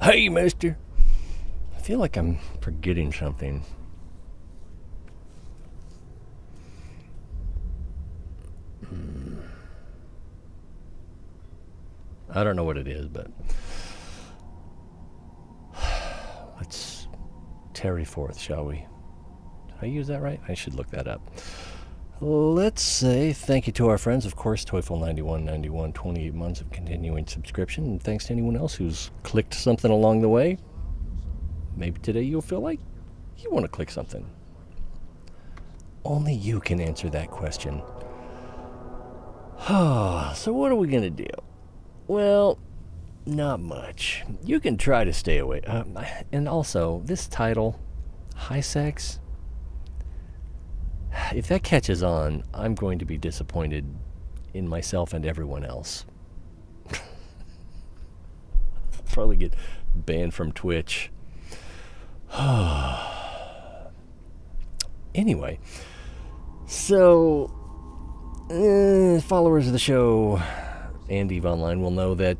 Hey, mister. I feel like I'm forgetting something. I don't know what it is, but let's tarry forth, shall we? Did I use that right? I should look that up. Let's say thank you to our friends, of course, Toyful9191, 28 months of continuing subscription, and thanks to anyone else who's clicked something along the way. Maybe today you'll feel like you want to click something. Only you can answer that question. So what are we going to do? Well, not much. You can try to stay away. And also, this title, High Sex, if that catches on, I'm going to be disappointed in myself and everyone else. Probably get banned from Twitch. Anyway, so followers of the show and EVE Online will know that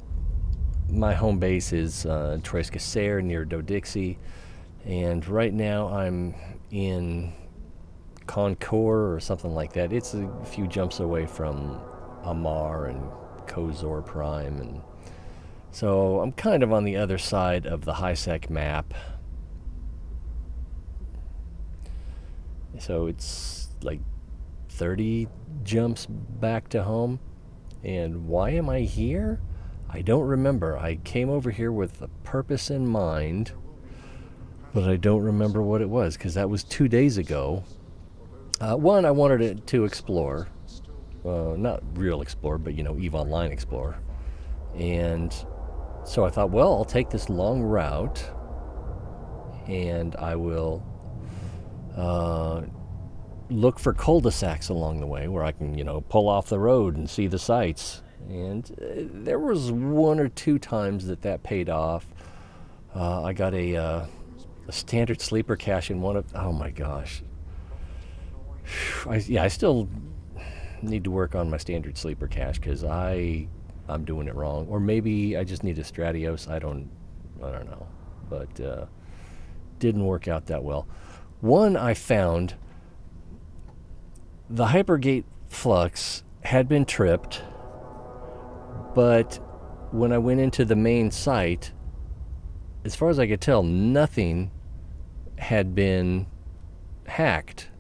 my home base is Tres-Caser near Dodixie, and right now I'm in Concours or something like that. It's a few jumps away from Amar and Kozor Prime, and so I'm kind of on the other side of the high-sec map. So it's like 30 jumps back to home. And why am I here? I don't remember. I came over here with a purpose in mind, but I don't remember what it was, because that was 2 days ago. One, I wanted to explore. Not real explore, but, EVE Online explore. And so I thought, well, I'll take this long route, and I will look for cul-de-sacs along the way where I can, pull off the road and see the sights. And there was one or two times that paid off. I got a standard sleeper cache in one of... Oh, my gosh. I still need to work on my standard sleeper cache because I'm doing it wrong. Or maybe I just need a Stratios. I don't know. But didn't work out that well. One I found, the Hypergate Flux had been tripped, but when I went into the main site, as far as I could tell, nothing had been hacked.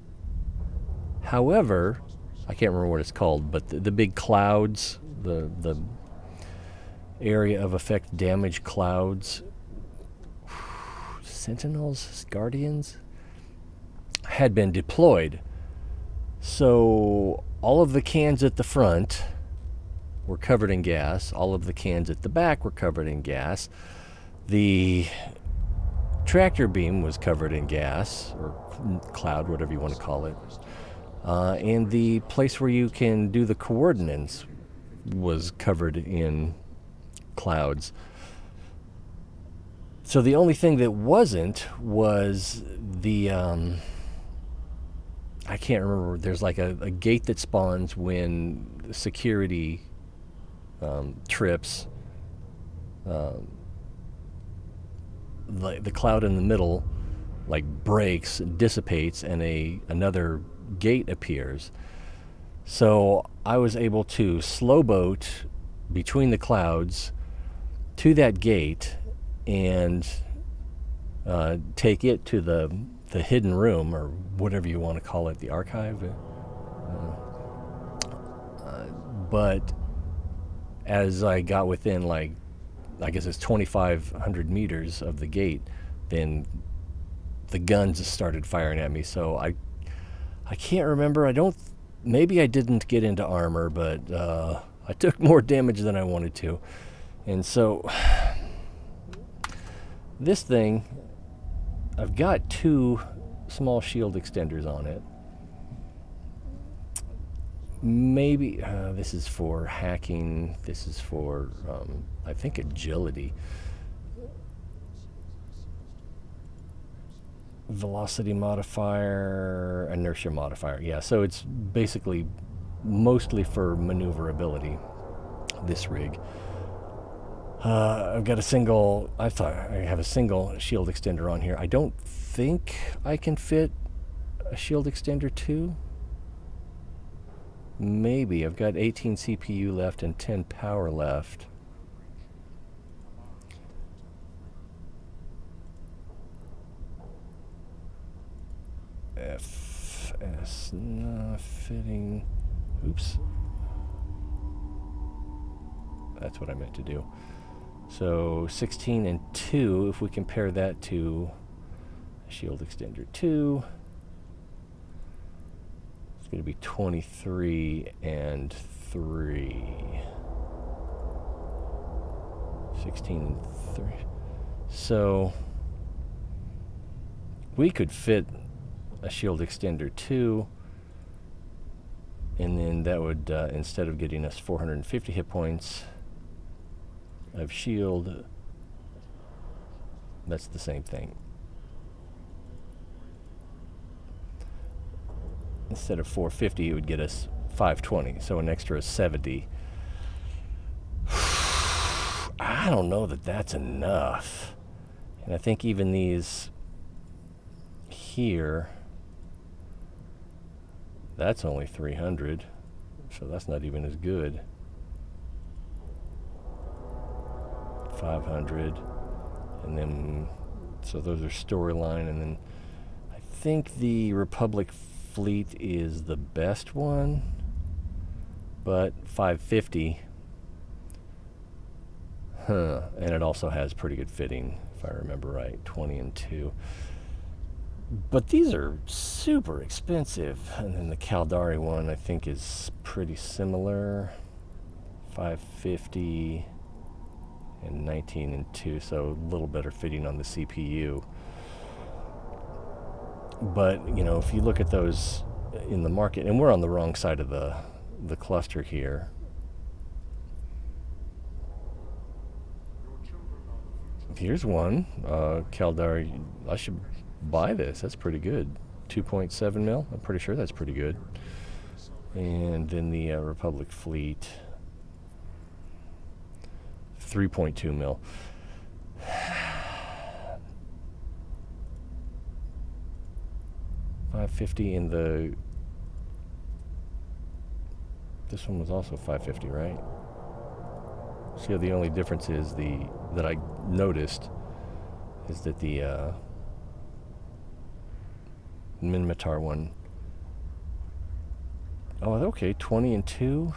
However, I can't remember what it's called, but the big clouds, the area of effect damage clouds, Sentinels, Guardians, had been deployed. So all of the cans at the front were covered in gas. All of the cans at the back were covered in gas. The tractor beam was covered in gas, or cloud, whatever you want to call it. And the place where you can do the coordinates was covered in clouds. So the only thing that wasn't was the... I can't remember. There's like a gate that spawns when security trips. The cloud in the middle breaks, dissipates, and another gate appears. So I was able to slow boat between the clouds to that gate and take it to the hidden room, or whatever you want to call it, the archive. But as I got within, I guess it's 2,500 meters of the gate, then the guns just started firing at me. So I can't remember. Maybe I didn't get into armor, but I took more damage than I wanted to. And so this thing, I've got 2 small shield extenders on it. Maybe this is for hacking. This is for, I think, agility. Velocity modifier, inertia modifier. Yeah, so it's basically mostly for maneuverability, this rig. I've got a single, I thought I have a single shield extender on here. I don't think I can fit a shield extender 2. Maybe. I've got 18 CPU left and 10 power left. FS not fitting. Oops. That's what I meant to do. So 16 and 2, if we compare that to shield extender 2, it's going to be 23 and 3. 16 and 3. So we could fit a shield extender 2, and then that would, instead of getting us 450 hit points of shield, that's the same thing. Instead of 450, it would get us 520, so an extra 70. I don't know that that's enough. And I think even these here, that's only 300, so that's not even as good. 500, and then, so those are storyline, and then I think the Republic Fleet is the best one, but 550, and it also has pretty good fitting, if I remember right, 20 and 2. But these are super expensive, and then the Caldari one I think is pretty similar, 550 and 19 and 2, so a little better fitting on the CPU. But you know, if you look at those in the market, and we're on the wrong side of the cluster here. Here's one, Caldari. I should buy this. That's pretty good. 2.7 mil. I'm pretty sure that's pretty good. And then the Republic Fleet, 3.2 mil. $550 in the. This one was also $550, right? See how the only difference is that I noticed is that the Minmatar one. Oh, okay, 20 and 2.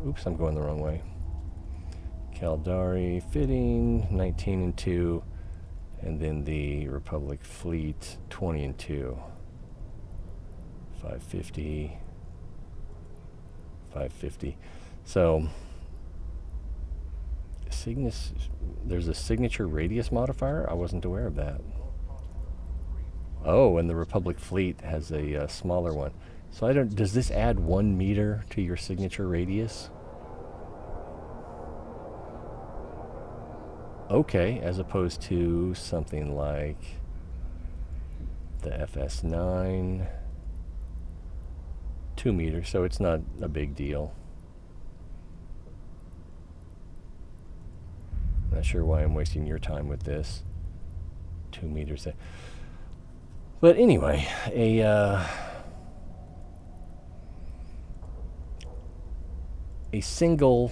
Oops, I'm going the wrong way. Caldari fitting, 19 and 2, and then the Republic Fleet, 20 and 2. 550, 550. So, there's a signature radius modifier. I wasn't aware of that. Oh, and the Republic Fleet has a smaller one. So does this add 1 meter to your signature radius? Okay, as opposed to something like the FS9, 2 meters, so it's not a big deal. Not sure why I'm wasting your time with this. 2 meters. But anyway, a single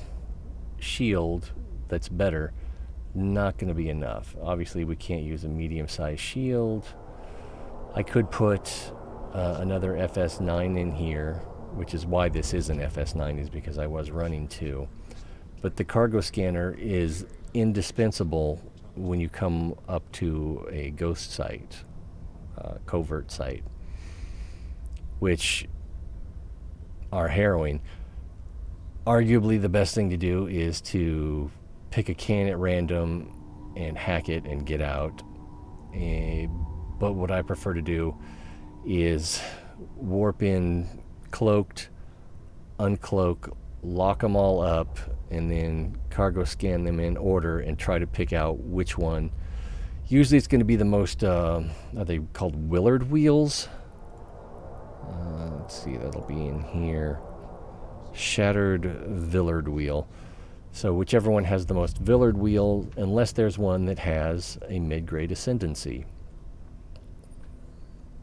shield that's better, not going to be enough. Obviously, we can't use a medium-sized shield. I could put another FS9 in here, which is why this is an FS9, is because I was running 2. But the cargo scanner is indispensable when you come up to a ghost site, covert site, which are harrowing. Arguably the best thing to do is to pick a can at random and hack it and get out. But what I prefer to do is warp in cloaked, uncloak, lock them all up, and then cargo scan them in order and try to pick out which one. Usually it's going to be the most, are they called Willard wheels? Let's see, that'll be in here. Shattered Villard wheel. So whichever one has the most Villard wheel, unless there's one that has a mid-grade ascendancy.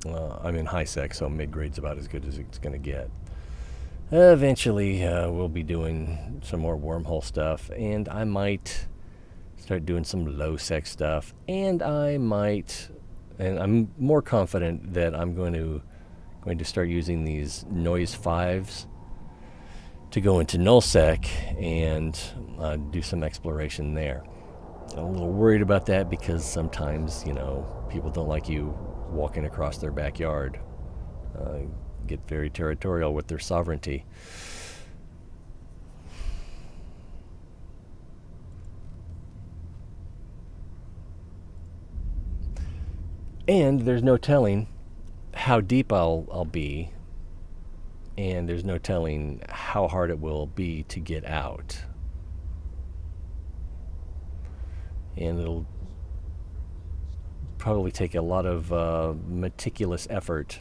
I'm in high sec, so mid-grade's about as good as it's going to get. Eventually, we'll be doing some more wormhole stuff, and I might start doing some low sec stuff, and I'm more confident that I'm going to start using these noise 5s to go into nullsec and do some exploration there. I'm a little worried about that because sometimes, people don't like you walking across their backyard. Get very territorial with their sovereignty. And there's no telling how deep I'll be, and there's no telling how hard it will be to get out. And it'll probably take a lot of meticulous effort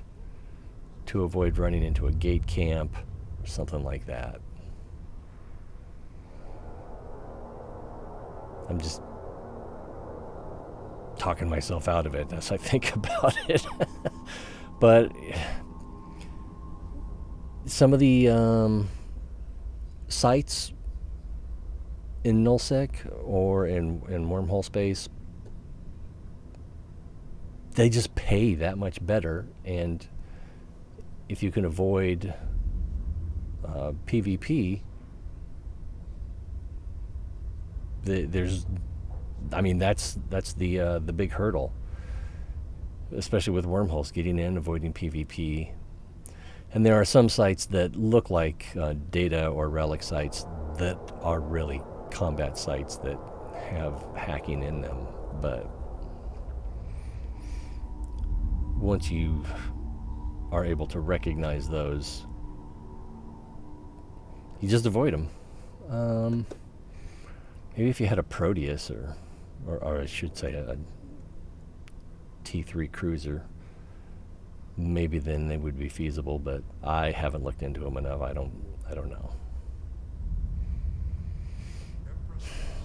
to avoid running into a gate camp or something like that. I'm just talking myself out of it as I think about it. But some of the sites in nullsec or in wormhole space, they just pay that much better, and if you can avoid PvP, that's the big hurdle, especially with wormholes, getting in, avoiding PvP. And there are some sites that look like data or relic sites that are really combat sites that have hacking in them, but once you are able to recognize those, you just avoid them. Maybe if you had a Proteus or I should say a T3 cruiser, maybe then they would be feasible, but I haven't looked into them enough. I don't know.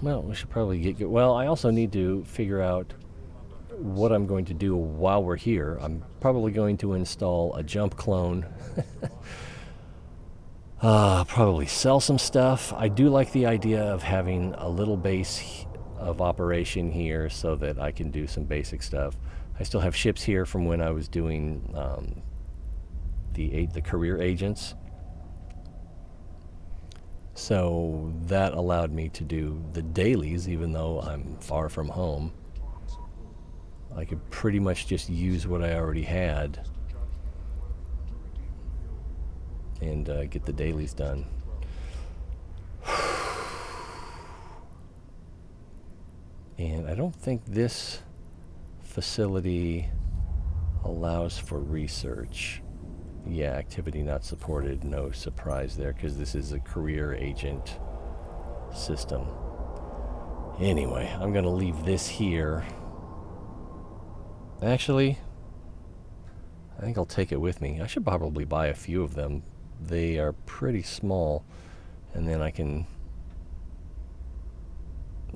Well, we should probably get good. Well, I also need to figure out what I'm going to do while we're here. I'm probably going to install a jump clone. Probably sell some stuff. I do like the idea of having a little base of operation here so that I can do some basic stuff. I still have ships here from when I was doing the career agents. So that allowed me to do the dailies even though I'm far from home. I could pretty much just use what I already had and get the dailies done. And I don't think this facility allows for research. Yeah, activity not supported. No surprise there because this is a career agent system. Anyway, I'm going to leave this here. Actually, I think I'll take it with me. I should probably buy a few of them. They are pretty small, and then I can,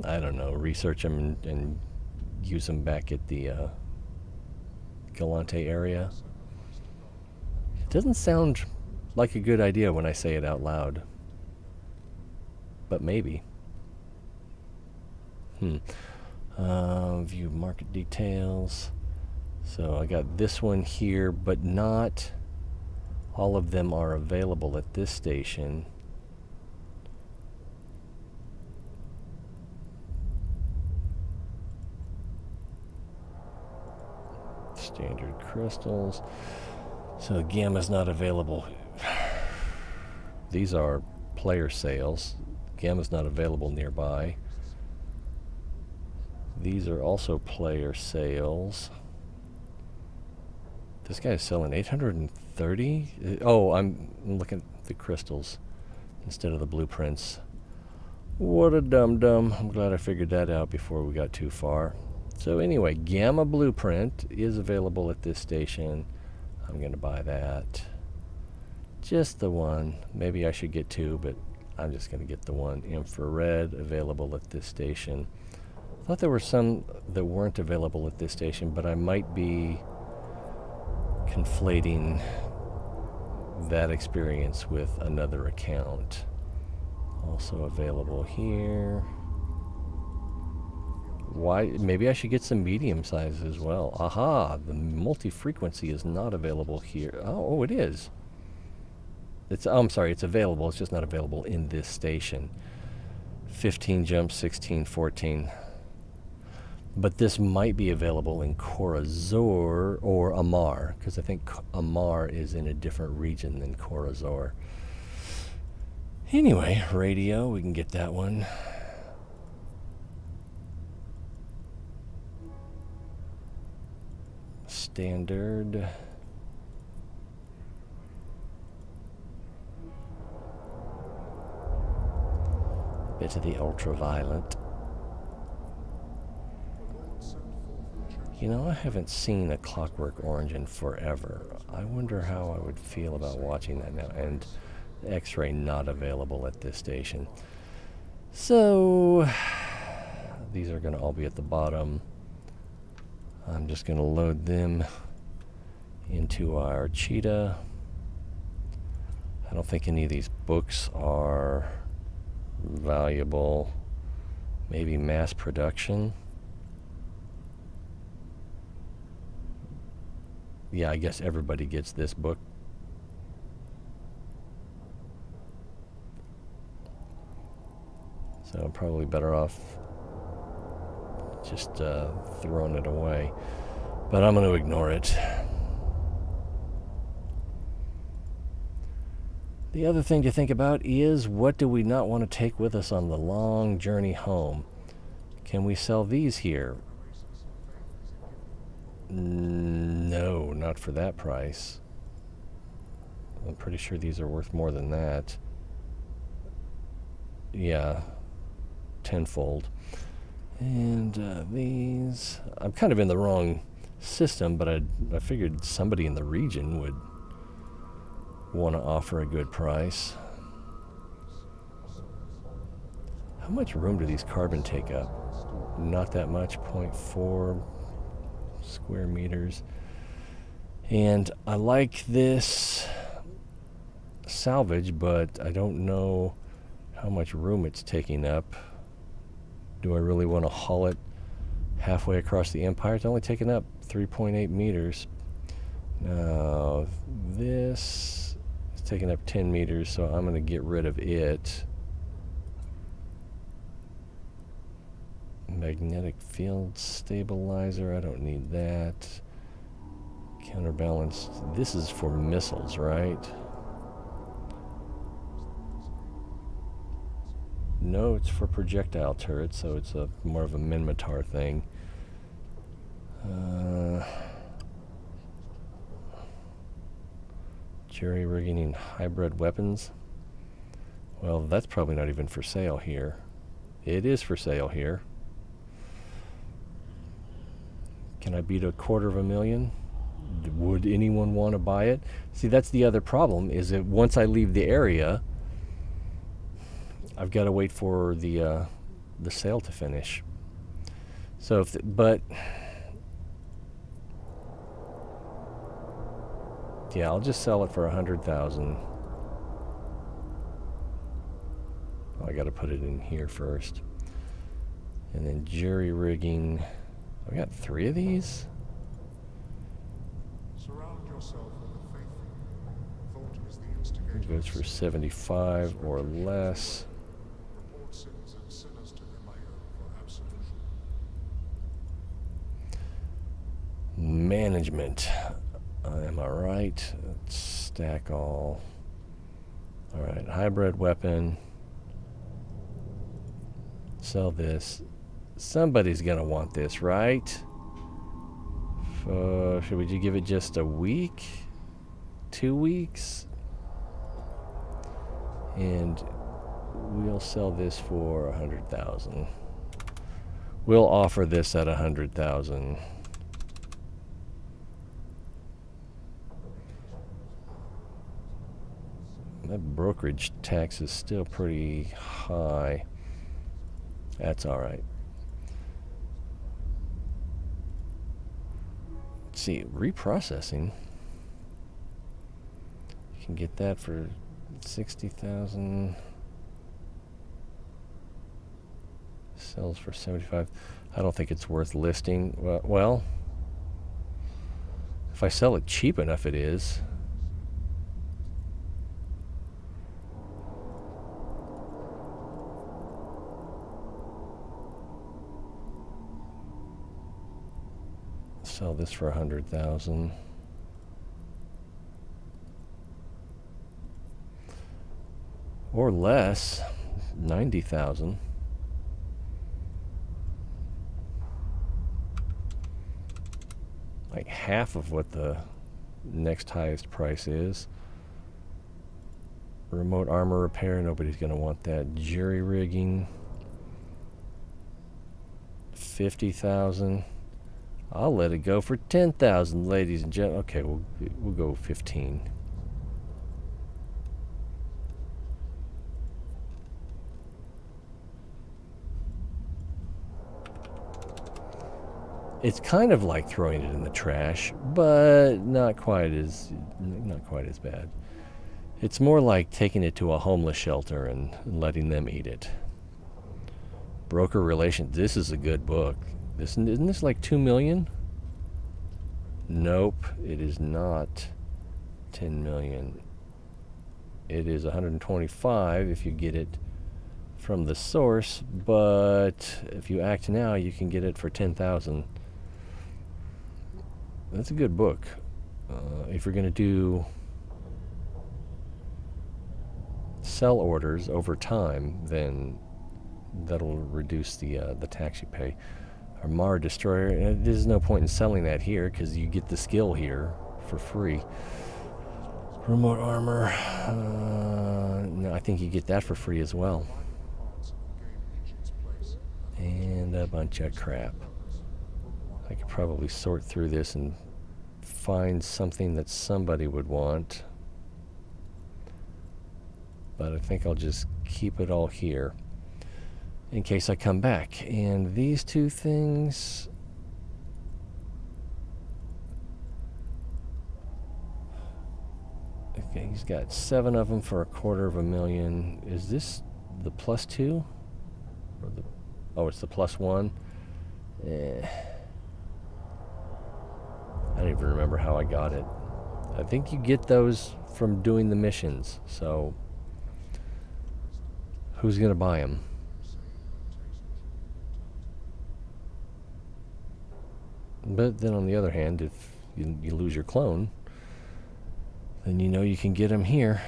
research them and use them back at the Galante area. It doesn't sound like a good idea when I say it out loud, but maybe. View market details. So I got this one here, but not all of them are available at this station. Standard crystals. So gamma's not available. These are player sales. Gamma's not available nearby. These are also player sales. This guy is selling 830. Oh, I'm looking at the crystals instead of the blueprints. What a dum-dum. I'm glad I figured that out before we got too far. So anyway, Gamma Blueprint is available at this station. I'm going to buy that. Just the one. Maybe I should get two, but I'm just going to get the one infrared available at this station. I thought there were some that weren't available at this station, but I might be conflating that experience with another account. Also available here. Why? Maybe I should get some medium size as well. Aha! The multi-frequency is not available here. Oh, it is. I'm sorry, it's available. It's just not available in this station. 15 jumps, 16, 14. But this might be available in Corazor or Amar, because I think Amar is in a different region than Corazor. Anyway, radio, we can get that one. Standard. Bit of the ultraviolet. You know, I haven't seen A Clockwork Orange in forever. I wonder how I would feel about watching that now. And X-ray not available at this station. So these are going to all be at the bottom. I'm just going to load them into our Cheetah. I don't think any of these books are valuable. Maybe mass production. Yeah, I guess everybody gets this book. So I'm probably better off just throwing it away. But I'm going to ignore it. The other thing to think about is, what do we not want to take with us on the long journey home? Can we sell these here? No, not for that price. I'm pretty sure these are worth more than that. Yeah, tenfold. And these, I'm kind of in the wrong system, but I figured somebody in the region would want to offer a good price. How much room do these carbon take up? Not that much, 0.4 square meters. And I like this salvage, but I don't know how much room it's taking up. Do I really want to haul it halfway across the Empire? It's only taking up 3.8 meters. Now, this is taking up 10 meters, so I'm going to get rid of it. Magnetic field stabilizer, I don't need that. Counterbalanced, this is for missiles, right? No, it's for projectile turrets, so it's a more of a Minmatar thing. Jury-rigging and hybrid weapons. Well, that's probably not even for sale here. It is for sale here. Can I beat $250,000? Would anyone want to buy it? See, that's the other problem, is that once I leave the area, I've got to wait for the sale to finish. So, but yeah, I'll just sell it for $100,000. Oh, I got to put it in here first, and then jury rigging. I got 3 of these. Surround yourself with the faithful. Thought is the instigator. It goes for 75 or less. Report sins and sinners to him I owe for absolution. Management. Am I right? Let's stack all. All right, hybrid weapon. Sell this. Somebody's gonna want this, right? Should we give it just a week? 2 weeks? And we'll sell this for 100,000. We'll offer this at 100,000. That brokerage tax is still pretty high. That's all right. Let's see, reprocessing. You can get that for 60,000. Sells for 75. I don't think it's worth listing. Well, if I sell it cheap enough, it is. Sell this for 100,000. Or less, 90,000. Like half of what the next highest price is. Remote armor repair, nobody's going to want that. Jury rigging, 50,000. I'll let it go for 10,000, ladies and gentlemen. Okay, we'll go 15. It's kind of like throwing it in the trash, but not quite as bad. It's more like taking it to a homeless shelter and letting them eat it. Broker Relations. This is a good book. Isn't this like 2 million? Nope, it is not 10 million. It is 125 if you get it from the source, but if you act now, you can get it for 10,000. That's a good book. If you're going to do sell orders over time, then that'll reduce the tax you pay. Armada Destroyer, there's no point in selling that here because you get the skill here for free. Remote armor, no, I think you get that for free as well. And a bunch of crap. I could probably sort through this and find something that somebody would want. But I think I'll just keep it all here in case I come back. And these two things, okay, he's got 7 of them for $250,000. Is this the +2? Or the, oh, it's the +1? I don't even remember how I got it. I think you get those from doing the missions. So who's going to buy them? But then on the other hand, if you lose your clone, then you know you can get them here.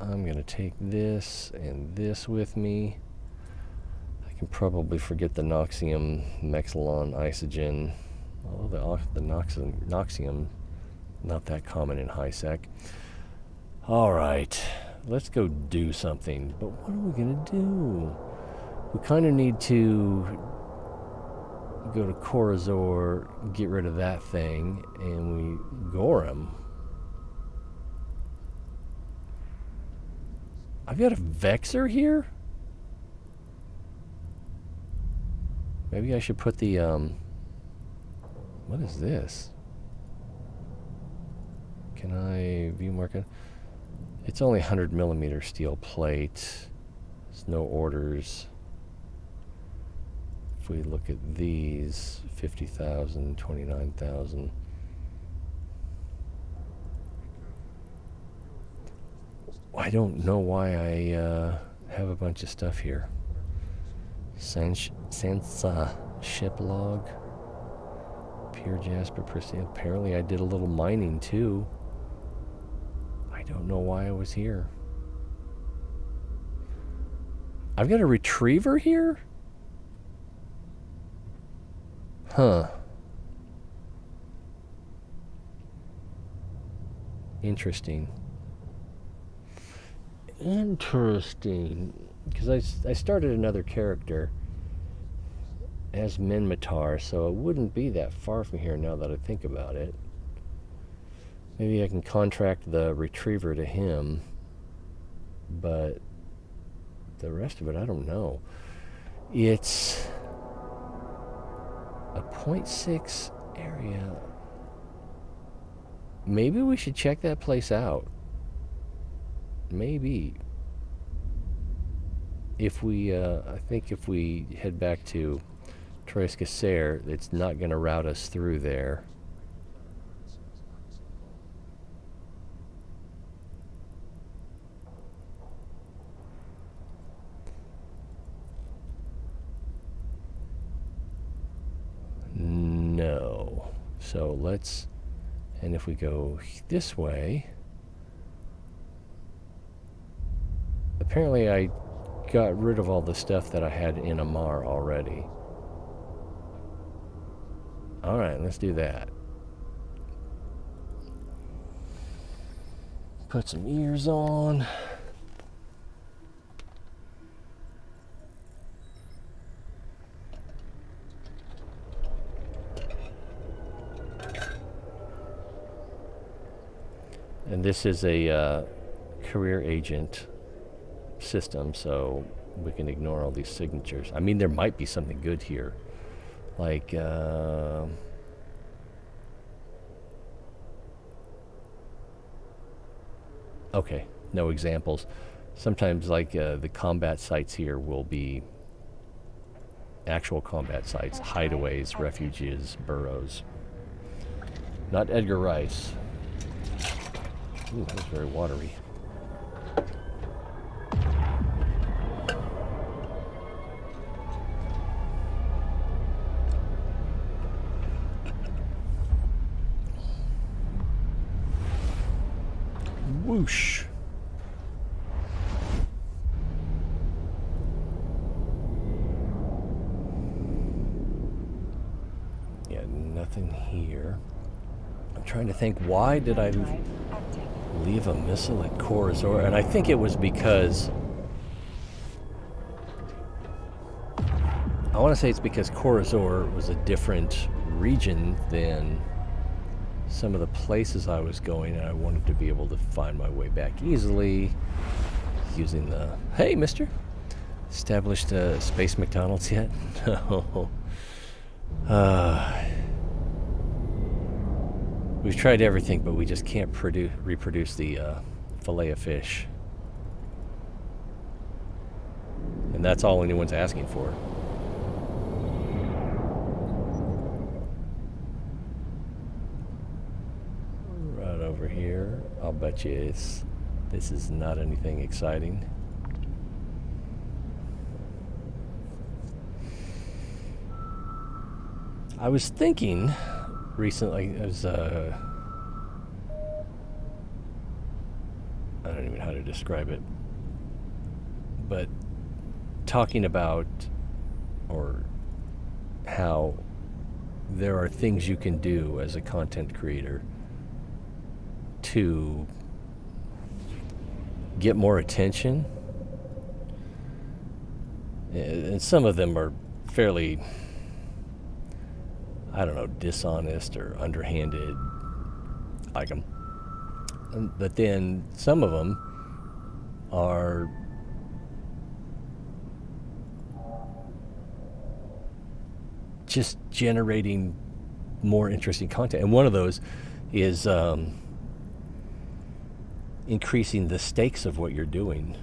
I'm going to take this and this with me. I can probably forget the Noxium, Mexilon, Isogen. Although the Noxium, not that common in high sec. Alright, let's go do something. But what are we going to do? We kind of need to go to Corazor, get rid of that thing, and we gore him. I've got a Vexer here? Maybe I should put the, what is this? Can I view market? It's only 100mm steel plate. There's no orders. If we look at these, 50,000, 29,000. I don't know why I have a bunch of stuff here. Sansa ship log. Pure Jasper Pristine. Apparently I did a little mining too. I don't know why I was here. I've got a retriever here? Huh. Interesting. Because I started another character as Minmatar, so it wouldn't be that far from here now that I think about it. Maybe I can contract the retriever to him, but the rest of it, I don't know. It's a 0.6 area. Maybe we should check that place out. Maybe. If we, I think if we head back to Tres Caser, it's not going to route us through there. No. So let's, and if we go this way, apparently I got rid of all the stuff that I had in Amar already. All right, let's do that. Put some ears on. And this is a career agent system, so we can ignore all these signatures. I mean, there might be something good here. Like, okay, no examples. Sometimes, like, the combat sites here will be actual combat sites, hideaways, refuges, burrows. Not Edgar Rice. Ooh, that was very watery. Whoosh. Yeah, nothing here. I'm trying to think, why did I leave a missile at Corazor? And I think it was because, I want to say it's because Corazor was a different region than some of the places I was going, and I wanted to be able to find my way back easily using the, hey mister, established Space McDonald's yet? No. We've tried everything, but we just can't reproduce the fillet of fish. And that's all anyone's asking for. Right over here. I'll bet you this is not anything exciting. I was thinking recently, as I don't even know how to describe it, but talking about, or how there are things you can do as a content creator to get more attention, and some of them are fairly, I don't know, dishonest or underhanded, like them. But then some of them are just generating more interesting content. And one of those is increasing the stakes of what you're doing.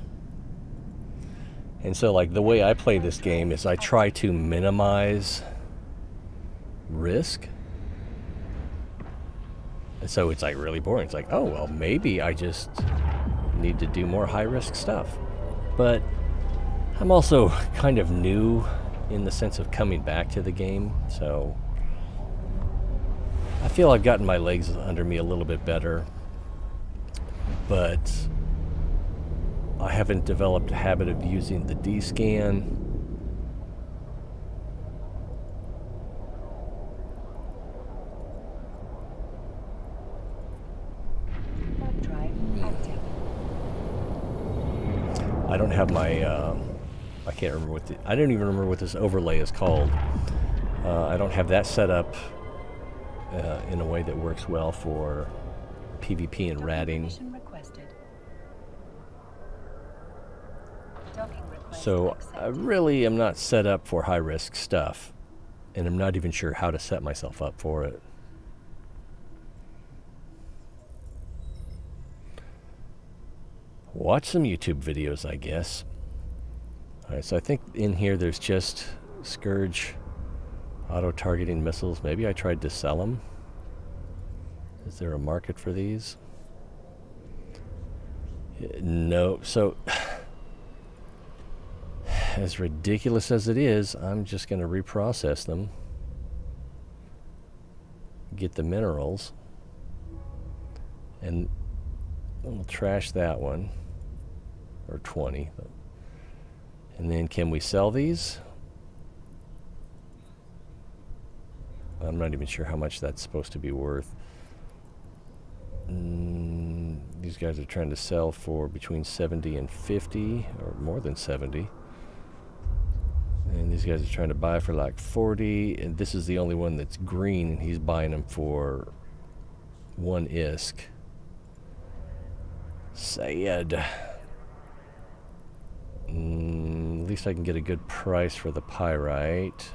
And so, like, the way I play this game is I try to minimize risk. And so it's like really boring. It's like, oh well, maybe I just need to do more high risk stuff. But I'm also kind of new in the sense of coming back to the game, so I feel I've gotten my legs under me a little bit better, but I haven't developed a habit of using the D-scan. I don't have my, I can't remember what I don't even remember what this overlay is called. I don't have that set up in a way that works well for PvP and ratting. So I really am not set up for high-risk stuff, and I'm not even sure how to set myself up for it. Watch some YouTube videos, I guess. Alright, so I think in here there's just Scourge auto-targeting missiles. Maybe I tried to sell them. Is there a market for these? No. So, as ridiculous as it is, I'm just going to reprocess them. Get the minerals. And we'll trash that one. Or 20. And then can we sell these? I'm not even sure how much that's supposed to be worth. These guys are trying to sell for between 70 and 50, or more than 70. And these guys are trying to buy for like 40, and this is the only one that's green, and he's buying them for 1 ISK. Sad. At least I can get a good price for the pyrite.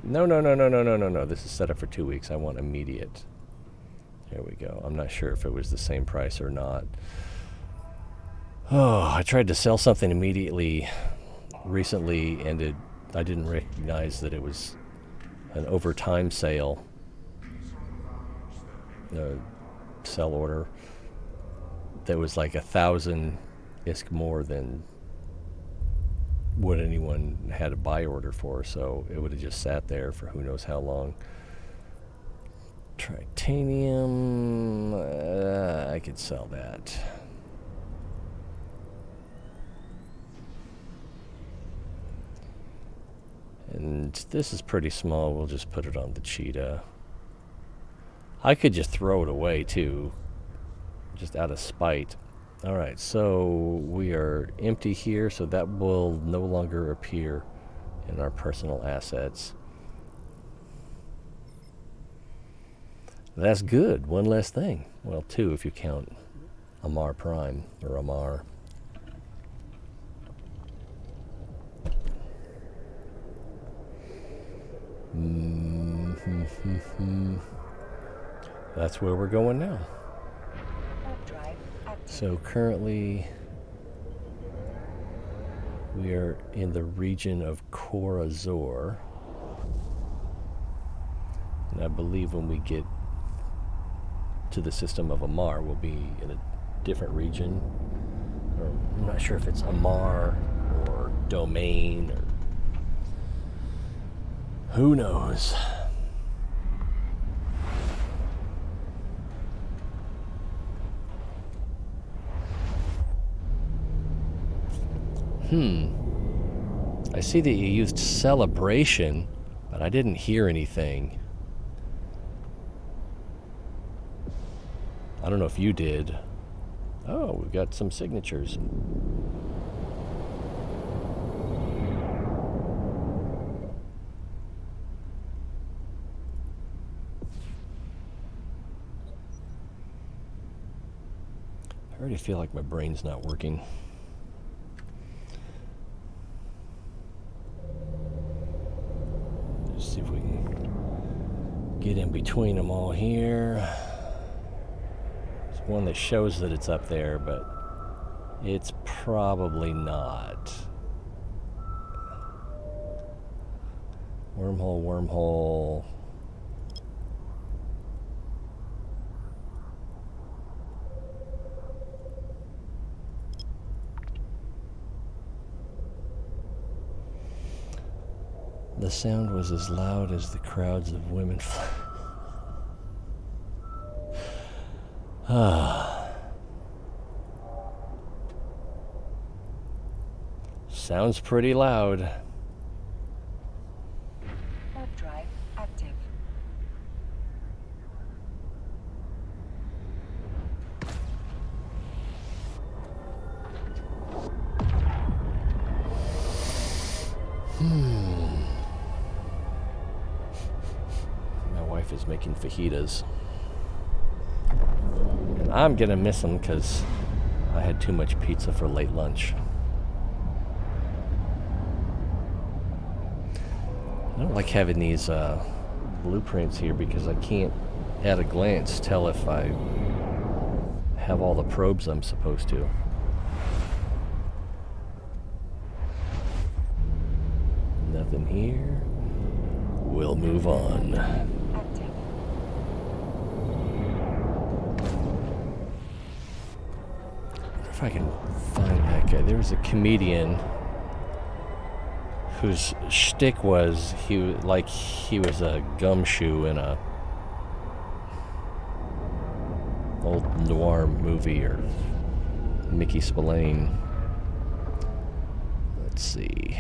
No. This is set up for 2 weeks. I want immediate. There we go. I'm not sure if it was the same price or not. Oh, I tried to sell something immediately recently, and I didn't recognize that it was an overtime sale. Sell order that was like 1,000 ISK more than what anyone had a buy order for, so it would have just sat there for who knows how long. Titanium, I could sell that. And this is pretty small, we'll just put it on the cheetah. I could just throw it away too, just out of spite. Alright, so we are empty here, so that will no longer appear in our personal assets. That's good, one less thing. Well, 2 if you count Amar Prime, or Amar. That's where we're going now. So currently we are in the region of Corazor, and I believe when we get to the system of Amar we'll be in a different region. I'm not sure if it's Amar or Domain or who knows. I see that you used celebration, but I didn't hear anything. I don't know if you did. Oh, we've got some signatures. I already feel like my brain's not working. Let's see if we can get in between them all here. There's one that shows that it's up there, but it's probably not. Wormhole, wormhole. The sound was as loud as the crowds of women. Sounds pretty loud. Warp drive active. wife is making fajitas. And I'm gonna miss them because I had too much pizza for late lunch. I don't like having these blueprints here because I can't at a glance tell if I have all the probes I'm supposed to. Nothing here. We'll move on. Active. If I can find that guy. There was a comedian whose shtick was he was a gumshoe in a old noir movie, or Mickey Spillane. Let's see.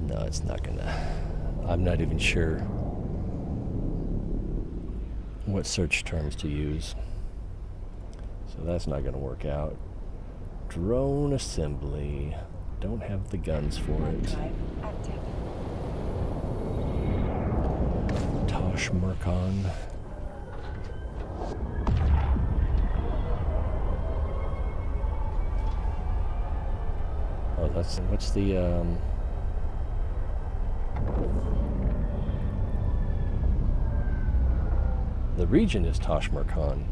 No, it's not gonna. I'm not even sure what search terms to use, so that's not gonna work out. Drone assembly. Don't have the guns for it. Drive active. Tosh Mercon. Oh, what's the the region is Tosh Mercon.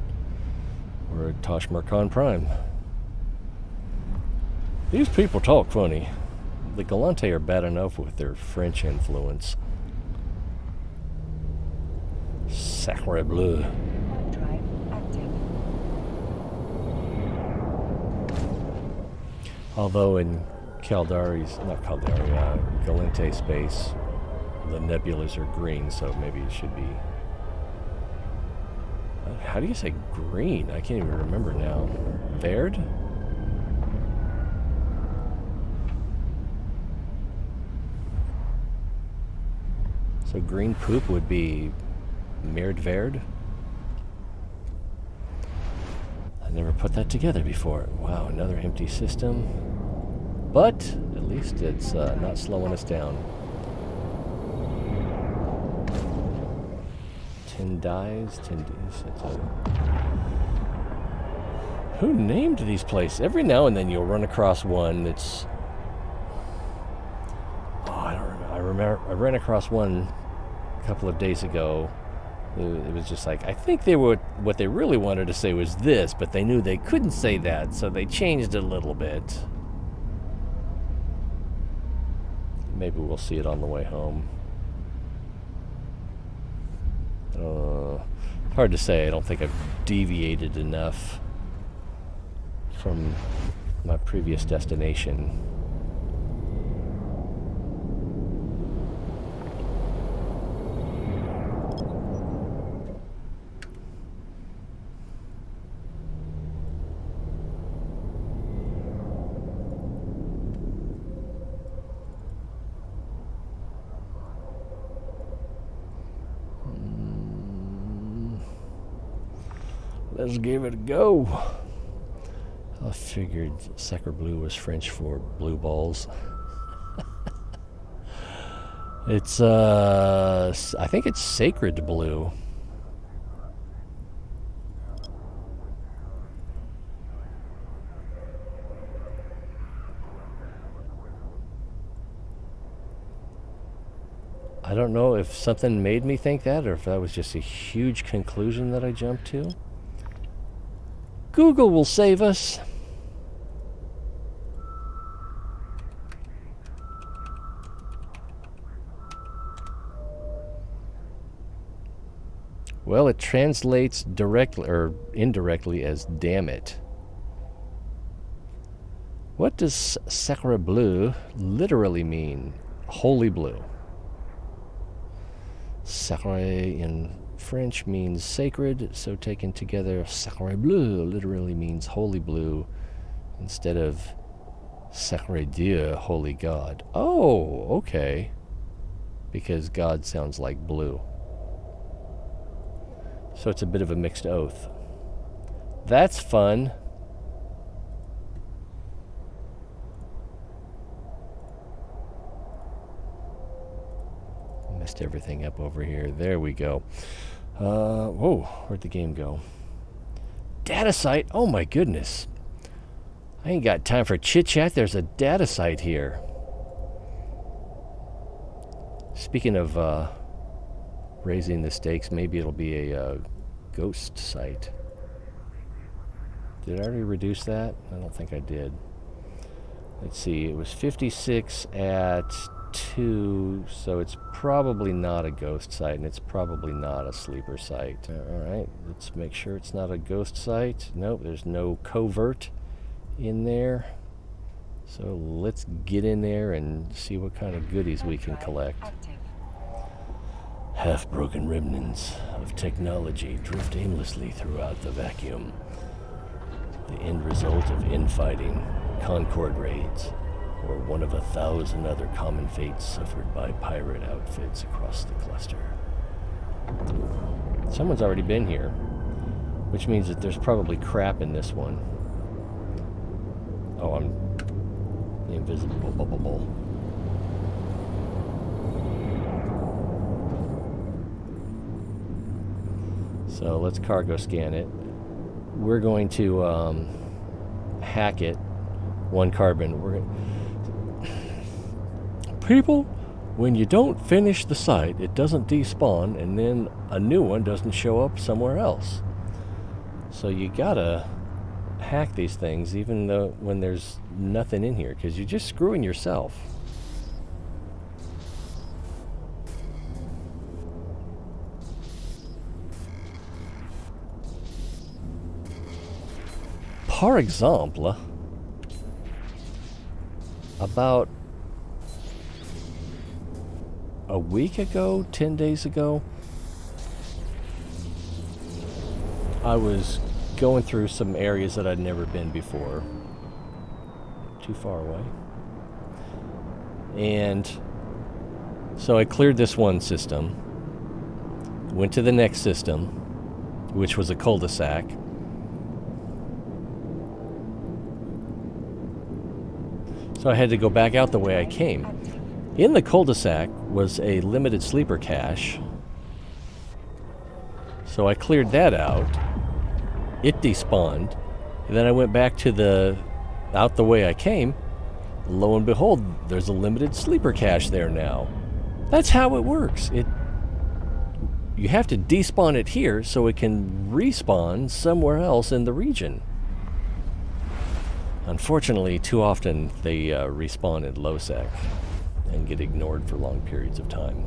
We're at Tosh Mercon Prime. These people talk funny. The Galante are bad enough with their French influence. Sacre bleu. Drive active. Although in Galante space, the nebulas are green, so maybe it should be. How do you say green? I can't even remember now. Verd? So green poop would be Meerd Verd? I never put that together before. Wow, another empty system. But at least it's not slowing us down. 10 dies, 10 dies. Who named these places? Every now and then you'll run across one that's... Oh, I don't remember. I ran across one a couple of days ago. It was just like, I think what they really wanted to say was this, but they knew they couldn't say that, so they changed it a little bit. Maybe we'll see it on the way home. Hard to say. I don't think I've deviated enough from my previous destination. Let's give it a go. I figured Sacre Bleu was French for blue balls. It's, I think it's sacred blue. I don't know if something made me think that, or if that was just a huge conclusion that I jumped to. Google will save us. Well, it translates directly or indirectly as damn it. What does sacre bleu literally mean? Holy blue. Sacre in French means sacred, so taken together, sacre bleu literally means holy blue instead of sacre Dieu, holy God. Oh, okay. because God sounds like blue. So it's a bit of a mixed oath. That's fun. Messed everything up over here. There we go. Whoa, where'd the game go? Data site? Oh my goodness. I ain't got time for chit chat. There's a data site here. Speaking of raising the stakes, maybe it'll be a ghost site. Did I already reduce that? I don't think I did. Let's see, it was 56 at 2, so it's probably not a ghost site, and it's probably not a sleeper site. Alright, let's make sure it's not a ghost site. Nope, there's no covert in there. So let's get in there and see what kind of goodies we can collect. Active. Half-broken remnants of technology drift aimlessly throughout the vacuum. The end result of infighting, Concord raids, or one of 1,000 other common fates suffered by pirate outfits across the cluster. Someone's already been here, which means that there's probably crap in this one. Oh, I'm the invisible bubble. So let's cargo scan it. We're going to hack it. 1 carbon. We're People, when you don't finish the site, it doesn't despawn, and then a new one doesn't show up somewhere else. So you gotta hack these things, even though when there's nothing in here, because you're just screwing yourself. Par exemple, about a week ago, 10 days ago, I was going through some areas that I'd never been before. Too far away. And so I cleared this one system, went to the next system, which was a cul-de-sac. So I had to go back out the way I came. In the cul-de-sac was a limited sleeper cache. So I cleared that out. It despawned. And then I went back to out the way I came. Lo and behold, there's a limited sleeper cache there now. That's how it works. You have to despawn it here so it can respawn somewhere else in the region. Unfortunately, too often they respawn at low sec and get ignored for long periods of time.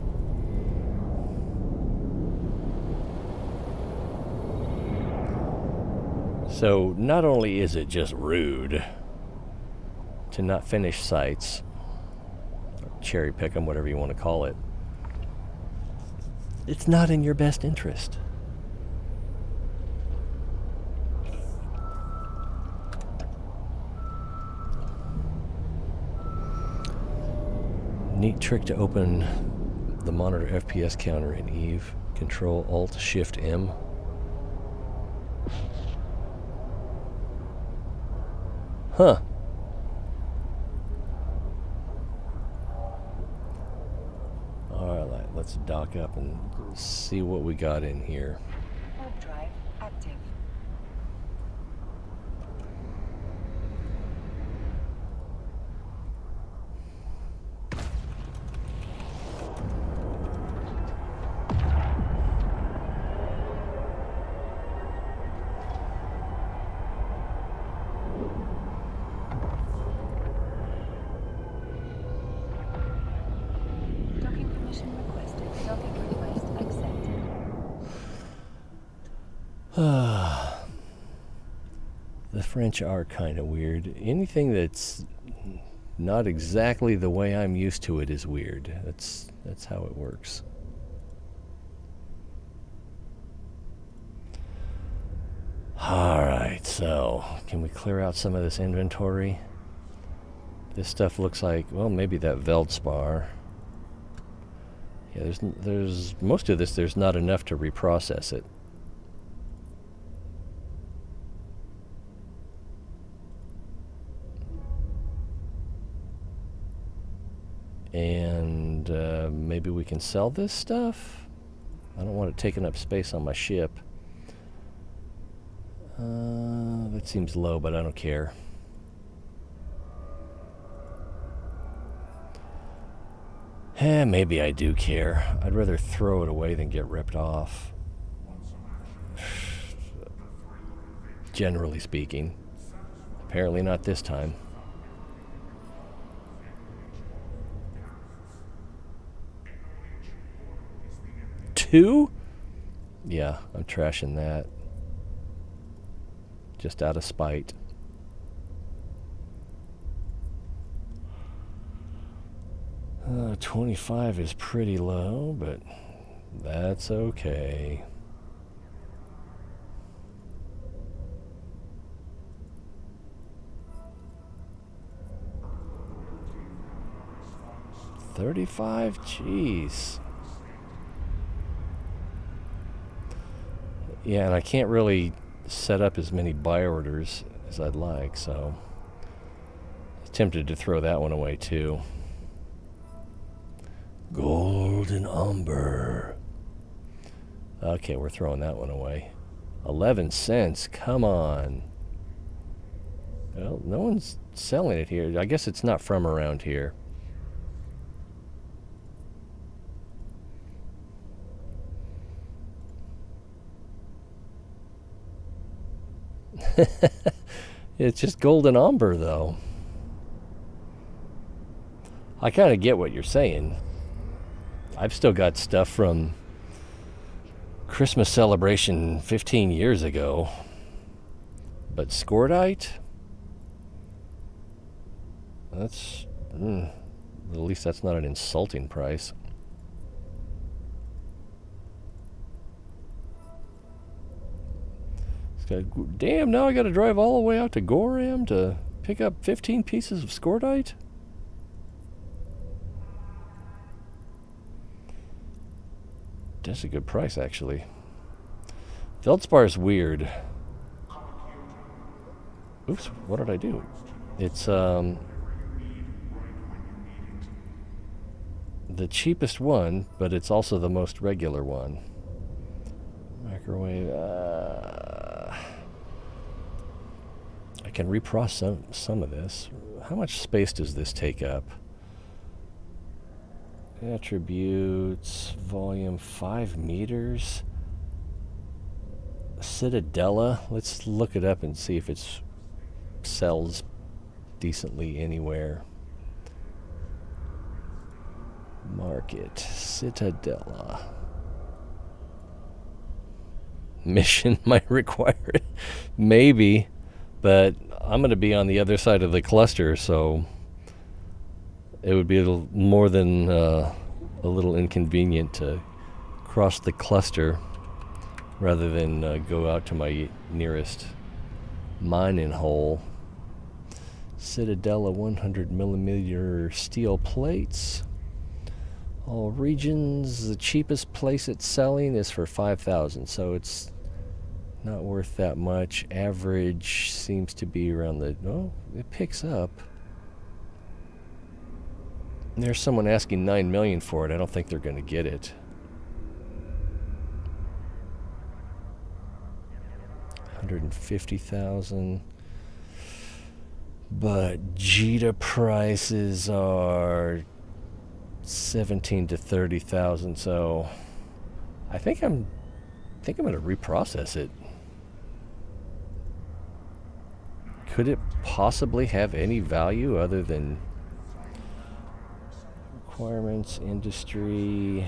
So not only is it just rude to not finish sites, or cherry pick them, whatever you want to call it, it's not in your best interest. Neat trick to open the monitor FPS counter in Eve. Control Alt Shift M. Huh. Alright, let's dock up and see what we got in here. Hard drive active. Docking permission requested. Docking request accepted. The French are kind of weird. Anything that's not exactly the way I'm used to it is weird. That's how it works. Alright, so can we clear out some of this inventory? This stuff looks like, well, maybe that Veldspar. Yeah, there's most of this, there's not enough to reprocess it. And maybe we can sell this stuff? I don't want it taking up space on my ship. That seems low, but I don't care. Maybe I do care. I'd rather throw it away than get ripped off. Generally speaking. Apparently not this time. Two? Yeah, I'm trashing that. Just out of spite. Uh, 25 is pretty low, but that's okay. $35? Jeez. Yeah, and I can't really set up as many buy orders as I'd like, so I'm tempted to throw that one away too. Golden umber. Okay, we're throwing that one away. 11 cents, come on. Well, no one's selling it here. I guess it's not from around here. It's just golden umber, though. I kind of get what you're saying. I've still got stuff from Christmas celebration 15 years ago. But scordite? That's... at least that's not an insulting price. Damn, now I gotta drive all the way out to Gorham to pick up 15 pieces of scordite? That's a good price, actually. Feldspar is weird. Oops, what did I do? It's the cheapest one, but it's also the most regular one. Microwave. I can reprocess some of this. How much space does this take up? Attributes, volume 5 meters. Citadella. Let's look it up and see if it sells decently anywhere. Market. Citadella. Mission might require it. Maybe. But I'm going to be on the other side of the cluster, so it would be a little more than a little inconvenient to cross the cluster rather than go out to my nearest mining hole. Citadella 100mm steel plates. All regions. The cheapest place it's selling is for $5,000, so it's not worth that much. Average seems to be around the... Oh, it picks up. There's someone asking $9 million for it. I don't think they're going to get it. $150,000. But Jita prices are $17,000 to $30,000. So I think I'm going to reprocess it. Could it possibly have any value other than requirements, industry?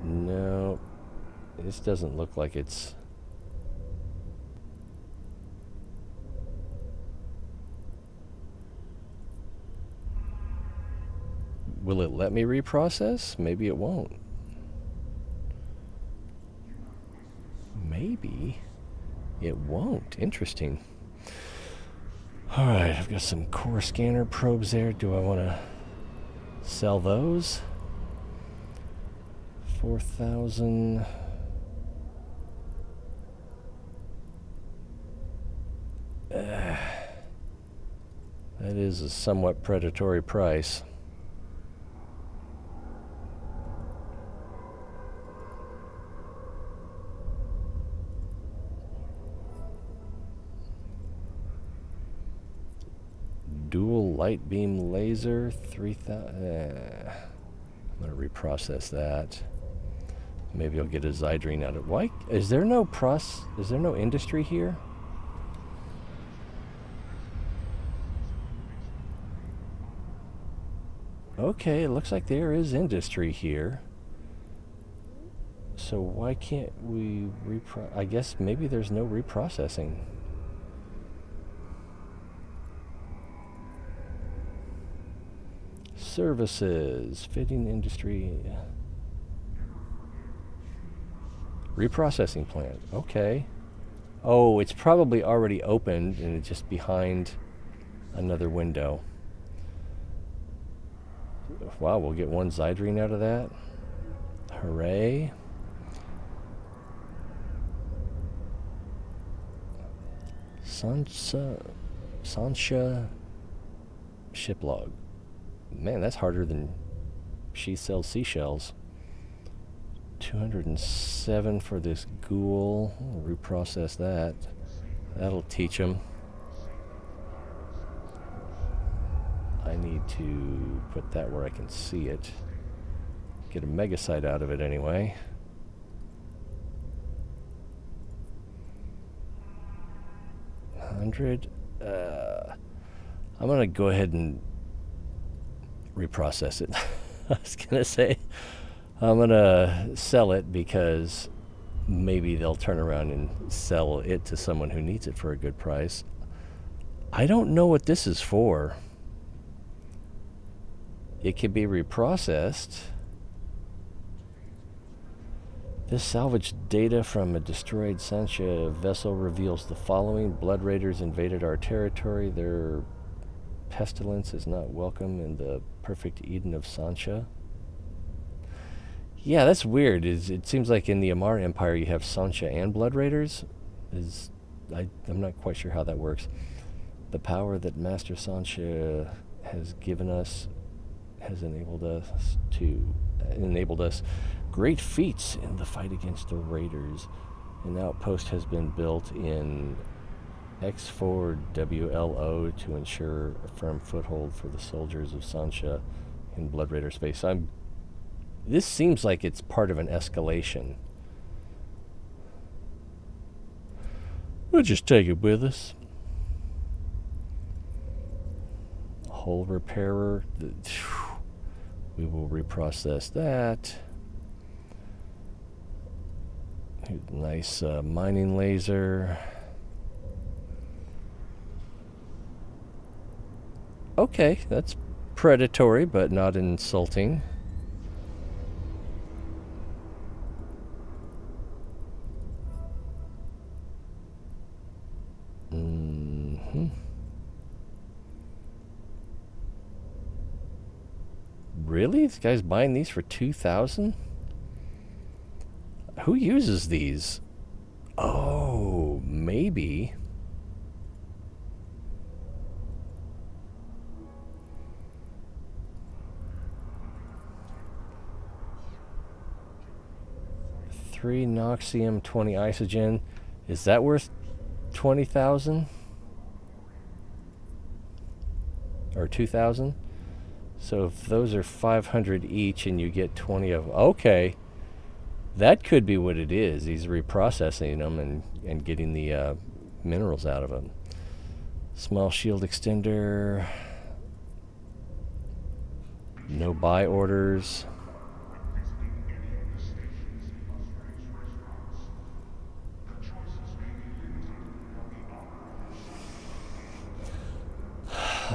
No, this doesn't look like it's... Will it let me reprocess? Maybe it won't. Maybe it won't. Interesting. Alright, I've got some core scanner probes there. Do I want to Sell those. 4,000. That is a somewhat predatory price. Dual light beam laser, 3,000. I'm gonna reprocess that. Maybe I'll get a Zydrine out of. Why is there no industry here? Okay, it looks like there is industry here. So why can't we I guess maybe there's no reprocessing. Services, fitting industry. Reprocessing plant, okay. Oh, it's probably already opened and it's just behind another window. Wow, we'll get one Zydrine out of that. Hooray. Sansha ship log. Man, that's harder than she sells seashells. 207 for this ghoul. We'll reprocess that. That'll teach him. I need to put that where I can see it. Get a megasite out of it anyway. I'm gonna go ahead and reprocess it. I was gonna say I'm gonna sell it because maybe they'll turn around and sell it to someone who needs it for a good price. I don't know what this is for. It can be reprocessed. This salvaged data from a destroyed Sancha vessel reveals the following. Blood Raiders invaded our territory. Their pestilence is not welcome in the perfect Eden of Sancha. Yeah, that's weird. It seems like in the Amar Empire you have Sancha and Blood Raiders. I'm not quite sure how that works. The power that Master Sancha has given us has enabled us great feats in the fight against the Raiders. An outpost has been built in X4WLO to ensure a firm foothold for the soldiers of Sancha in Blood Raider space. This seems like it's part of an escalation. We'll just take it with us. Hull repairer. We will reprocess that. Nice mining laser. Okay, that's predatory, but not insulting. Really? This guy's buying these for 2,000? Who uses these? Oh, maybe. Three Noxium, 20 Isogen. Is that worth 20,000? Or 2,000? So if those are 500 each and you get 20 of... Okay. That could be what it is. He's reprocessing them and getting the minerals out of them. Small shield extender. No buy orders.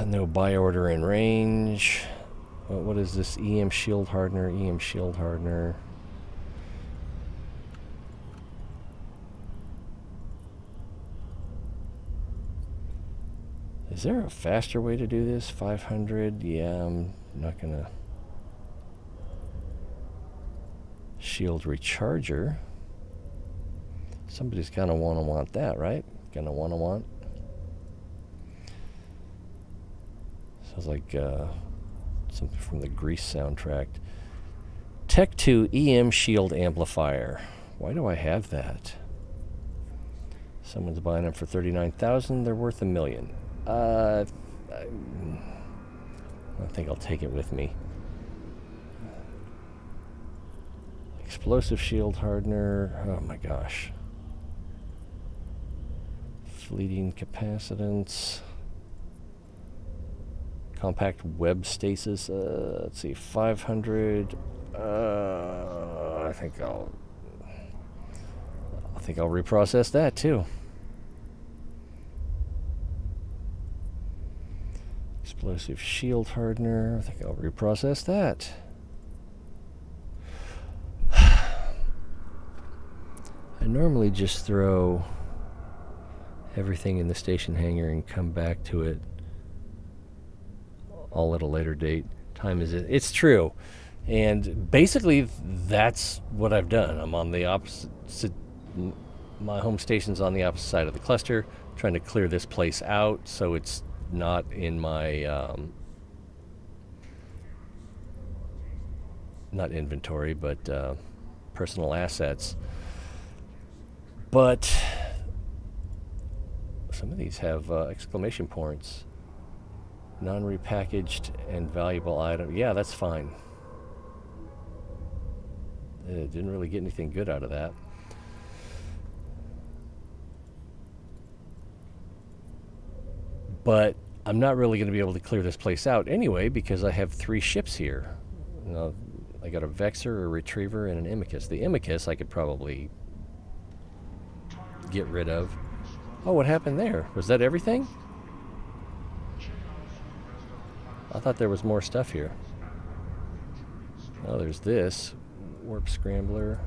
No buy order in range. What is this? EM shield hardener, EM shield hardener. Is there a faster way to do this? 500? Yeah, I'm not gonna shield recharger. Somebody's gonna want that, right? Gonna want. Sounds like something from the Grease soundtrack. Tech 2 EM Shield Amplifier. Why do I have that? Someone's buying them for $39,000. They're worth $1 million. I think I'll take it with me. Explosive shield hardener. Oh my gosh. Fleeting capacitance. Compact web stasis. Let's see, 500. I think I'll reprocess that too. Explosive shield hardener. I think I'll reprocess that. I normally just throw everything in the station hangar and come back to it all at a later date. Time is it? It's true. And basically that's what I've done. I'm on the opposite, my home station's on the opposite side of the cluster, trying to clear this place out so it's not in my, not inventory, but personal assets. But some of these have exclamation points. Non-repackaged and valuable item. Yeah, that's fine. Didn't really get anything good out of that. But I'm not really going to be able to clear this place out anyway because I have 3 ships here. I got a Vexor, a Retriever, and an Imicus. The Imicus I could probably get rid of. Oh, what happened there? Was that everything? I thought there was more stuff here. Oh, there's this. Warp Scrambler.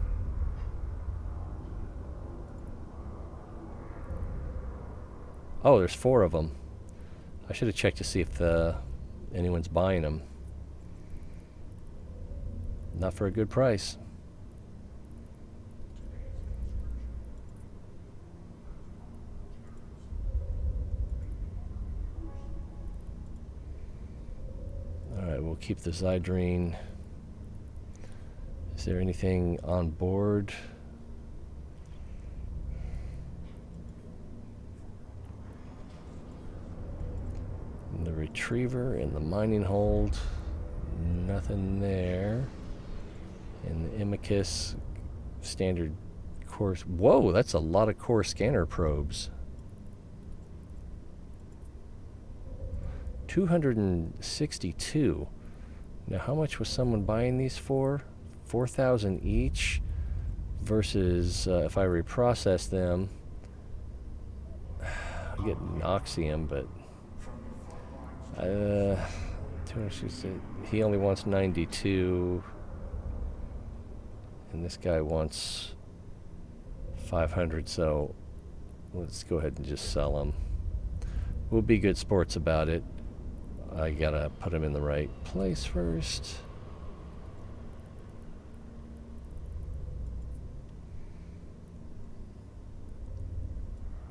Oh, there's 4 of them. I should have checked to see if anyone's buying them. Not for a good price. Alright, we'll keep the Zydrine. Is there anything on board? And the Retriever and the mining hold. Nothing there. And the Imicus standard core. Whoa, that's a lot of core scanner probes. 262. Now, how much was someone buying these for? 4,000 each. Versus if I reprocess them, I get Noxium, but 260. He only wants 92. And this guy wants 500, so let's go ahead and just sell them. We'll be good sports about it. I gotta put them in the right place first.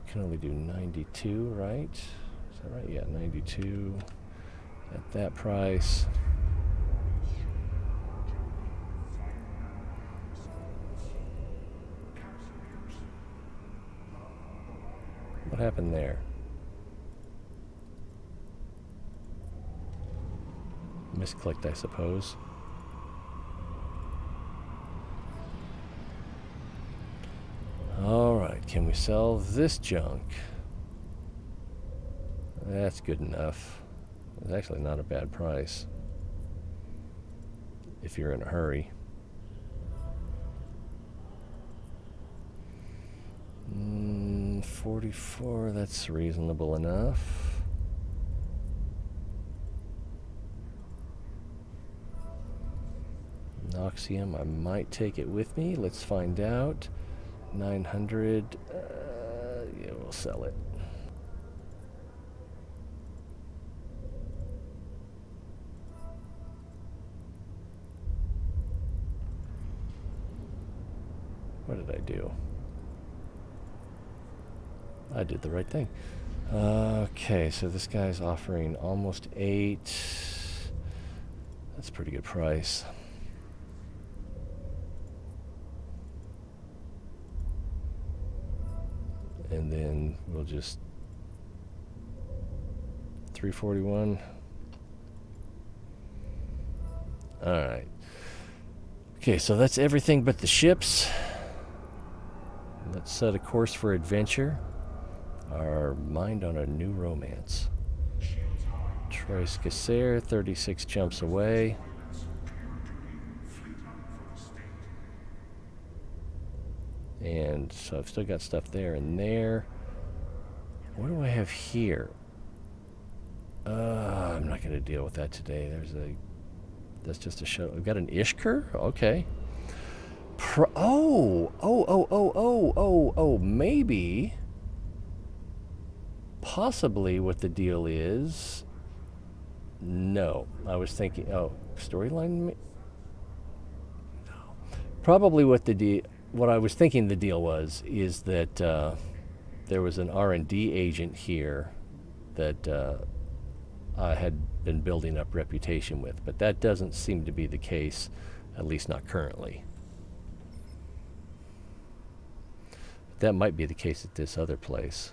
Can only do 92, right? Is that right? Yeah, 92 at that price. What happened there? Misclicked, I suppose. Alright, can we sell this junk? That's good enough. It's actually not a bad price if you're in a hurry. 44, that's reasonable enough. Noxium, I might take it with me. Let's find out. 900. Yeah, we'll sell it. What did I do? I did the right thing. Okay, so this guy's offering almost 8. That's a pretty good price. And then we'll just 341. All right. Okay, so that's everything but the ships. Let's set a course for adventure. Our mind on a new romance. Trois Casser, 36 jumps away. And so I've still got stuff there and there. What do I have here? I'm not going to deal with that today. That's just a show. I've got an Ishkur? Okay. Maybe. Possibly what the deal is. No. I was thinking, storyline? No. Probably what I was thinking the deal is that there was an R&D agent here that I had been building up reputation with, but that doesn't seem to be the case, at least not currently. That might be the case at this other place.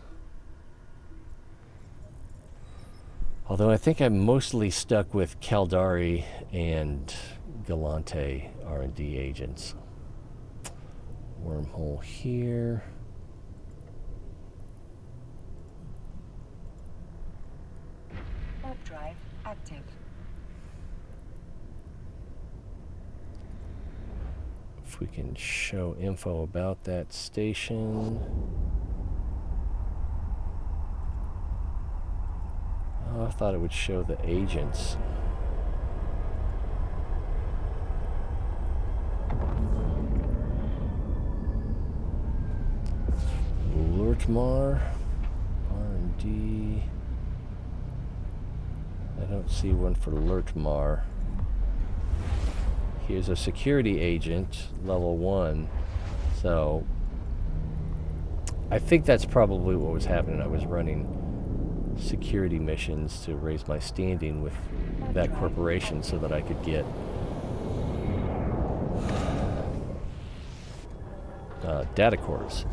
Although I think I'm mostly stuck with Caldari and Galante R&D agents. Wormhole here. Warp drive active. If we can show info about that station. Oh, I thought it would show the agents. Lurtmar, R&D. I don't see one for Lurtmar. Here's a security agent, level 1. So I think that's probably what was happening. I was running security missions to raise my standing with that corporation so that I could get data cores.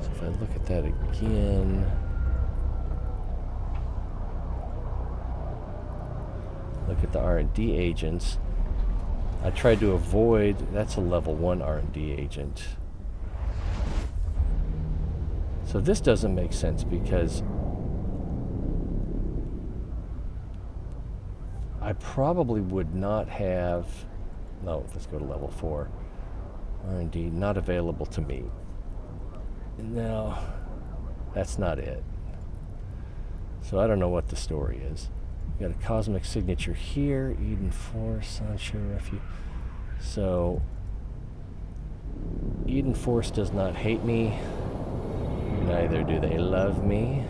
So if I look at that again, look at the R&D agents. I tried to avoid, that's a level 1 R&D agent. So this doesn't make sense because I probably would not have, no, let's go to level 4. R&D, not available to me. No, that's not it. So I don't know what the story is. Got a cosmic signature here, Eden Force, Sancho Refuge. So Eden Force does not hate me, neither do they love me.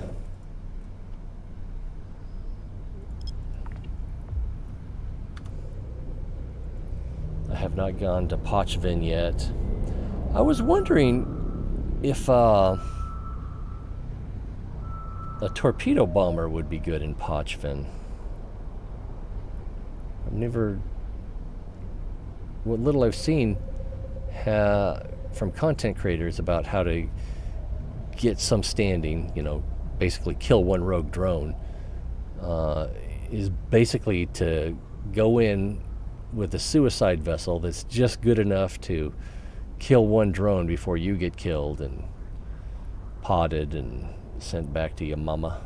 I have not gone to Pochvin yet. I was wondering if a torpedo bomber would be good in Pochvin. I've never, what little I've seen from content creators about how to get some standing, basically kill one rogue drone, is basically to go in with a suicide vessel that's just good enough to kill one drone before you get killed and potted and sent back to your mama.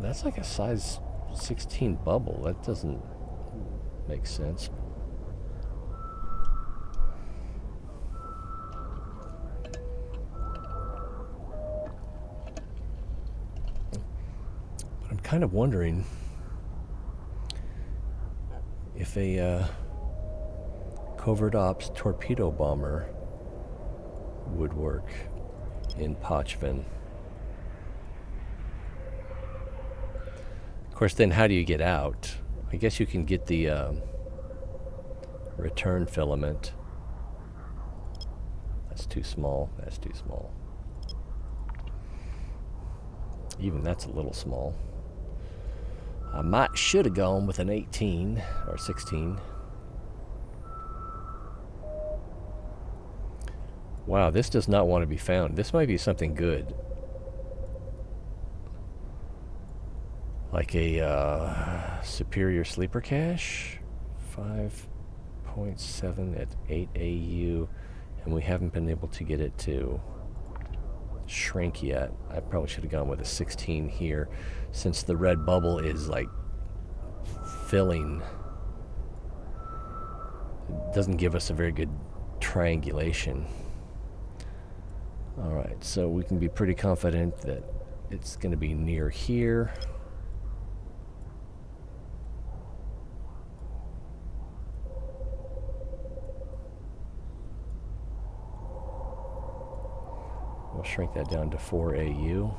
That's like a size 16 bubble. That doesn't make sense. But I'm kind of wondering if a covert ops torpedo bomber would work. in Pochven. Of course, then how do you get out? I guess you can get the return filament. That's too small. That's too small. Even that's a little small. I should have gone with an 18 or 16. Wow, this does not want to be found. This might be something good. Like a superior sleeper cache. 5.7 at 8 AU. And we haven't been able to get it to shrink yet. I probably should have gone with a 16 here, since the red bubble is like filling. It doesn't give us a very good triangulation. Alright, so we can be pretty confident that it's going to be near here. We'll shrink that down to 4 AU.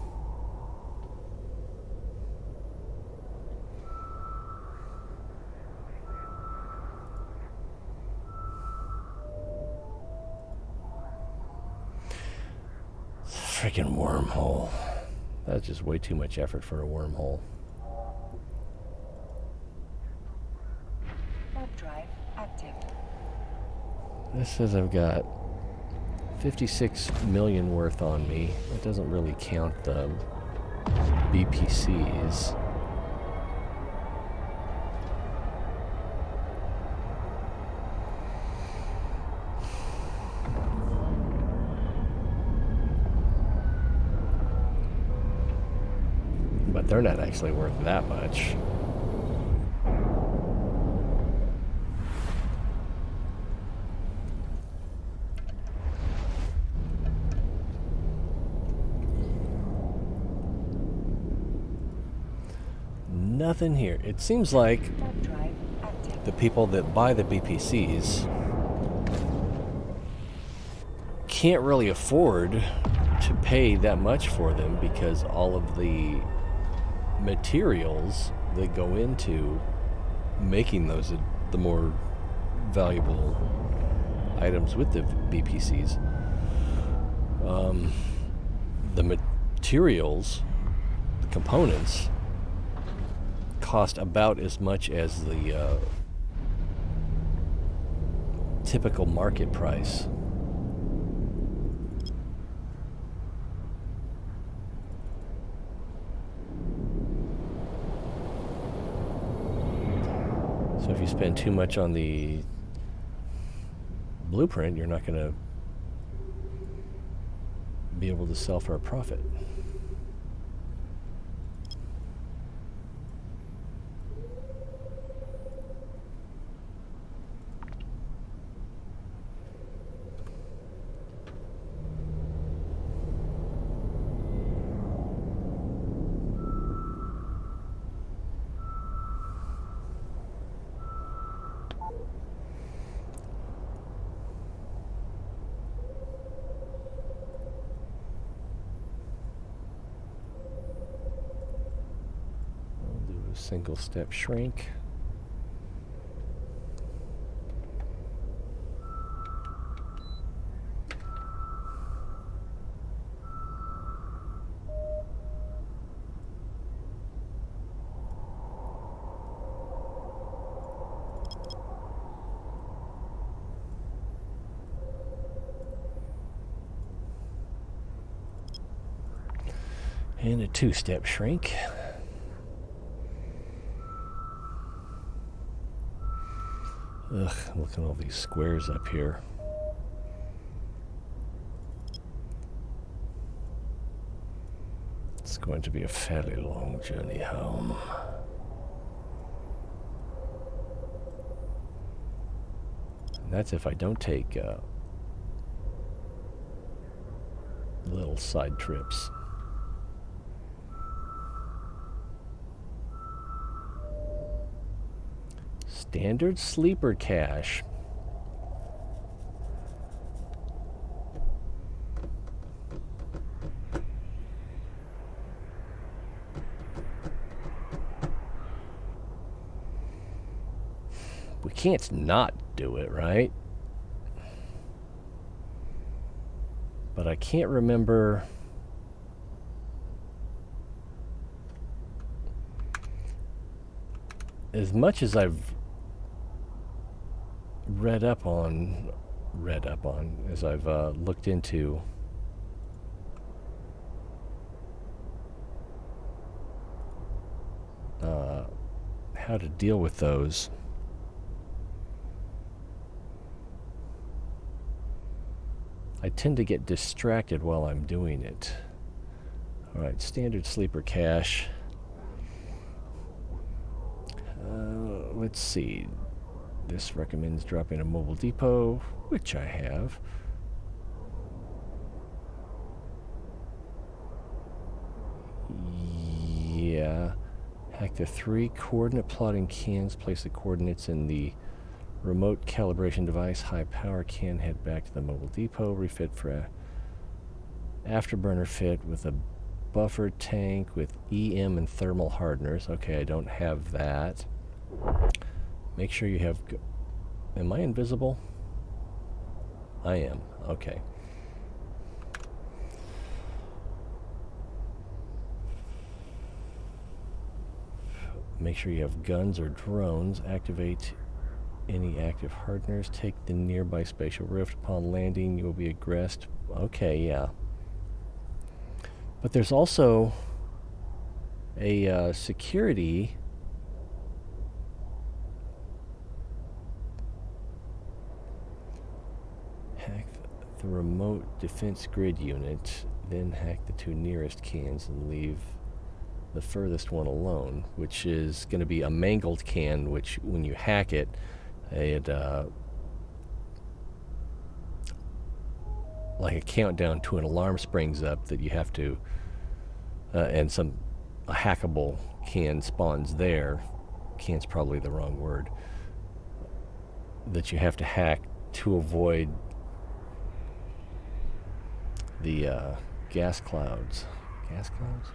Freaking wormhole. That's just way too much effort for a wormhole. Warp drive active. This says I've got 56 million worth on me. It doesn't really count the BPCs. But they're not actually worth that much. Nothing here. It seems like Warp drive active. the people that buy the BPCs can't really afford to pay that much for them, because all of the materials that go into making those the more valuable items with the BPCs, the materials, the components, cost about as much as the typical market price. So if you spend too much on the blueprint, you're not going to be able to sell for a profit. Single step shrink. And a two-step shrink. Ugh, look at all these squares up here. It's going to be a fairly long journey home. And that's if I don't take little side trips. Standard sleeper cache. We can't not do it, right? But I can't remember. As much as I've read up on, as I've looked into how to deal with those. I tend to get distracted while I'm doing it. Alright, standard sleeper cache. Let's see. This recommends dropping a mobile depot, which I have. Yeah. Hack the 3 coordinate plotting cans. Place the coordinates in the remote calibration device. High power can. Head back to the mobile depot. Refit for afterburner fit with a buffer tank with EM and thermal hardeners. Okay, I don't have that. Make sure you have... Am I invisible? I am. Okay. Make sure you have guns or drones. Activate any active hardeners. Take the nearby spatial rift. Upon landing, you will be aggressed. Okay, yeah. But there's also a security... Hack the remote defense grid unit, then hack the 2 nearest cans and leave the furthest one alone, which is going to be a mangled can, which when you hack it, it like a countdown to an alarm springs up that you have to, and a hackable can spawns there. Can's probably the wrong word. That you have to hack to avoid the gas clouds. Gas clouds?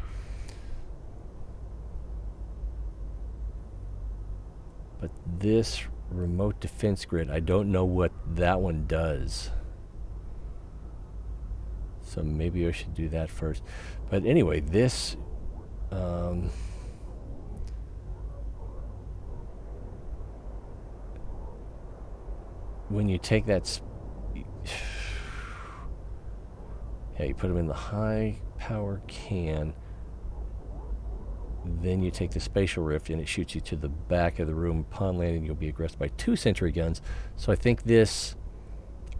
But this remote defense grid, I don't know what that one does. So maybe I should do that first. But anyway, this... when you take that... Yeah, you put them in the high power can, then you take the spatial rift and it shoots you to the back of the room. Upon landing, you'll be aggressed by 2 sentry guns. So I think this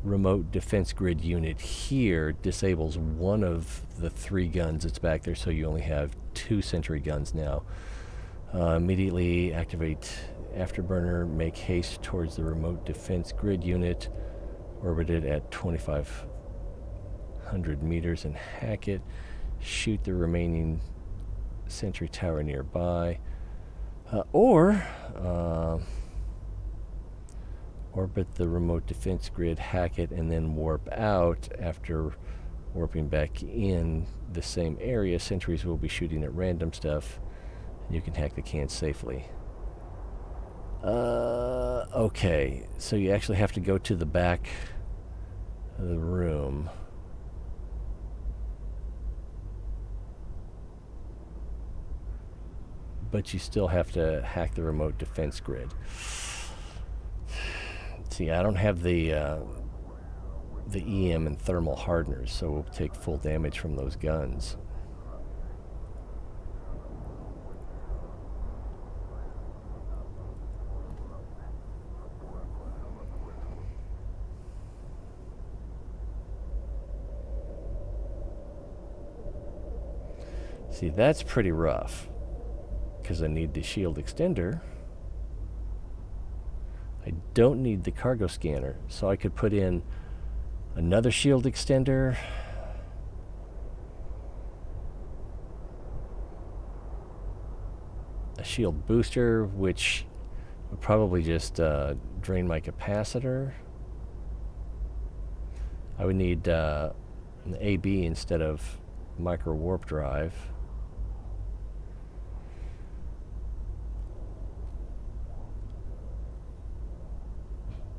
remote defense grid unit here disables one of the 3 guns that's back there, so you only have 2 sentry guns now. Immediately activate afterburner, make haste towards the remote defense grid unit, orbit it at 2,500 meters and hack it. Shoot the remaining sentry tower nearby, or orbit the remote defense grid, hack it, and then warp out. After warping back in the same area, sentries will be shooting at random stuff, and you can hack the can safely. Okay, so you actually have to go to the back of the room. But you still have to hack the remote defense grid. See, I don't have the EM and thermal hardeners, so we'll take full damage from those guns. See, that's pretty rough, because I need the shield extender. I don't need the cargo scanner, so I could put in another shield extender. A shield booster, which would probably just drain my capacitor. I would need an AB instead of micro warp drive.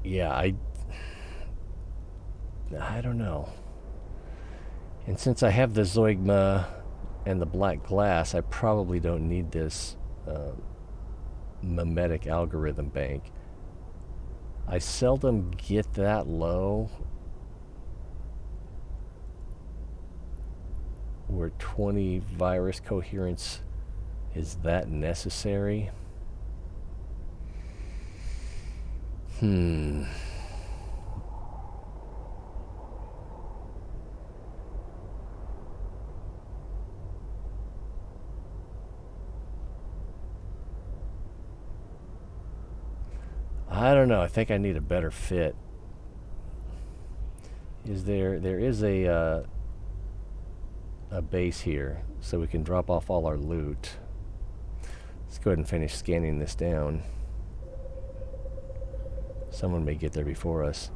yeah, I don't know. And since I have the Zeugma and the black glass, I probably don't need this mimetic algorithm bank. I seldom get that low where 20 virus coherence is that necessary. I don't know. I think I need a better fit. There is a base here, so we can drop off all our loot. Let's go ahead and finish scanning this down. Someone may get there before us.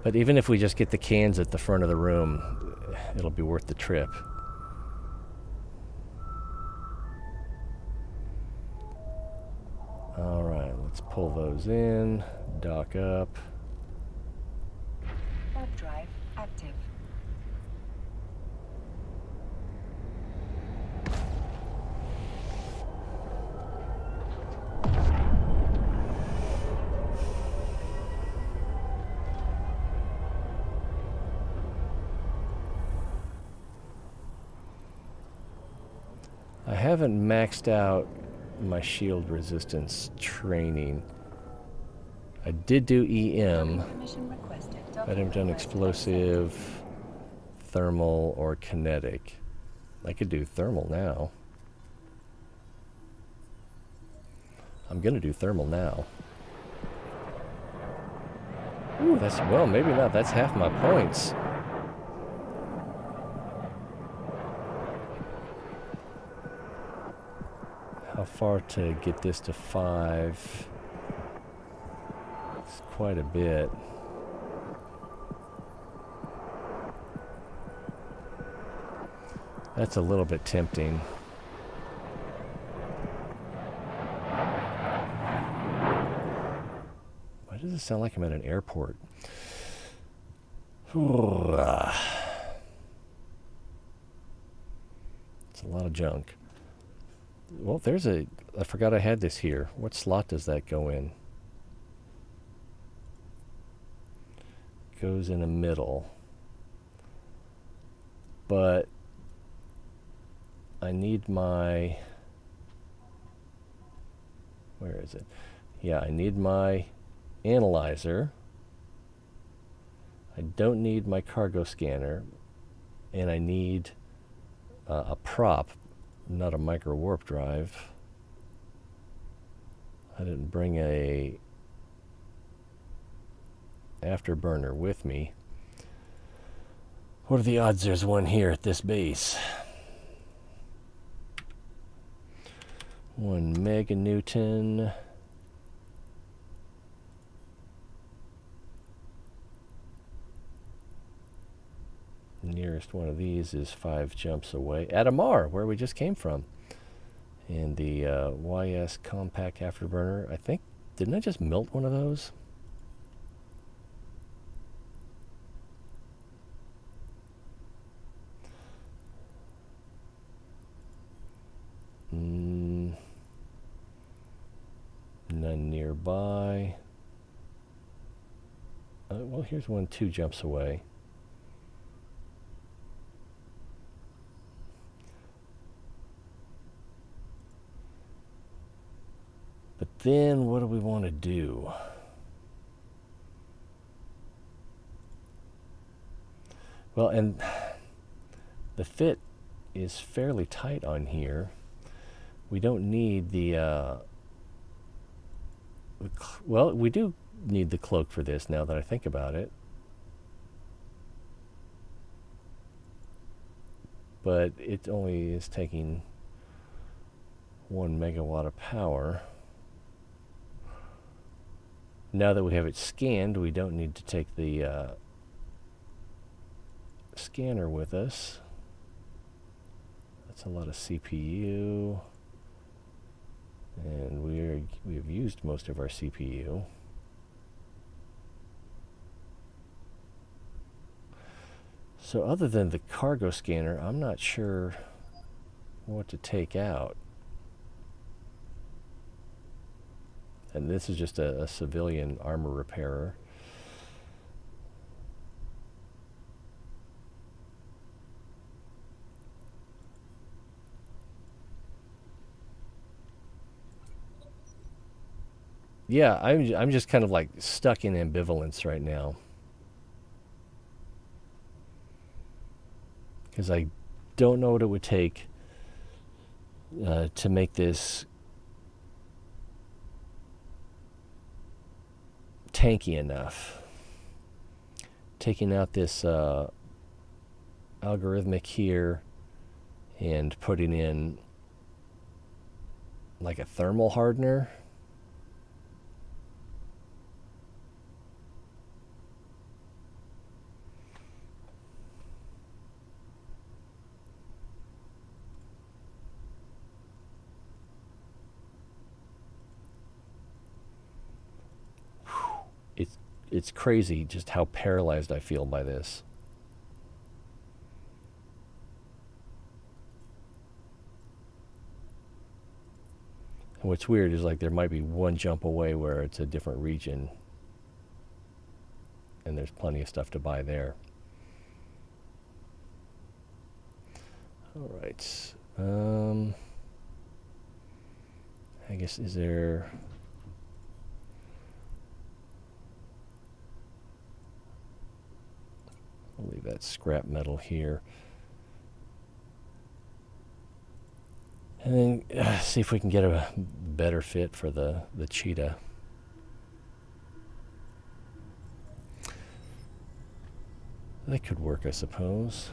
But even if we just get the cans at the front of the room, it'll be worth the trip. Alright, let's pull those in, dock up. Warp drive active. I haven't maxed out my shield resistance training. I did do EM. Permission requested. I haven't done explosive, thermal, or kinetic. I could do thermal now. I'm gonna do thermal now. Ooh, that's, well, maybe not. That's half my points. How far to get this to 5? It's quite a bit. That's a little bit tempting. Why does it sound like I'm at an airport? It's a lot of junk. Well, there's a... I forgot I had this here. What slot does that go in? Goes in the middle. But I need my... Where is it? Yeah, I need my analyzer. I don't need my cargo scanner. And I need a prop, not a micro warp drive. I didn't bring a afterburner with me. What are the odds there's one here at this base? 1 meganewton. The nearest one of these is 5 jumps away. Adamar, where we just came from. And the YS compact afterburner. I think, didn't I just melt one of those? None nearby. Well, here's one 2 jumps away. But then, what do we want to do? Well, and the fit is fairly tight on here. We don't need the well, we do need the cloak for this now that I think about it. But it only is taking 1 megawatt of power. Now that we have it scanned, we don't need to take the scanner with us. That's a lot of CPU. And we've used most of our CPU. So other than the cargo scanner, I'm not sure what to take out. And this is just a civilian armor repairer. Yeah, I'm just kind of like stuck in ambivalence right now. Because I don't know what it would take to make this tanky enough. Taking out this algorithmic here and putting in like a thermal hardener. It's crazy just how paralyzed I feel by this. And what's weird is like there might be one jump away where it's a different region and there's plenty of stuff to buy there. All right. I guess is there... I'll leave that scrap metal here. And then see if we can get a better fit for the cheetah. That could work, I suppose.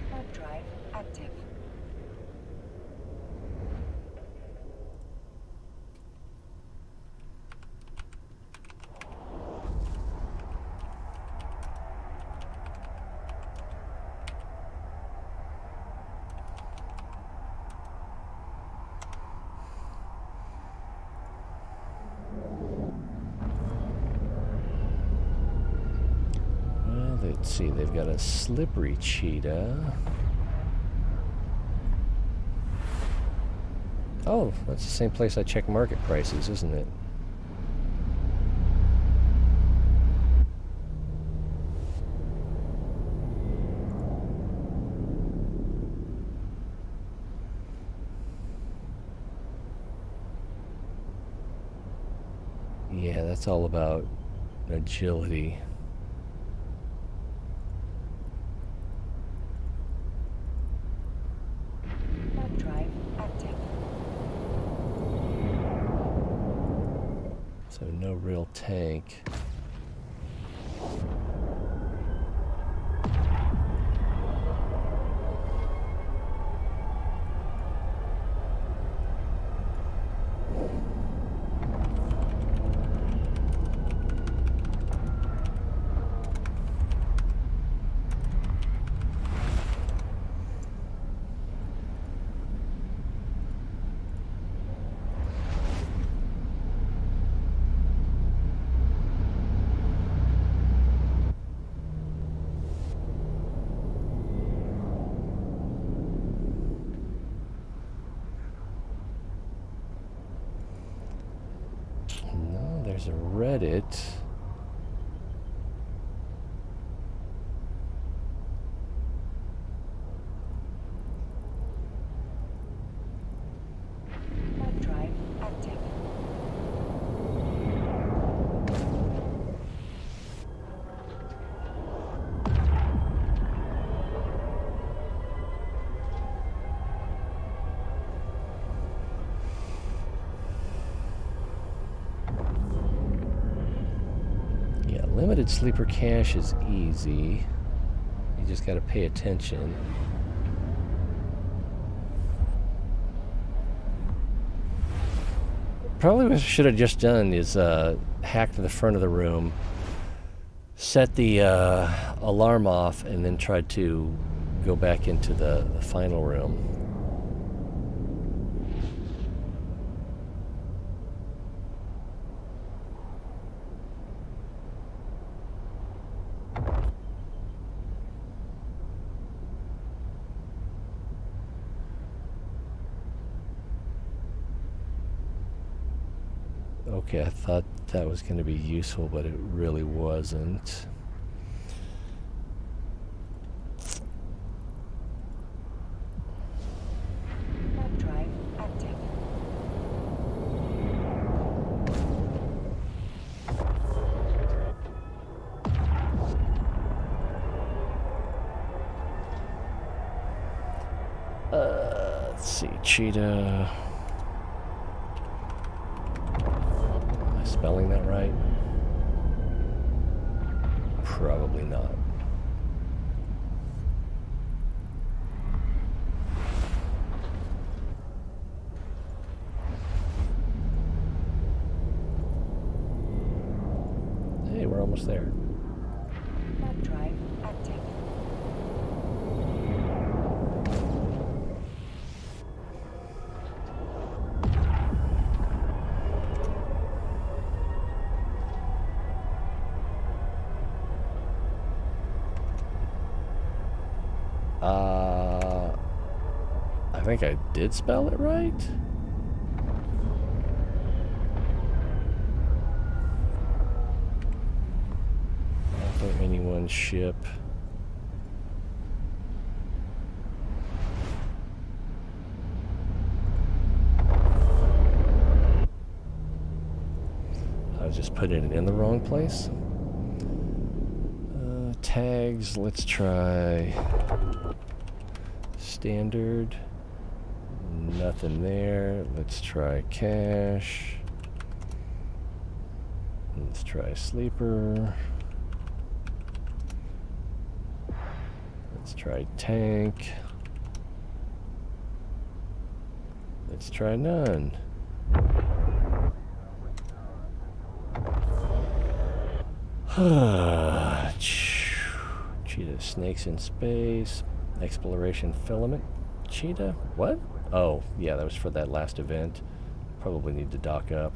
Hard drive active. Let's see, they've got a slippery cheetah. Oh, that's the same place I check market prices, isn't it? Yeah, that's all about agility. Hard drive active. So no real tank. No, there's a Reddit. Hard drive active. Yeah, limited sleeper cache is easy. You just got to pay attention. Probably what I should have just done is hacked the front of the room, set the alarm off and then tried to go back into the final room. Okay, I thought that was going to be useful, but it really wasn't. Web drive active. Let's see, cheetah. Am I spelling that right? Probably not. Hey, we're almost there. Web drive active. I think I did spell it right. Author anyone ship. I was just putting it in the wrong place. Tags, let's try standard. Nothing there. Let's try cache. Let's try sleeper. Let's try tank. Let's try none. Cheetah snakes in space. Exploration filament. Cheetah? What? Oh, yeah, that was for that last event. Probably need to dock up.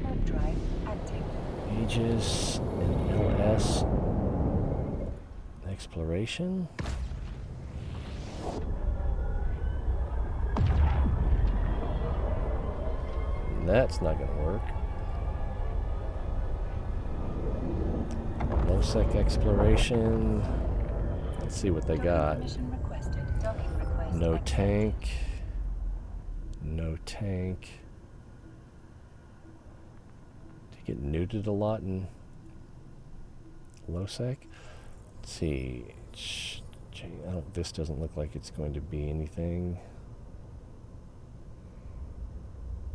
Web drive active. Aegis and LS. Exploration. That's not going to work. Low-sec exploration. Let's see what they got. Permission requested. Docking request No accepted. tank. No tank. Do you get neutered a lot in low-sec? Let's see. This doesn't look like it's going to be anything.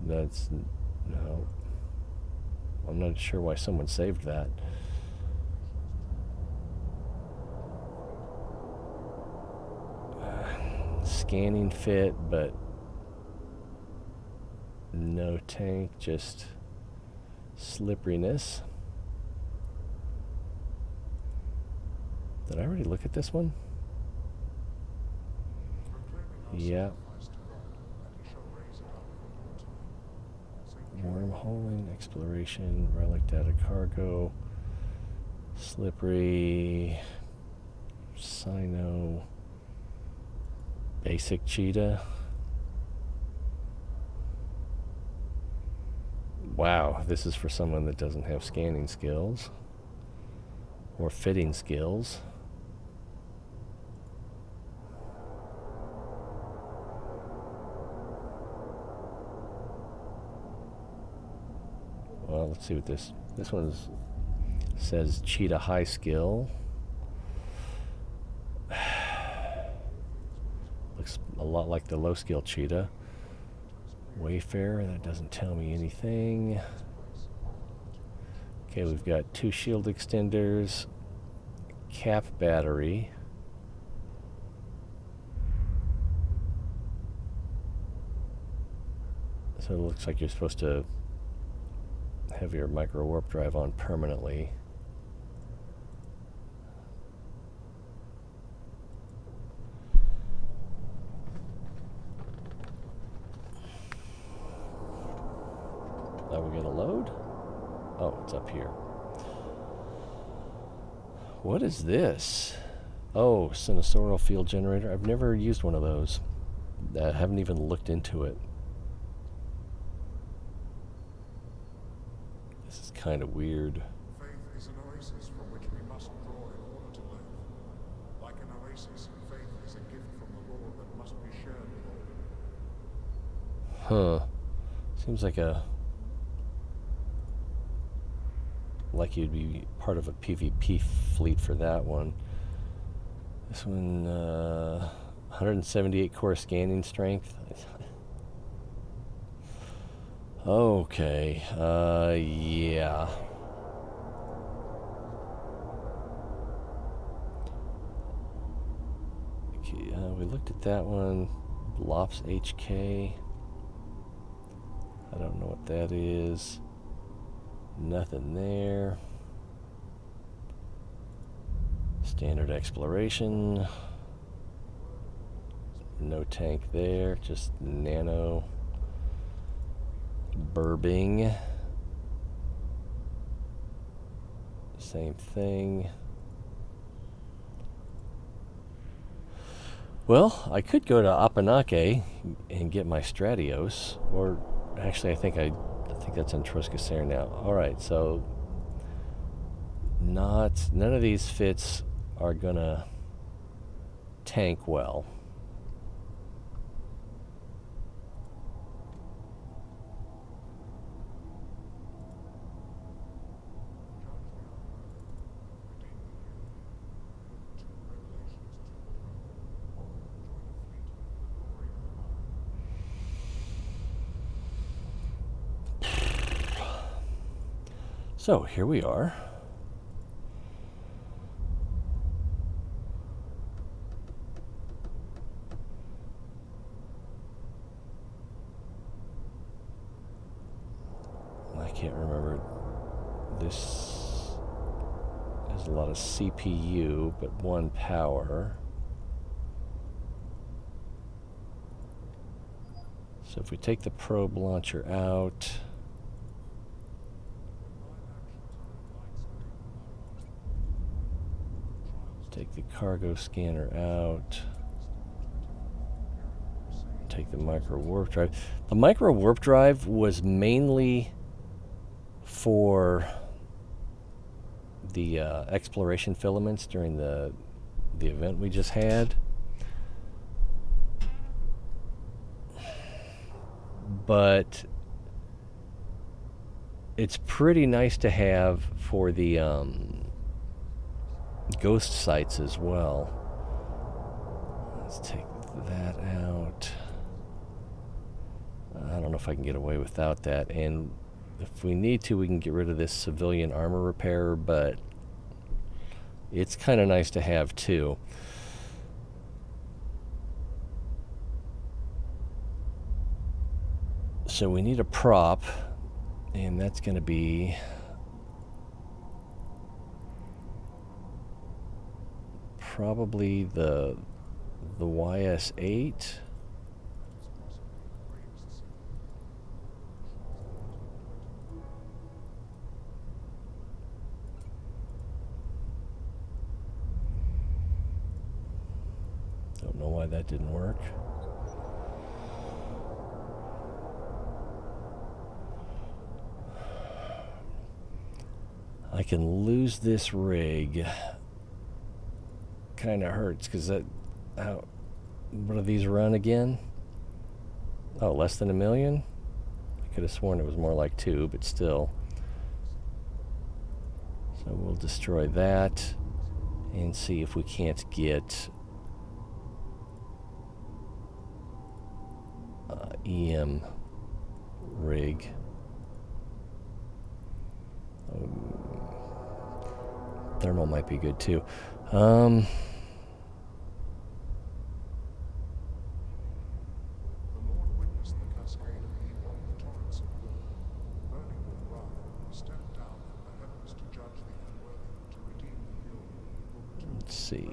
That's... no. I'm not sure why someone saved that. Scanning fit, but no tank, just slipperiness. Did I already look at this one? Yeah. Wormholing, exploration, relic data cargo, slippery, Sino, basic cheetah. Wow, this is for someone that doesn't have scanning skills or fitting skills. Well, let's see what this one says. Cheetah high skill. Looks a lot like the low skill cheetah. Wayfarer, that doesn't tell me anything. Okay, we've got 2 shield extenders, cap battery. So it looks like you're supposed to heavier micro warp drive on permanently. Now we get a load? Oh, it's up here. What is this? Oh, sinusoidal field generator. I've never used one of those. I haven't even looked into it. This is kind of weird. Faith is an oasis from which we must draw in order to live. Like an oasis, faith is a gift from the Lord that must be shared with all. Huh. Seems like you'd be part of a PvP fleet for that one. This one, 178 core scanning strength. Okay, yeah. Okay, we looked at that one. Lops HK. I don't know what that is. Nothing there. Standard exploration. No tank there, just nano. Burbing. Same thing. Well, I could go to Apanake and get my Stratios, or actually I think that's in Troscacer now. Alright, so none of these fits are gonna tank well. So here we are. I can't remember. This has a lot of CPU, but one power. So if we take the probe launcher out, take the cargo scanner out, take the micro warp drive. The micro warp drive was mainly for the exploration filaments during the event we just had. But it's pretty nice to have for the ghost sites as well. Let's take that out. I don't know if I can get away without that. And if we need to, we can get rid of this civilian armor repairer, but it's kind of nice to have too. So we need a prop, and that's going to be probably the YS8. Don't know why that didn't work. I can lose this rig. Kind of hurts because what do these run again? Oh, less than $1 million? I could have sworn it was more like 2, but still. So we'll destroy that and see if we can't get EM rig. Thermal might be good too. The Lord witnessed the cascade of heat, the torrents of water, burning with wrath, see.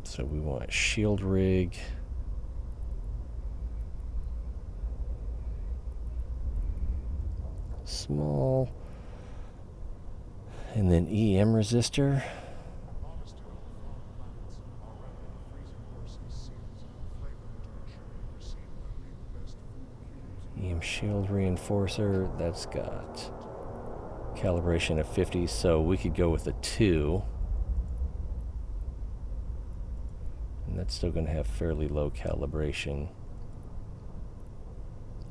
So we want shield rig. Small. And then EM resistor. EM shield reinforcer. That's got calibration of 50, so we could go with a 2. And that's still going to have fairly low calibration.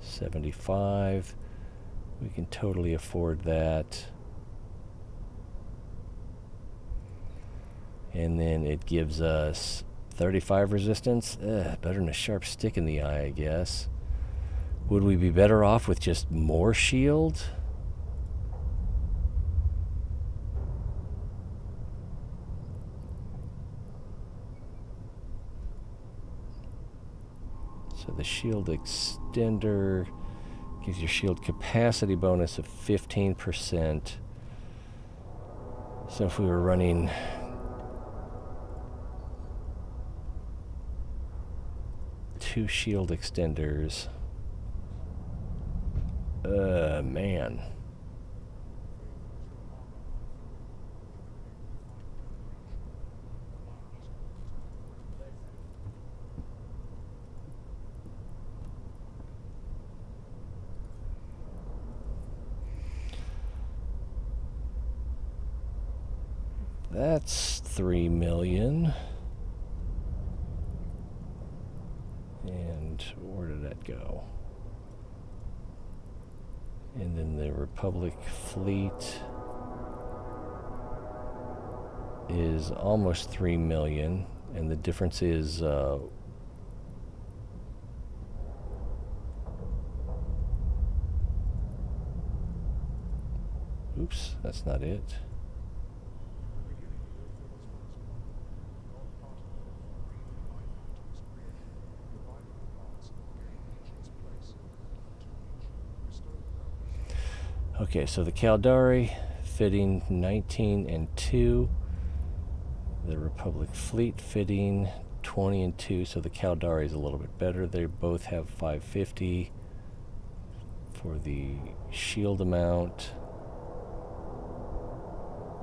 75. We can totally afford that. And then it gives us 35 resistance. Better than a sharp stick in the eye, I guess. Would we be better off with just more shield? So the shield extender gives your shield capacity bonus of 15%. So if we were running two shield extenders, man. That's 3 million. And where did that go? And then the Republic fleet is almost 3 million. And the difference is oops, that's not it. Okay, so the Caldari fitting 19 and 2. The Republic fleet fitting 20 and 2. So the Caldari is a little bit better. They both have 550 for the shield amount.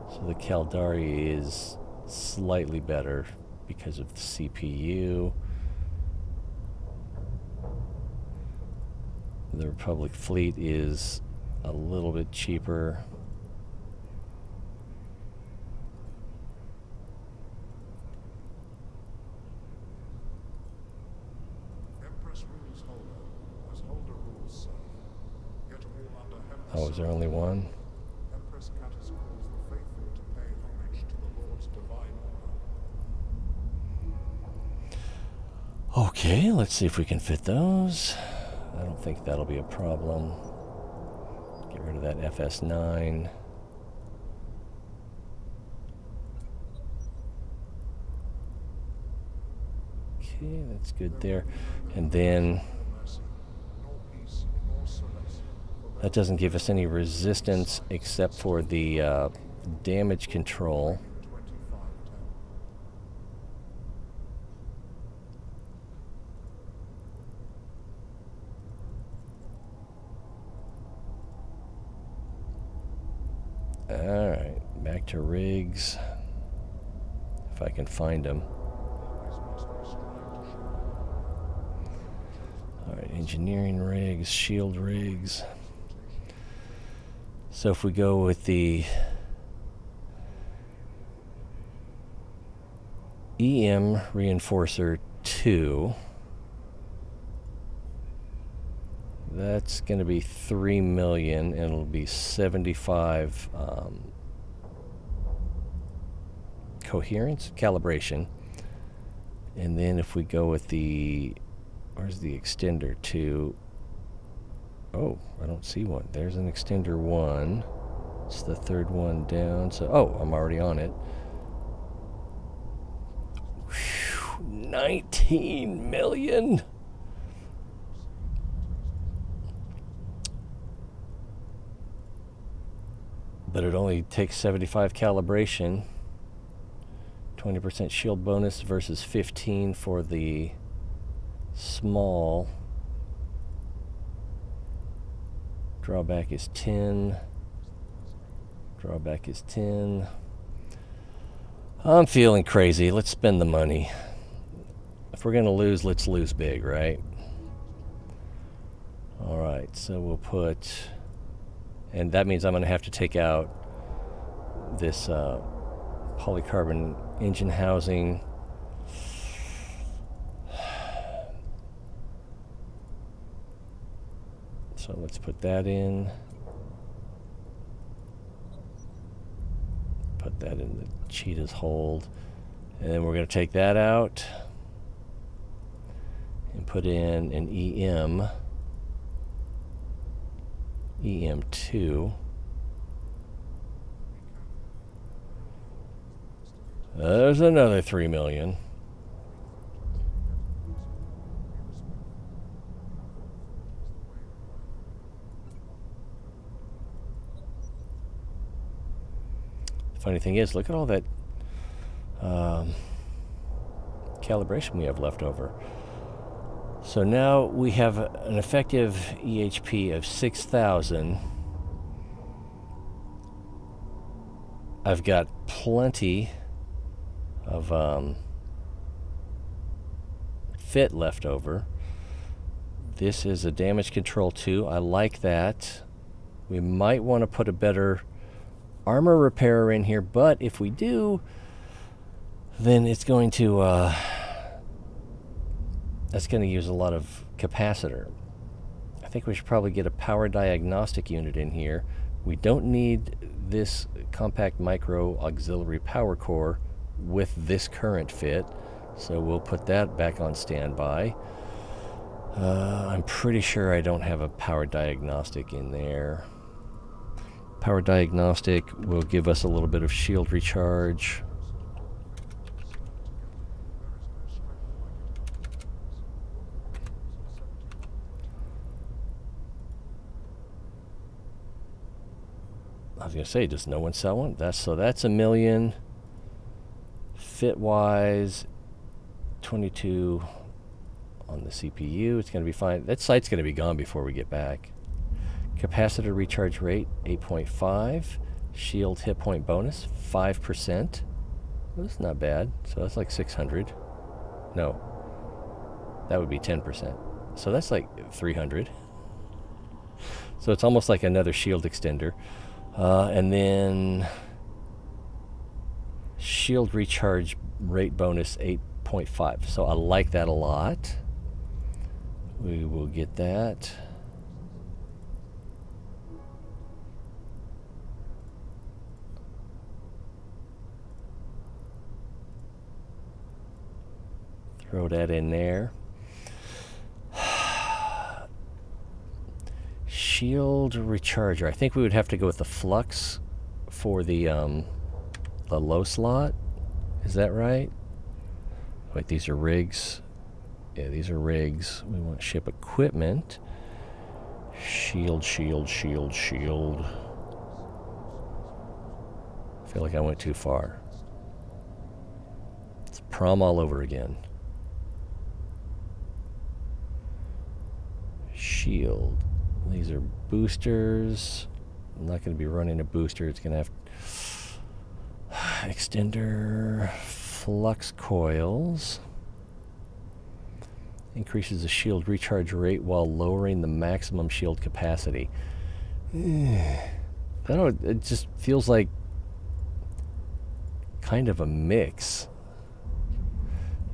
So the Caldari is slightly better because of the CPU. The Republic fleet is a little bit cheaper. Empress rules Holder, as Holder rules Self. Yet all under heaven's Oh, is there only one? Empress Catus calls the faithful to pay homage to the Lord's divine order. Okay, let's see if we can fit those. I don't think that'll be a problem. Get rid of that FS9. Okay, that's good there. And then that doesn't give us any resistance except for the damage control. Alright, back to rigs. If I can find them. Alright, engineering rigs, shield rigs. So if we go with the EM Reinforcer 2, that's going to be 3 million, and it'll be 75 coherence, calibration. And then if we go with the, where's the extender 2? Oh, I don't see one. There's an extender 1. It's the third one down. So, oh, I'm already on it. Whew, 19 million. but it only takes 75 calibration. 20% shield bonus versus 15 for the small. Drawback is 10. Drawback is 10. I'm feeling crazy. Let's spend the money. If we're going to lose, let's lose big, right? All right, so we'll put, and that means I'm going to have to take out this polycarbon engine housing. So let's put that in. Put that in the cheetah's hold. And then we're going to take that out and put in an EM2. There's another 3 million. Funny thing is, look at all that calibration we have left over. So now we have an effective EHP of 6,000. I've got plenty of fit left over. This is a damage control 2. I like that. We might want to put a better armor repairer in here, but if we do, then it's going to that's going to use a lot of capacitor. I think we should probably get a power diagnostic unit in here. We don't need this compact micro auxiliary power core with this current fit, so we'll put that back on standby. I'm pretty sure I don't have a power diagnostic in there. Power diagnostic will give us a little bit of shield recharge. I was gonna say, does no one sell one? That's $1 million. Fit wise, 22 on the CPU. It's gonna be fine. That site's gonna be gone before we get back. Capacitor recharge rate 8.5. Shield hit point bonus 5%. Well, that's not bad. So that's like 600. No, that would be 10%. So that's like 300. So it's almost like another shield extender. And then shield recharge rate bonus 8.5. So I like that a lot. We will get that. Throw that in there. Shield recharger. I think we would have to go with the flux for the low slot. Is that right? Wait, these are rigs. Yeah, these are rigs. We want ship equipment. Shield, shield, shield, shield. I feel like I went too far. It's prom all over again. Shield. These are boosters. I'm not going to be running a booster. It's going to have extender, flux coils. Increases the shield recharge rate while lowering the maximum shield capacity. I don't know, it just feels like kind of a mix.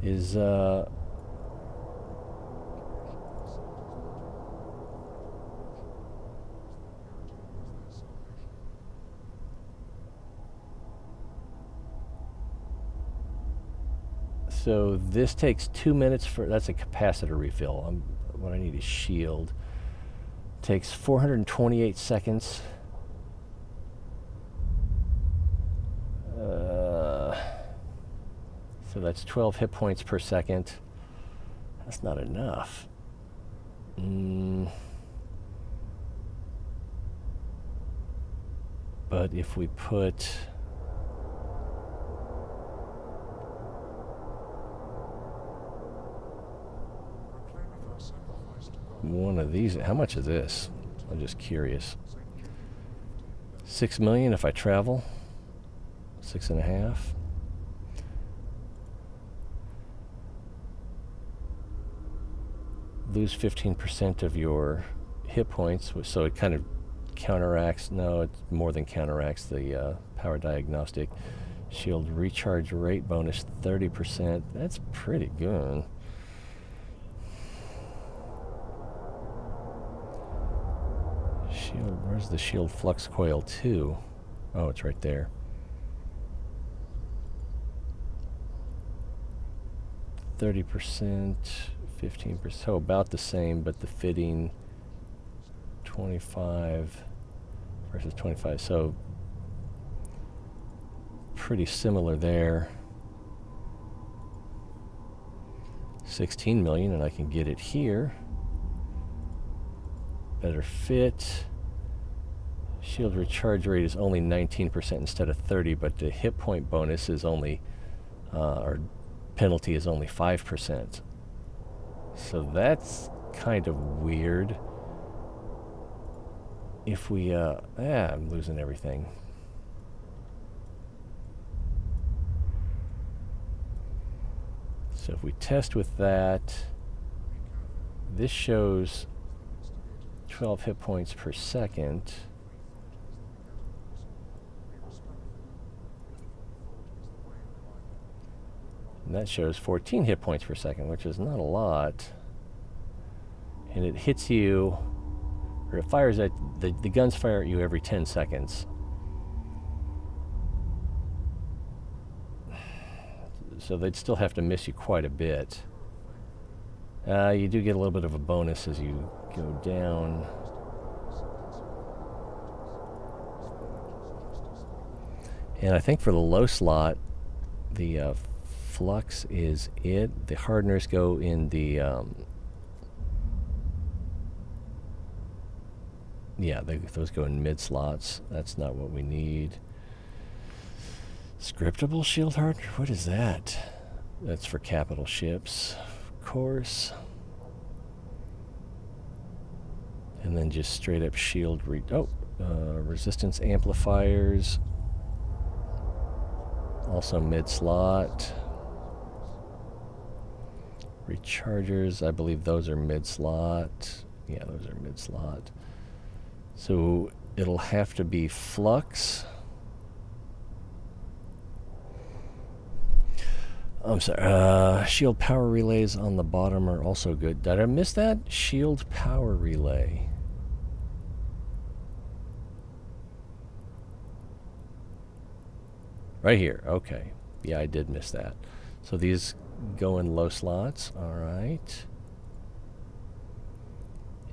Is so this takes 2 minutes for, that's a capacitor refill. What I need is shield. Takes 428 seconds. So that's 12 hit points per second. That's not enough. But if we put Proclaimeth our sacrifice to God. one of these, how much is this? I'm just curious. 6 million if I travel. 6.5. Lose 15% of your hit points, so it kind of counteracts. No, it's more than counteracts the power diagnostic. Shield recharge rate bonus 30%. That's pretty good. Shield, where's the shield flux coil 2? Oh, it's right there. 30%, 15%, so about the same, but the fitting 25 versus 25, so pretty similar there. 16 million, and I can get it here. Better fit. Shield recharge rate is only 19% instead of 30, but the hit point bonus is only, or penalty is only 5%. So that's kind of weird. If we, I'm losing everything. So if we test with that, this shows 12 hit points per second. And that shows 14 hit points per second, which is not a lot. And it hits you, or it fires at, the guns fire at you every 10 seconds. So they'd still have to miss you quite a bit. You do get a little bit of a bonus as you go down. And I think for the low slot, the flux is it. The hardeners go in the yeah, those go in mid slots. That's not what we need. Scriptable shield hardener? What is that? That's for capital ships, of course. And then just straight up shield resistance amplifiers. Also mid slot. Rechargers, I believe those are mid slot. Yeah, those are mid slot. So it'll have to be flux. I'm sorry. Shield power relays on the bottom are also good. Did I miss that? Shield power relay. Right here. Okay. Yeah, I did miss that. So these go in low slots. All right.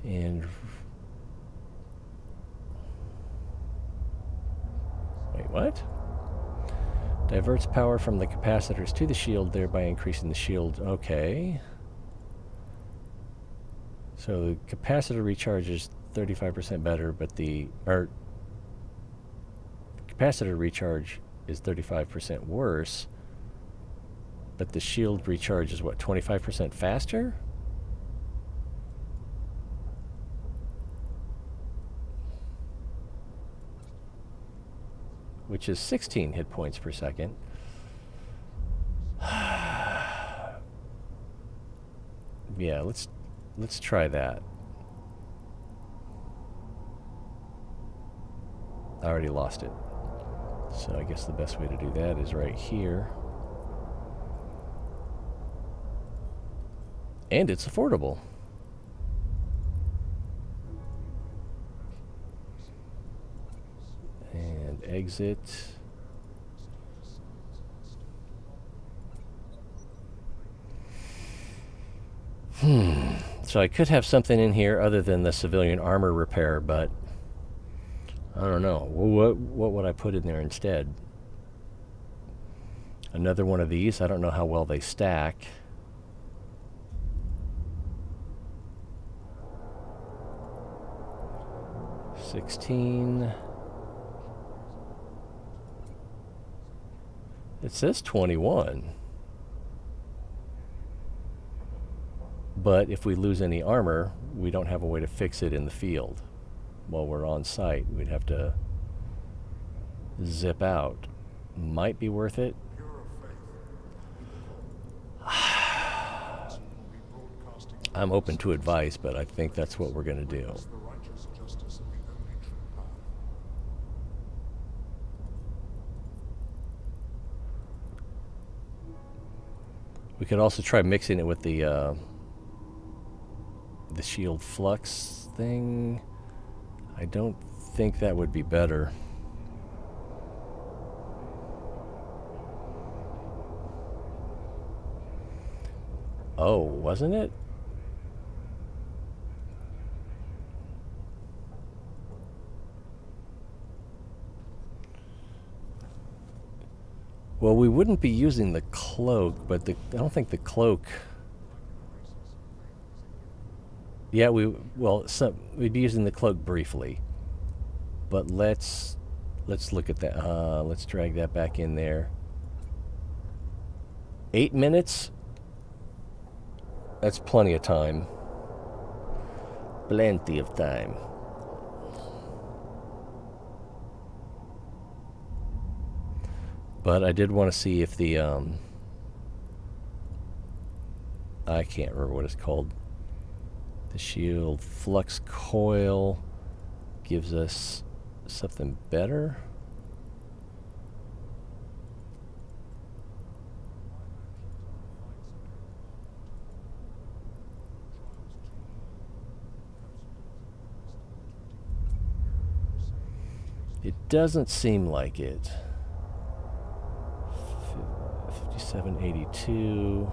And wait, what? Diverts power from the capacitors to the shield, thereby increasing the shield. Okay. So the capacitor recharge is 35% better, but the capacitor recharge is 35% worse, but the shield recharge is what, 25% faster? Which is 16 hit points per second. Yeah, let's try that. I already lost it. So I guess the best way to do that is right here. And it's affordable. And exit. So I could have something in here other than the civilian armor repair, but I don't know. What would I put in there instead? Another one of these. I don't know how well they stack. $16. It says 21. But if we lose any armor, we don't have a way to fix it in the field while we're on site. We'd have to zip out. Might be worth it. Pure of faith. Will be broadcasting I'm open to advice, but I think that's what we're going to do. as the righteous justice of the only true path. We could also try mixing it with the shield flux thing. I don't think that would be better. Oh, wasn't it? Well, we wouldn't be using the cloak, but I don't think the cloak. Yeah, we'd be using the cloak briefly, but let's look at that. Let's drag that back in there. 8 minutes. That's plenty of time. Plenty of time. But I did want to see if the I can't remember what it's called. The shield flux coil gives us something better. It doesn't seem like it. 5782.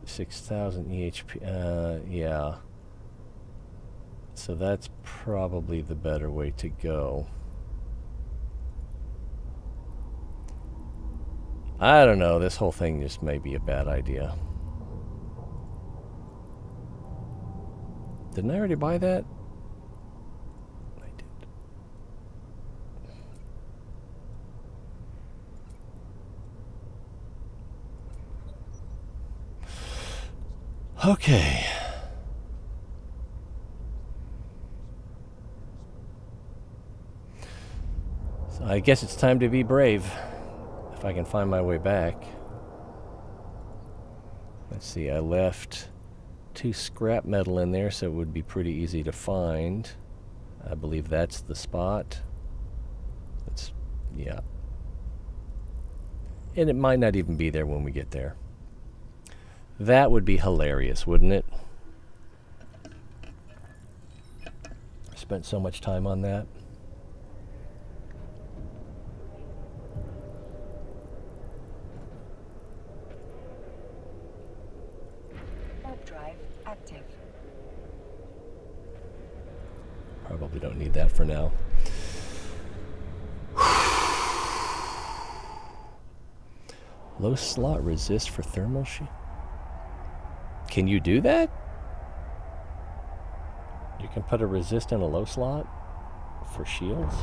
$6,000 EHP. Yeah. So that's probably the better way to go. I don't know. This whole thing just may be a bad idea. Didn't I already buy that? I did. Okay. So I guess it's time to be brave. If I can find my way back. Let's see, I left 2 scrap metal in there, so it would be pretty easy to find. I believe that's the spot. Yeah. And it might not even be there when we get there. That would be hilarious, wouldn't it? Spent so much time on that. Warp drive active. Probably don't need that for now. Low slot resist for thermal shield. Can you do that? You can put a resist in a low slot for shields?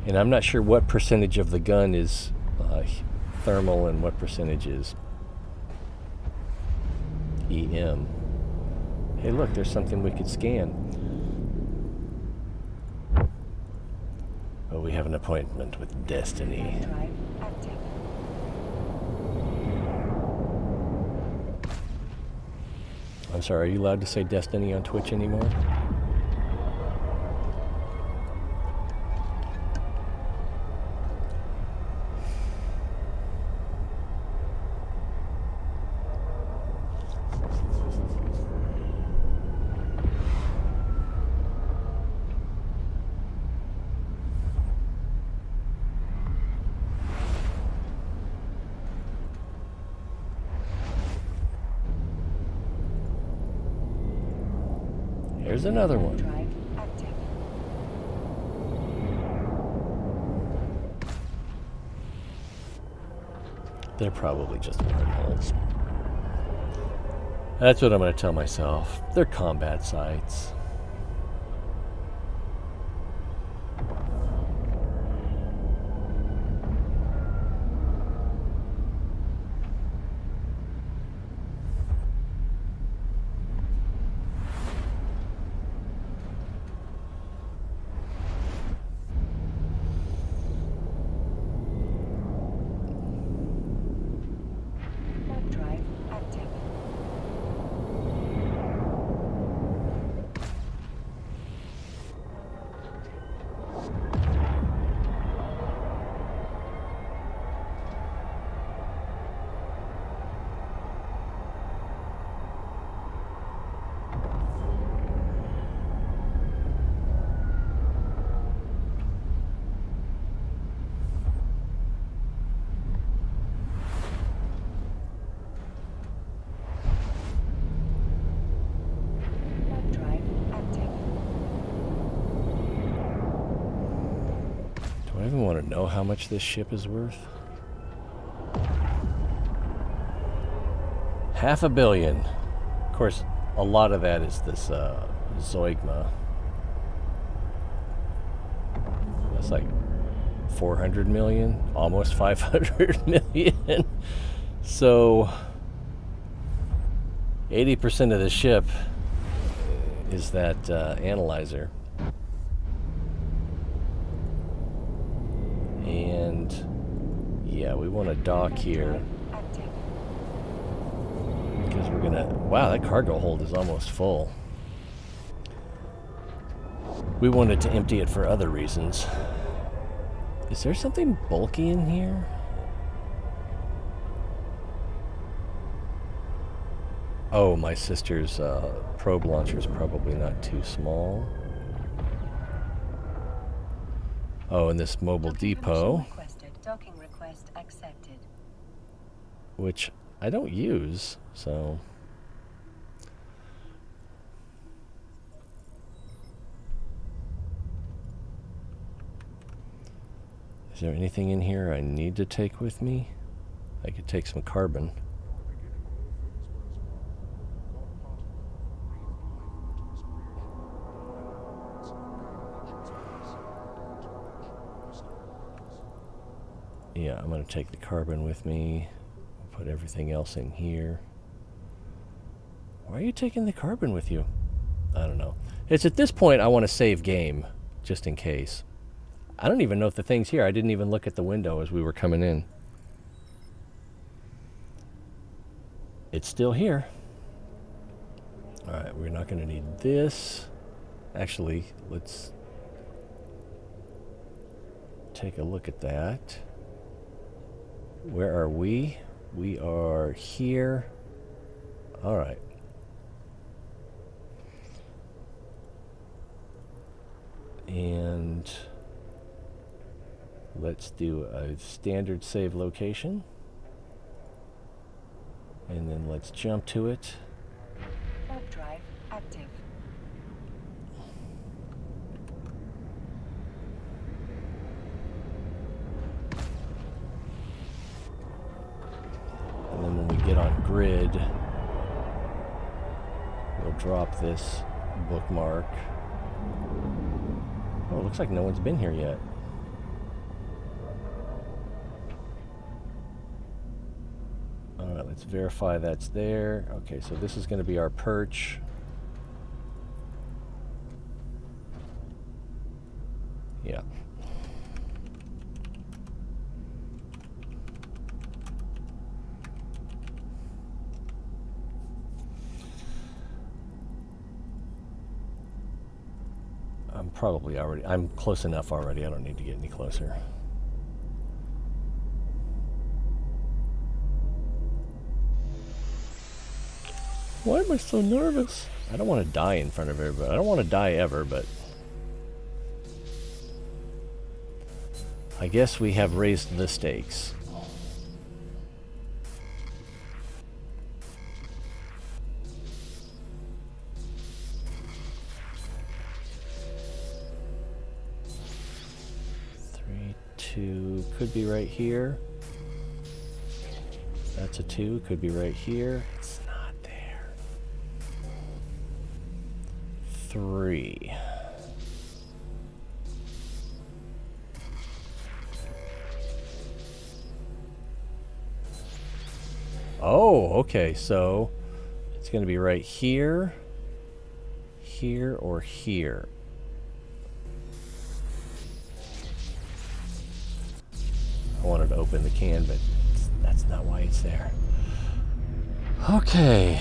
And I'm not sure what percentage of the gun is thermal and what percentage is EM. Hey, look, there's something we could scan. Oh, we have an appointment with Destiny. Warp drive active. I'm sorry, are you allowed to say Destiny on Twitch anymore? Here's another one. Drive active. They're probably just wormholes. That's what I'm going to tell myself. They're combat sites. Warp drive active. Warp drive active. Do I even want to know how much this ship is worth? $500 million. Of course, a lot of that is this Zoigma. That's like 400 million, almost 500 million. So 80% of the ship is that analyzer. And yeah, we want to dock here Active. because we're gonna. Wow, that cargo hold is almost full. We wanted to empty it for other reasons. Is there something bulky in here? Oh, my sister's probe launcher is probably not too small. Oh, and this mobile Docking depot, permission requested. Docking request accepted. which I don't use, so. Is there anything in here I need to take with me? I could take some carbon. Yeah, I'm going to take the carbon with me. Put everything else in here. Why are you taking the carbon with you? I don't know. It's at this point I want to save game, just in case. I don't even know if the thing's here. I didn't even look at the window as we were coming in. It's still here. Alright, we're not going to need this. Actually, let's take a look at that. Where are we? We are here. Alright. And let's do a standard save location. And then let's jump to it. Warp drive active. And then when we get on grid, we'll drop this bookmark. Oh, it looks like no one's been here yet. Alright, let's verify that's there. Okay, so this is going to be our perch. Yeah. I'm close enough already. I don't need to get any closer. Why am I so nervous? I don't want to die in front of everybody. I don't want to die ever, but I guess we have raised the stakes. Could be right here. That's a 2. Could be right here. It's not there. 3. Oh, okay. So it's going to be right here, here, or here. I wanted to open the can, but that's not why it's there. Okay.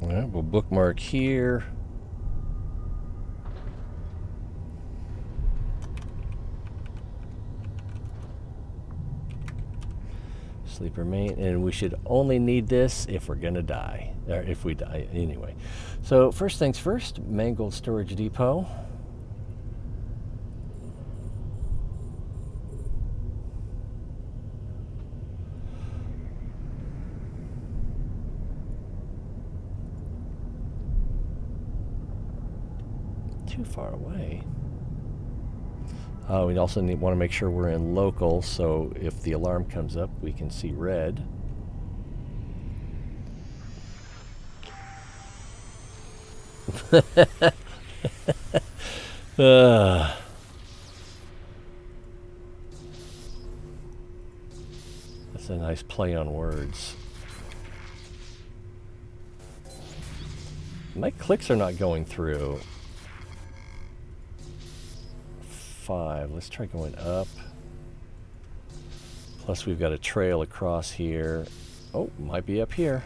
All right, we'll bookmark here. Sleeper main, and we should only need this if we're gonna die, or if we die anyway. So first things first, mangled storage depot. Too far away. We also want to make sure we're in local, so if the alarm comes up, we can see red. That's a nice play on words. My clicks are not going through. 5. Let's try going up. Plus we've got a trail across here. Oh, might be up here.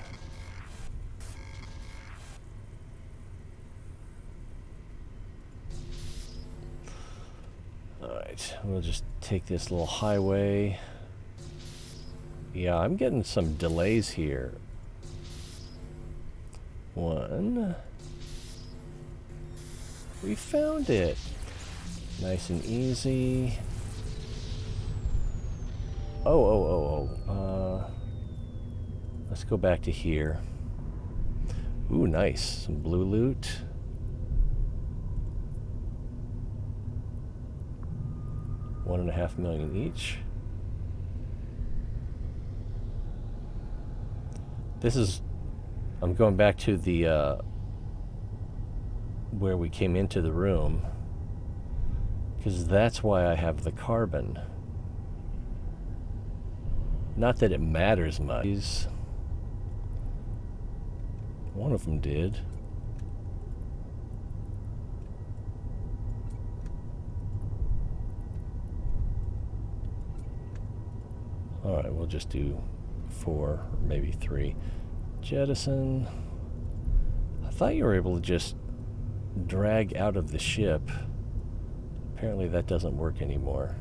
Alright, we'll just take this little highway. Yeah, I'm getting some delays here. 1. We found it. Nice and easy. Let's go back to here. Ooh, nice. Some blue loot. $1.5 million each. This is... I'm going back to the... where we came into the room. Because that's why I have the carbon. Not that it matters much. One of them did. Alright, we'll just do 4, or maybe 3. Jettison. I thought you were able to just drag out of the ship. Apparently that doesn't work anymore.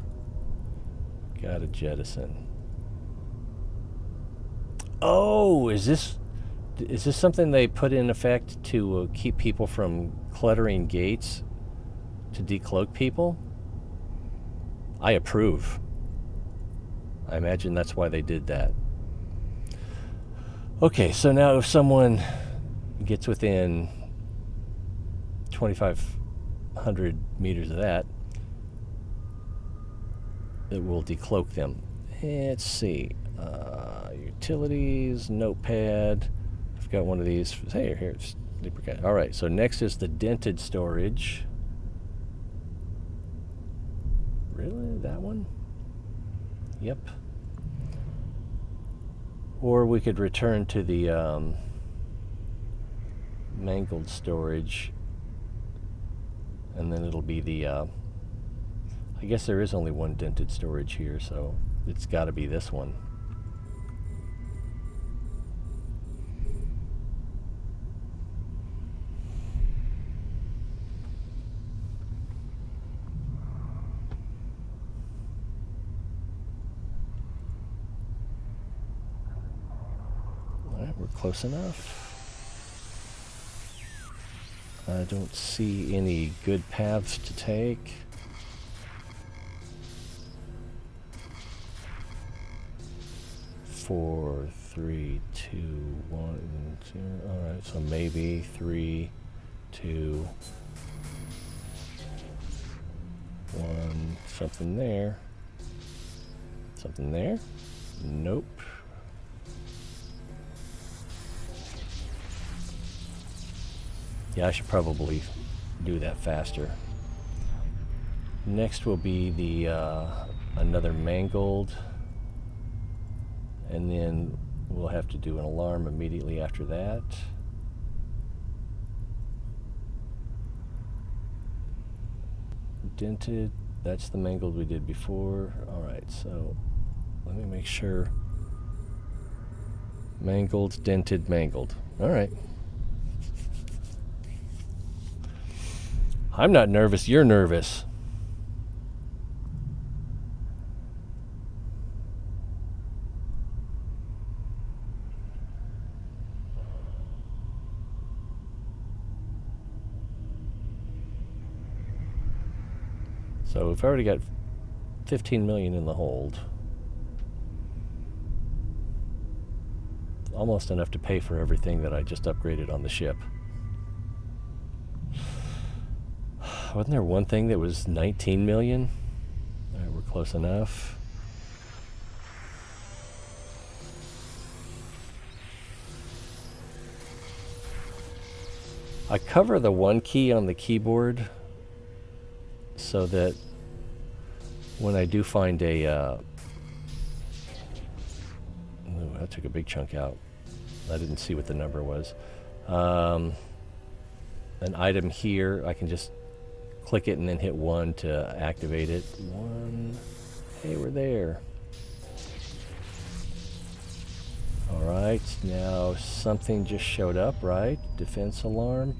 Gotta jettison. Oh, is this something they put in effect to keep people from cluttering gates? To decloak people? I approve. I imagine that's why they did that. Okay, so now if someone gets within 2,500 meters of that, it will decloak them. Let's see. Utilities, notepad. I've got one of these. Hey, here's lubricant. All right, so next is the dented storage. Really? That one? Yep. Or we could return to the mangled storage, and then it'll be the I guess there is only one dented storage here, so it's got to be this one. All right, we're close enough. I don't see any good paths to take. 4, 3, 2, 1, 0. All right, so maybe 3, 2, 1. Something there. Something there? Nope. Yeah, I should probably do that faster. Next will be the another mangled, and then we'll have to do an alarm immediately after that. Dented, that's the mangled we did before. All right, so let me make sure. Mangled, dented, mangled. All right. I'm not nervous, you're nervous. So we've already got 15 million in the hold. Almost enough to pay for everything that I just upgraded on the ship. Wasn't there one thing that was 19 million? All right, we're close enough. I cover the one key on the keyboard so that when I do find a ooh, that took a big chunk out. I didn't see what the number was. An item here, I can just click it and then hit 1 to activate it. 1. Hey, we're there. All right, now something just showed up, right? Defense alarm.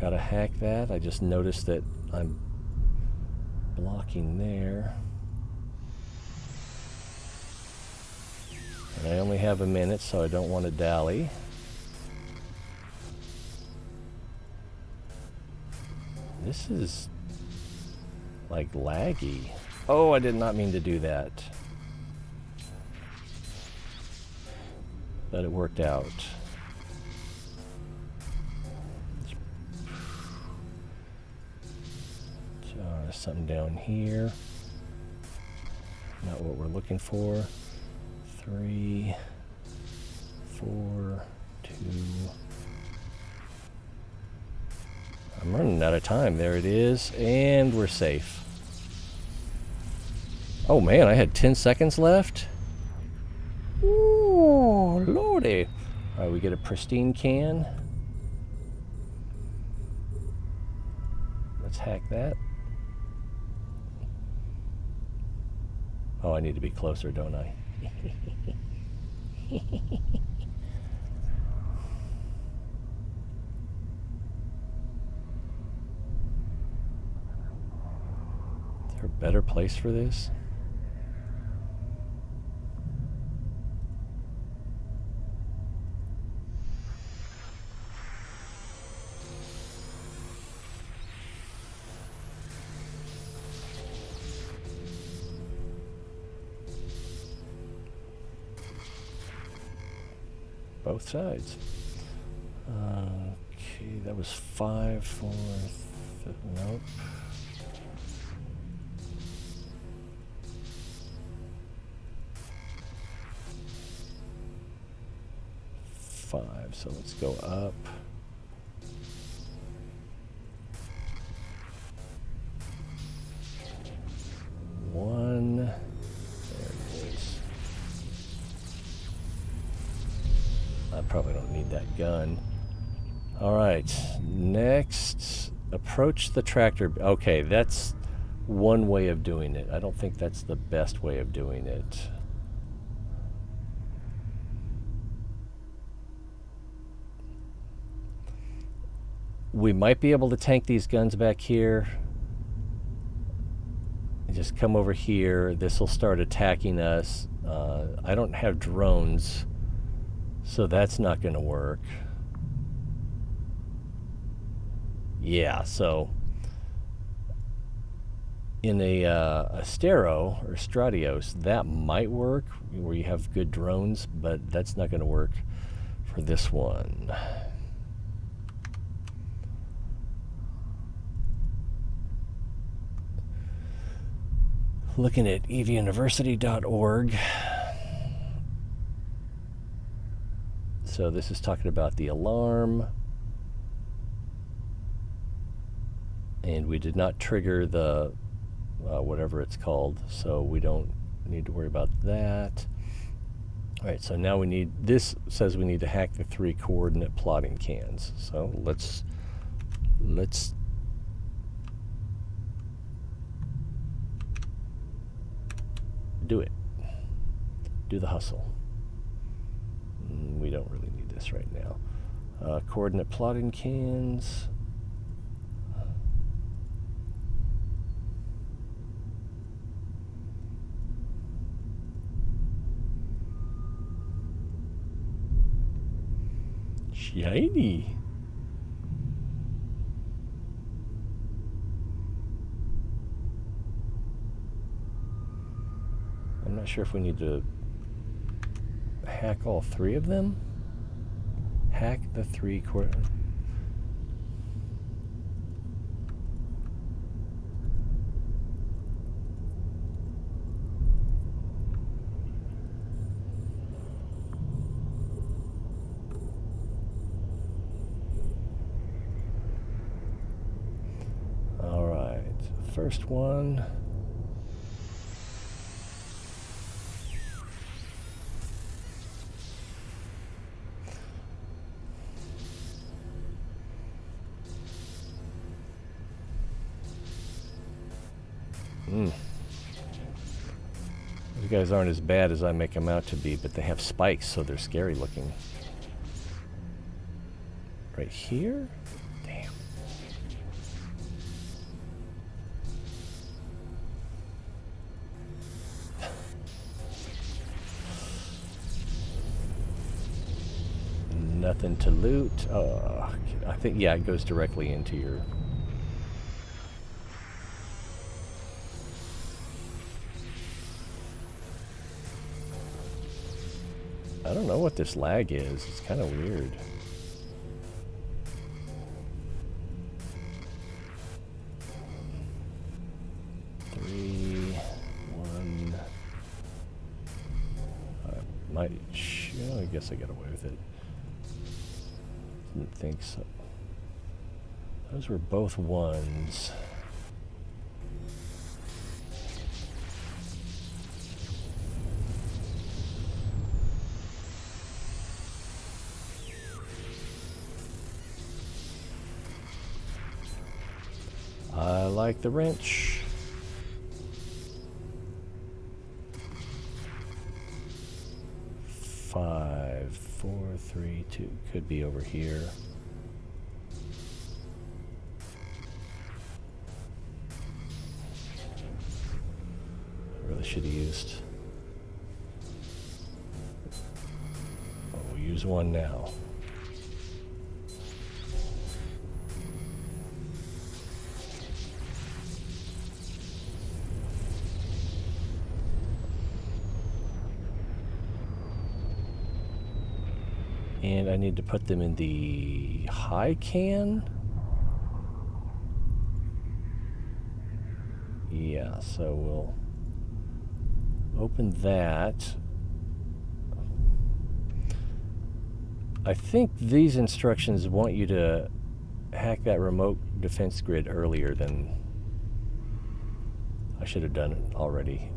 Gotta hack that. I just noticed that I'm blocking there. And I only have a minute, so I don't want to dally. This is like laggy. Oh, I did not mean to do that. But it worked out. Something down here. Not what we're looking for. 3, 4, 2. I'm running out of time. There it is. And we're safe. Oh man, I had 10 seconds left. Ooh, lordy. All right, we get a pristine can. Let's hack that. Oh, I need to be closer, don't I? Is there a better place for this? Both sides. Okay, that was 5, 4, nope. 5, so let's go up. One. There it is. I probably don't need that gun. All right, next, approach the tractor. Okay, that's one way of doing it. I don't think that's the best way of doing it. We might be able to tank these guns back here. Just come over here. This will start attacking us. I don't have drones, so that's not going to work. Yeah, so In a Stero or Stratios, that might work where you have good drones, but that's not going to work for this one. Looking at evuniversity.org. So this is talking about the alarm. And we did not trigger the whatever it's called, so we don't need to worry about that. All right, so now we need, this says we need to hack the 3 coordinate plotting cans. So let's do it. Do the hustle. We don't really need this right now. Coordinate plotting cans. Shiny. I'm not sure if we need to hack all 3 of them. Hack the 3 coordinate. All right, first one. These guys aren't as bad as I make them out to be, but they have spikes, so they're scary looking. Right here? Damn. Nothing to loot. I think, yeah, it goes directly into your... I don't know what this lag is. It's kind of weird. Three, one. I guess I got away with it. Didn't think so. Those were both ones. I like the wrench. Five, four, three, two. Could be over here. I really should have used. Oh, we'll use one now. And I need to put them in the high can. Yeah, so we'll open that. I think these instructions want you to hack that remote defense grid earlier than I should have done it already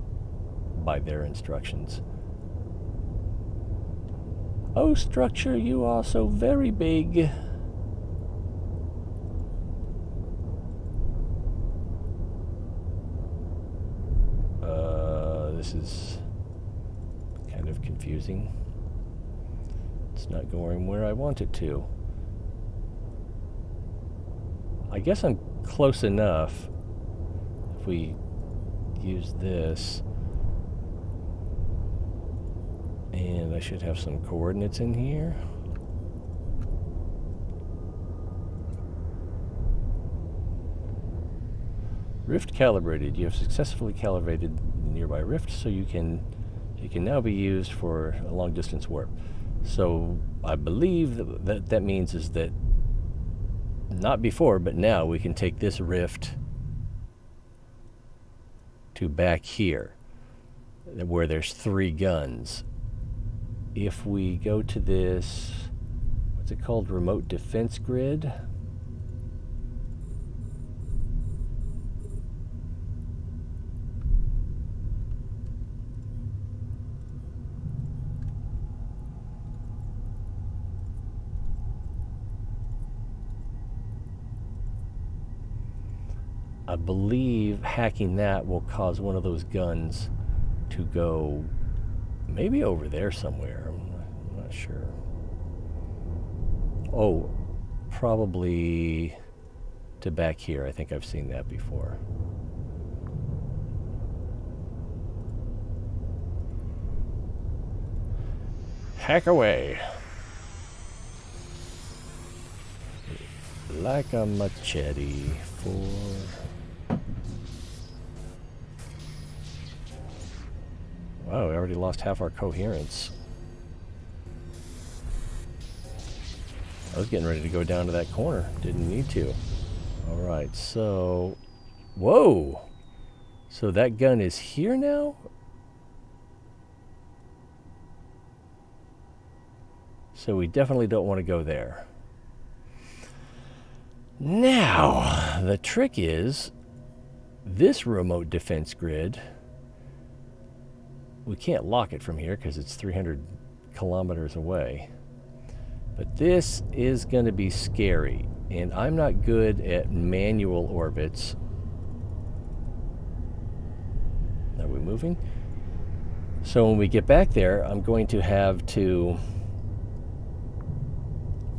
by their instructions. Oh, structure, you are so very big. This is kind of confusing. It's not going where I want it to. I guess I'm close enough if we use this. And I should have some coordinates in here. Rift calibrated. You have successfully calibrated the nearby rift, so it can now be used for a long distance warp. So I believe that means is that not before, but now we can take this rift to back here, where there's 3 guns. If we go to this, what's it called, remote defense grid? I believe hacking that will cause one of those guns to go maybe over there somewhere. I'm not sure. Oh, probably to back here. I think I've seen that before. Hack away. Like a machete for... Wow, we already lost half our coherence. I was getting ready to go down to that corner. Didn't need to. Alright, so... Whoa! So that gun is here now? So we definitely don't want to go there. Now, the trick is, this remote defense grid, we can't lock it from here because it's 300 kilometers away. But this is going to be scary, and I'm not good at manual orbits. Are we moving? So when we get back there, I'm going to have to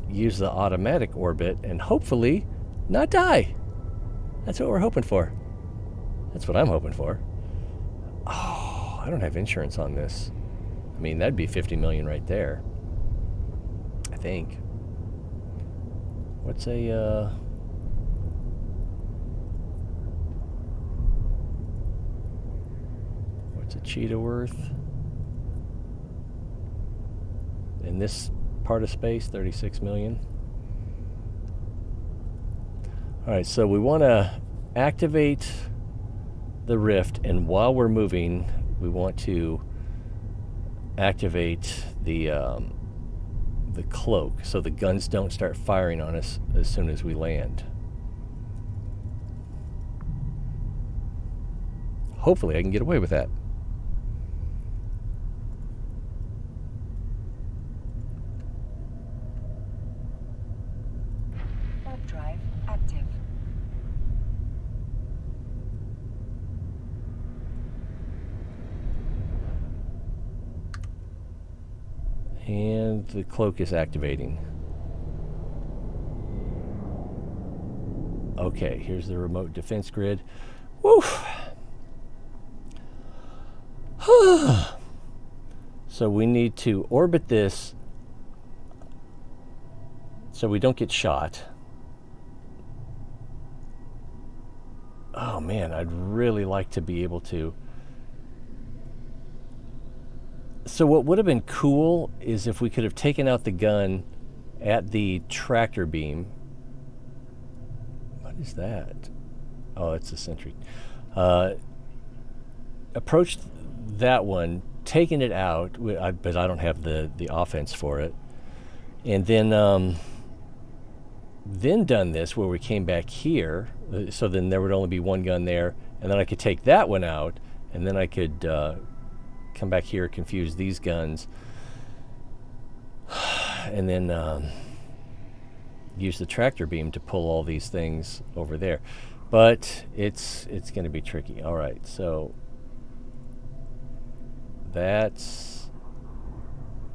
use the automatic orbit and hopefully not die. That's what we're hoping for. That's what I'm hoping for. Oh, I don't have insurance on this. I mean, that'd be 50 million right there. I think. What's a cheetah worth? In this part of space, 36 million. All right, so we want to activate the rift, and while we're moving, we want to activate the cloak so the guns don't start firing on us as soon as we land. Hopefully I can get away with that. Warp drive active. And the cloak is activating. Okay, here's the remote defense grid. Woo! So we need to orbit this so we don't get shot. Oh man, I'd really like to be able to. So what would have been cool is if we could have taken out the gun at the tractor beam. What is that? Oh, it's a sentry. Approached that one, taken it out, but I don't have the offense for it. And then done this where we came back here, so then there would only be one gun there, and then I could take that one out, and then I could come back here, confuse these guns, and then use the tractor beam to pull all these things over there. But it's going to be tricky. All right, so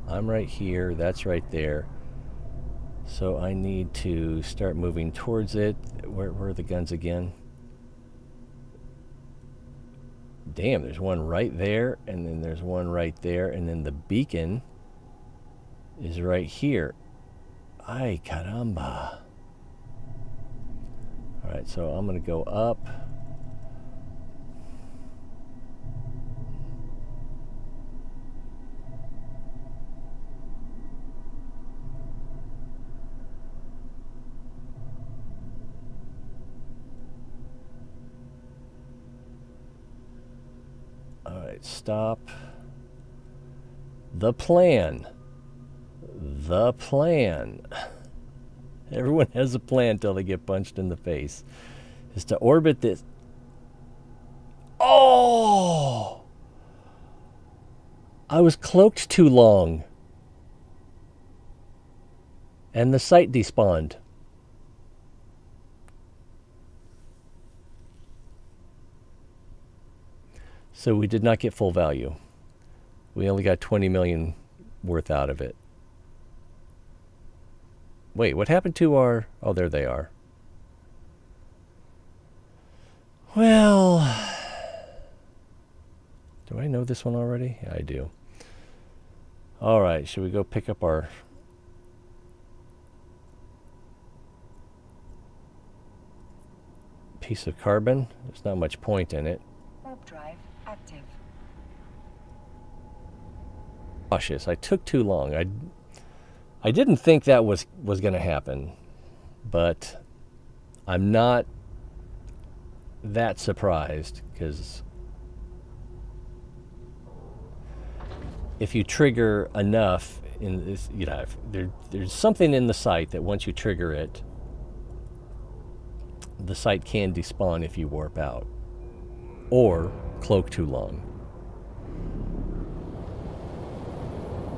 I'm right here, that's right there. So I need to start moving towards it. Where are the guns again? Damn, there's one right there, and then there's one right there, and then the beacon is right here. Ay caramba. Alright, so I'm going to go up. stop. The plan. The plan. Everyone has a plan till they get punched in the face. Is to orbit this. Oh! I was cloaked too long. And the site despawned. So we did not get full value. We only got 20 million worth out of it. Wait, what happened to our... Oh, there they are. Well... Do I know this one already? Yeah, I do. All right, should we go pick up our... piece of carbon? There's not much point in it. Warp drive active. Cautious. I took too long. I didn't think that was going to happen, but I'm not that surprised, because if you trigger enough in this, you know, there's something in the site that once you trigger it, the site can despawn if you warp out or cloak too long.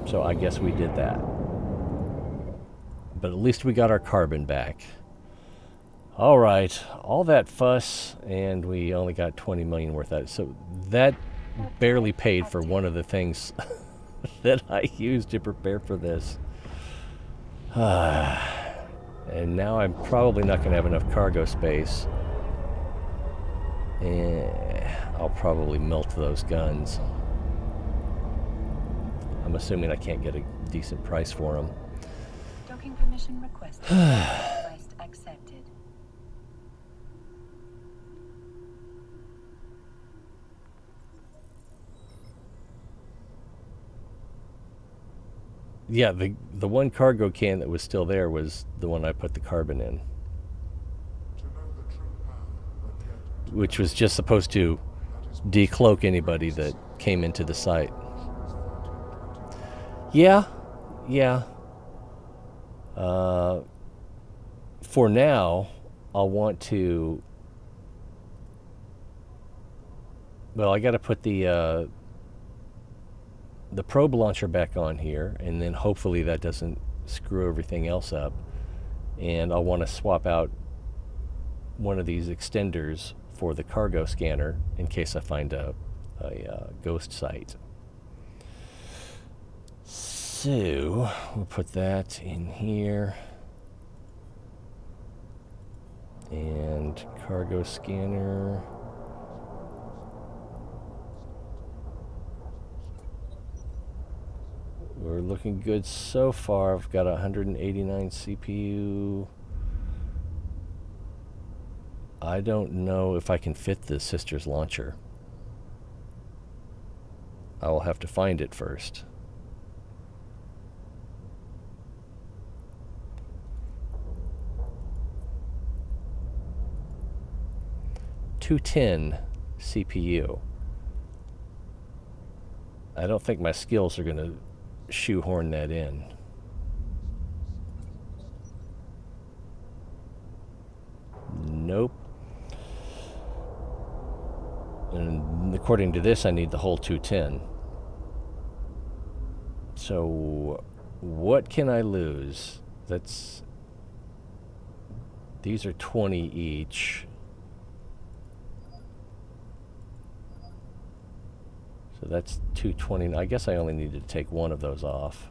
So I guess we did that. But at least we got our carbon back. All right, all that fuss, and we only got 20 million worth of it. So that barely paid for one of the things that I used to prepare for this. And now I'm probably not going to have enough cargo space. And I'll probably melt those guns. I'm assuming I can't get a decent price for them. Docking permission requested. Request accepted. Yeah, the one cargo can that was still there was the one I put the carbon in, To know the true path, but yet to which was just supposed to decloak anybody that came into the site. Yeah. For now, I'll want to... Well, I got to put the probe launcher back on here, and then hopefully that doesn't screw everything else up. And I'll want to swap out one of these extenders for the cargo scanner in case I find a ghost site. So we'll put that in here. And cargo scanner. We're looking good so far. I've got 189 CPU. I don't know if I can fit the Sister's launcher. I will have to find it first. .210 CPU. I don't think my skills are going to shoehorn that in. Nope. And according to this, I need the whole 210. So what can I lose? These are 20 each. So that's 220. I guess I only need to take one of those off.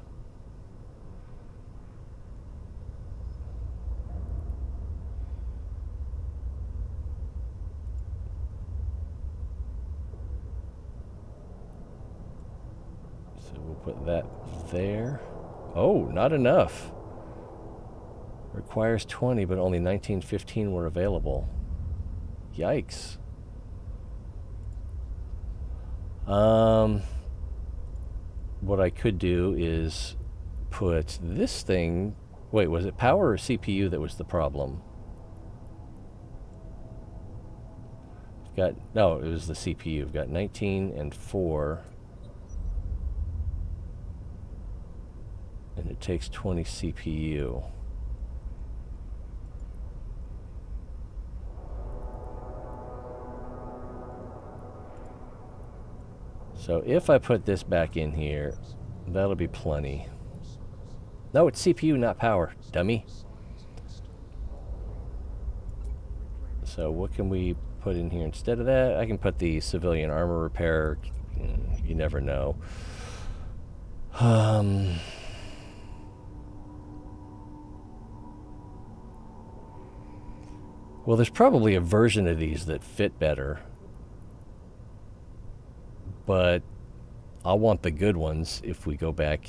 So we'll put that there. Oh, not enough. Requires 20, but only 1915 were available. Yikes. What I could do is put this thing... Wait, was it power or CPU that was the problem? No, it was the CPU. We've got 19 and 4. And it takes 20 CPU. So if I put this back in here, that'll be plenty. No, it's CPU, not power, dummy. So what can we put in here instead of that? I can put the civilian armor repair. You never know. Well, there's probably a version of these that fit better. But I'll want the good ones if we go back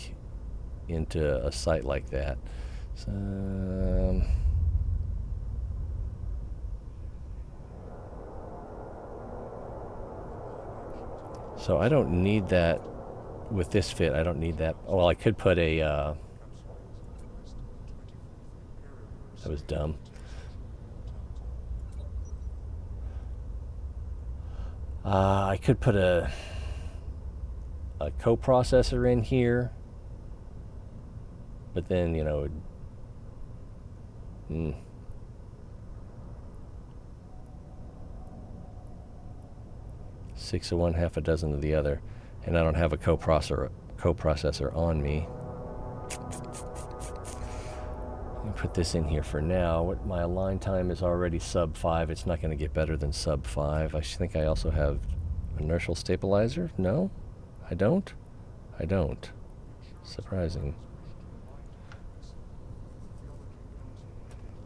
into a site like that. So I don't need that with this fit. I don't need that. Well, I could put a... that was dumb. I could put a coprocessor in here, but then, you know, 6 of one, half a dozen of the other, and I don't have a coprocessor on me. I'll put this in here for now. My align time is already sub 5. It's not going to get better than sub 5. I think I also have inertial stabilizer. No, I don't. I don't. Surprising.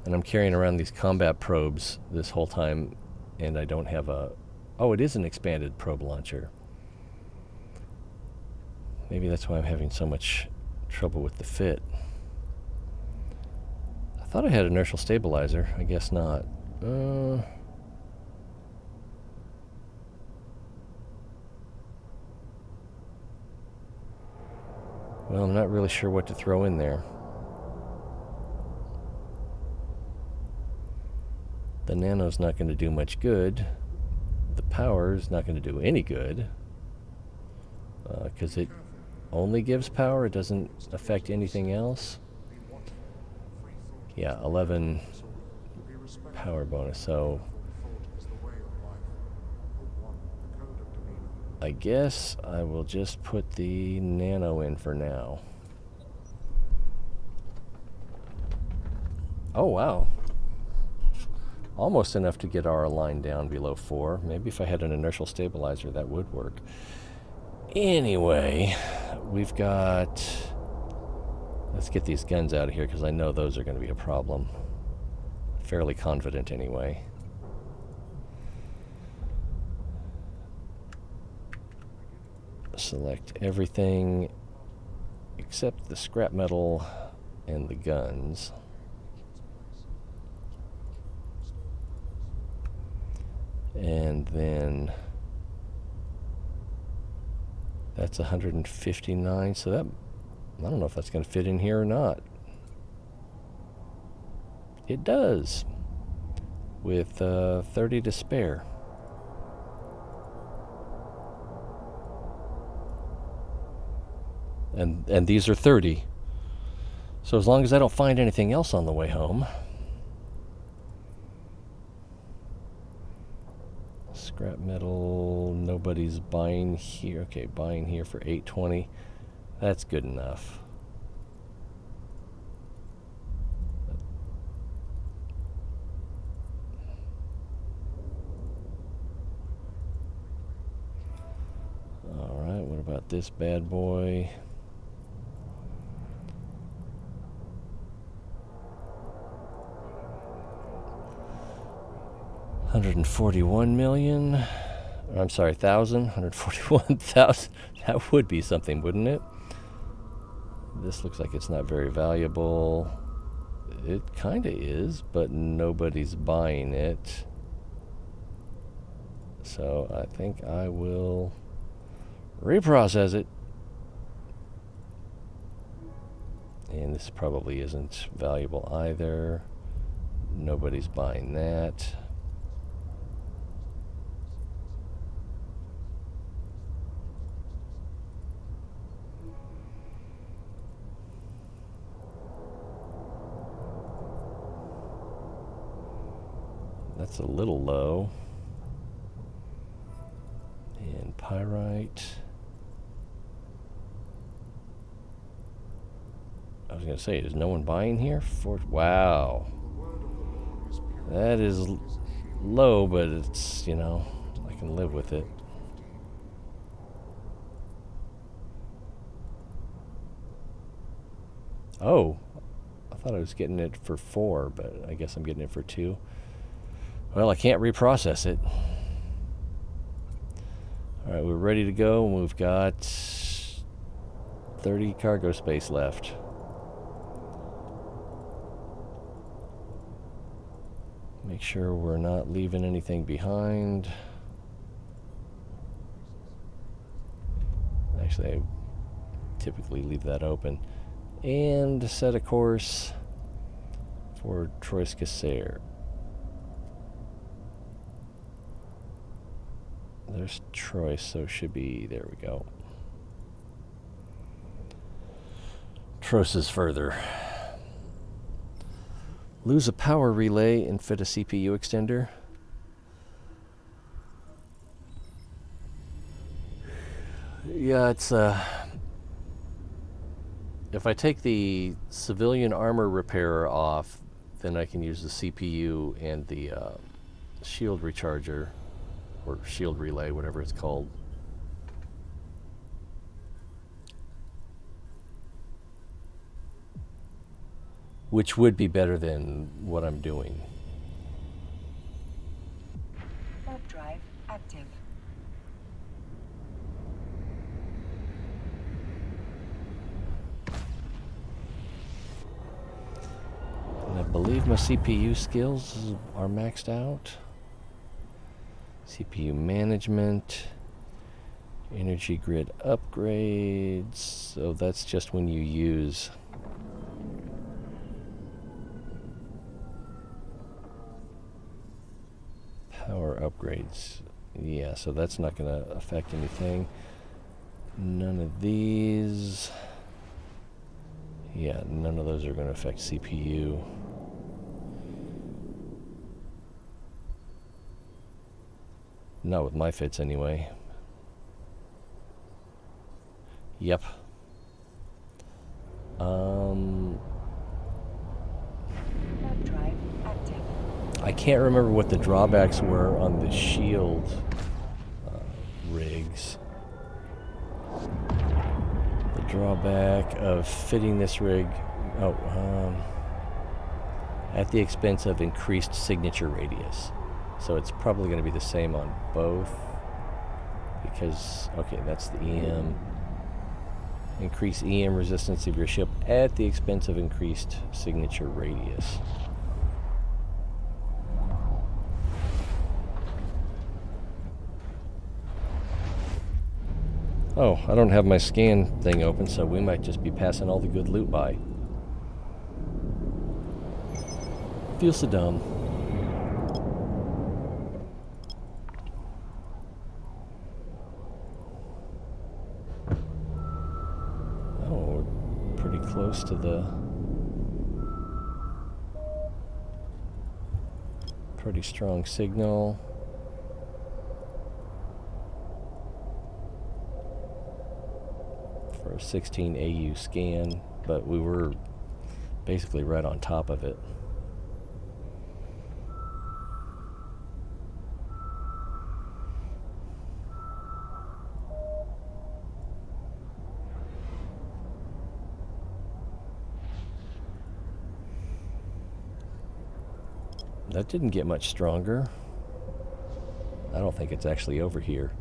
And I'm carrying around these combat probes this whole time, and I don't have a... Oh, it is an expanded probe launcher. Maybe that's why I'm having so much trouble with the fit. I thought I had inertial stabilizer. I guess not. Well, I'm not really sure what to throw in there. The nano's not going to do much good. The power's not going to do any good. Because it only gives power. It doesn't affect anything else. Yeah, 11 power bonus. So I guess I will just put the nano in for now. Oh, wow. Almost enough to get our line down below 4. Maybe if I had an inertial stabilizer, that would work. Anyway, we've got... Let's get these guns out of here, because I know those are going to be a problem. Fairly confident, anyway. Select everything except the scrap metal and the guns. And then that's 159, so that, I don't know if that's going to fit in here or not. It does, with 30 to spare. And these are 30. So as long as I don't find anything else on the way home. Scrap metal, nobody's buying here. Okay, buying here for 820. That's good enough. All right, what about this bad boy? $141 million. I'm sorry, 141,000. That would be something, wouldn't it? This looks like it's not very valuable. It kind of is, but nobody's buying it. So I think I will reprocess it. And this probably isn't valuable either. Nobody's buying that. That's a little low. And pyrite. I was going to say, is no one buying here? Wow. That is low, but it's, you know, I can live with it. Oh, I thought I was getting it for 4, but I guess I'm getting it for 2. Well, I can't reprocess it. All right, we're ready to go. We've got 30 cargo space left. Make sure we're not leaving anything behind. Actually, I typically leave that open. And set a course for Troyes-Casser. There's Troyes, so it should be, there we go. Troyes is further. Lose a power relay and fit a CPU extender. Yeah, it's if I take the civilian armor repairer off, then I can use the CPU and the shield recharger, or shield relay, whatever it's called. Which would be better than what I'm doing. Warp drive active. And I believe my CPU skills are maxed out. CPU management, energy grid upgrades. So that's just when you use. Power upgrades. Yeah, so that's not going to affect anything. None of these. Yeah, none of those are going to affect CPU. Not with my fits anyway. Yep. Warp drive active. I can't remember what the drawbacks were on the shield rigs. The drawback of fitting this rig, at the expense of increased signature radius. So it's probably going to be the same on both, because, okay, that's the EM. Increase EM resistance of your ship at the expense of increased signature radius. Oh, I don't have my scan thing open, so we might just be passing all the good loot by. Feel so dumb. Oh, we're pretty close to the... Pretty strong signal. For a 16 AU scan, but we were basically right on top of it. That didn't get much stronger. I don't think it's actually over here.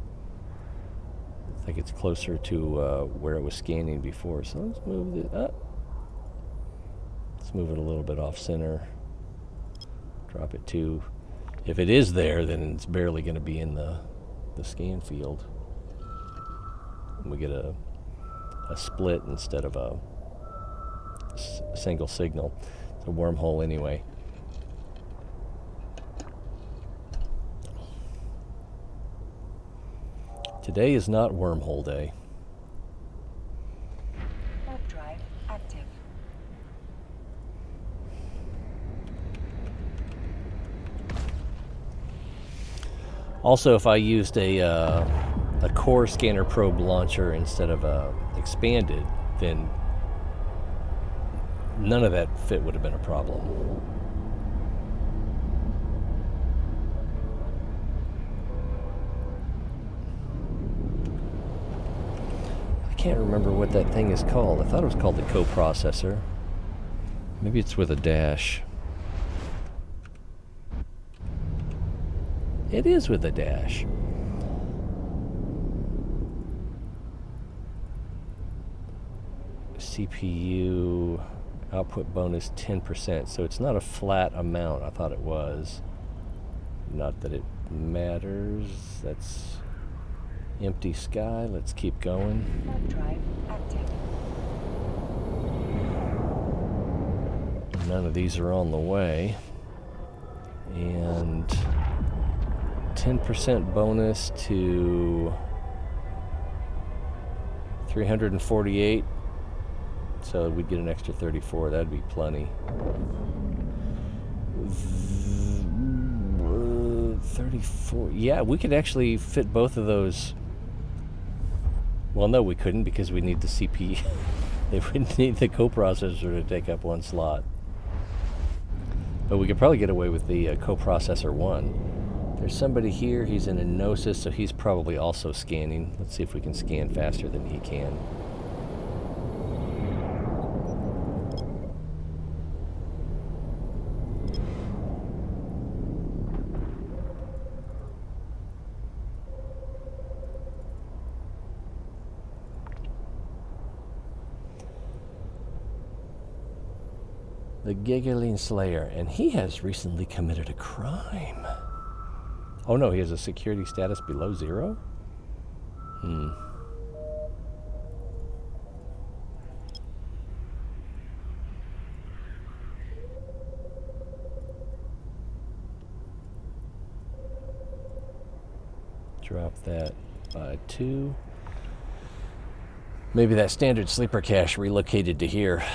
I think it's closer to where it was scanning before. So let's move it up. Let's move it a little bit off center. Drop it to. If it is there, then it's barely going to be in the scan field. And we get a split instead of a single signal. It's a wormhole anyway. Today is not wormhole day. Warp drive active. Also, if I used a core scanner probe launcher instead of a expanded, then none of that fit would have been a problem. I can't remember what that thing is called. I thought it was called the coprocessor. Maybe it's with a dash. It is with a dash. CPU output bonus 10%, so it's not a flat amount. I thought it was. Not that it matters. That's empty sky. Let's keep going. Warp drive active. None of these are on the way. And 10% bonus to 348. So we'd get an extra 34. That'd be plenty. 34. Yeah, we could actually fit both of those. Well, no, we couldn't because we need the CPU. They would need the coprocessor to take up one slot. But we could probably get away with the coprocessor 1. There's somebody here. He's in a Gnosis, so he's probably also scanning. Let's see if we can scan faster than he can. The Giggling Slayer, and he has recently committed a crime. Oh no, he has a security status below 0? Drop that by 2. Maybe that standard sleeper cache relocated to here.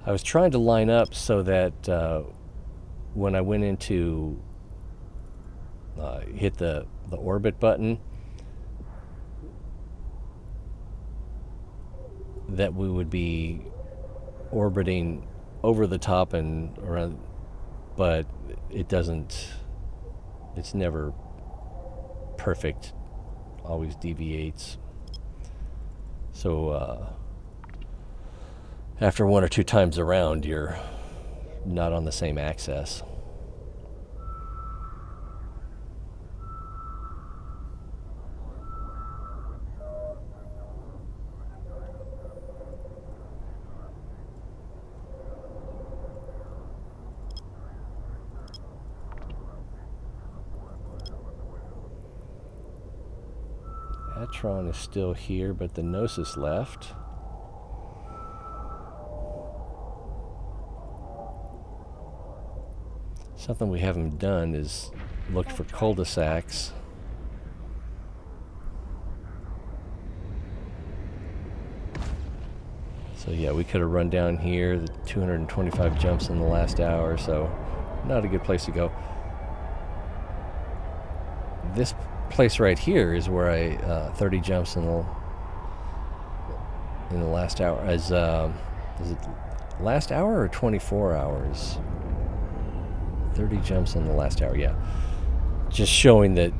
I was trying to line up so that when I went into hit the orbit button, that we would be orbiting over the top and around, but it doesn't, it's never perfect, always deviates. So after 1 or 2 times around, you're not on the same axis. Atron is still here, but the Gnosis left. Something we haven't done is looked for cul-de-sacs. So yeah, we could have run down here, the 225 jumps in the last hour, so not a good place to go. This place right here is where I 30 jumps in the last hour. Is it last hour or 24 hours? 30 jumps in the last hour, yeah. Just showing that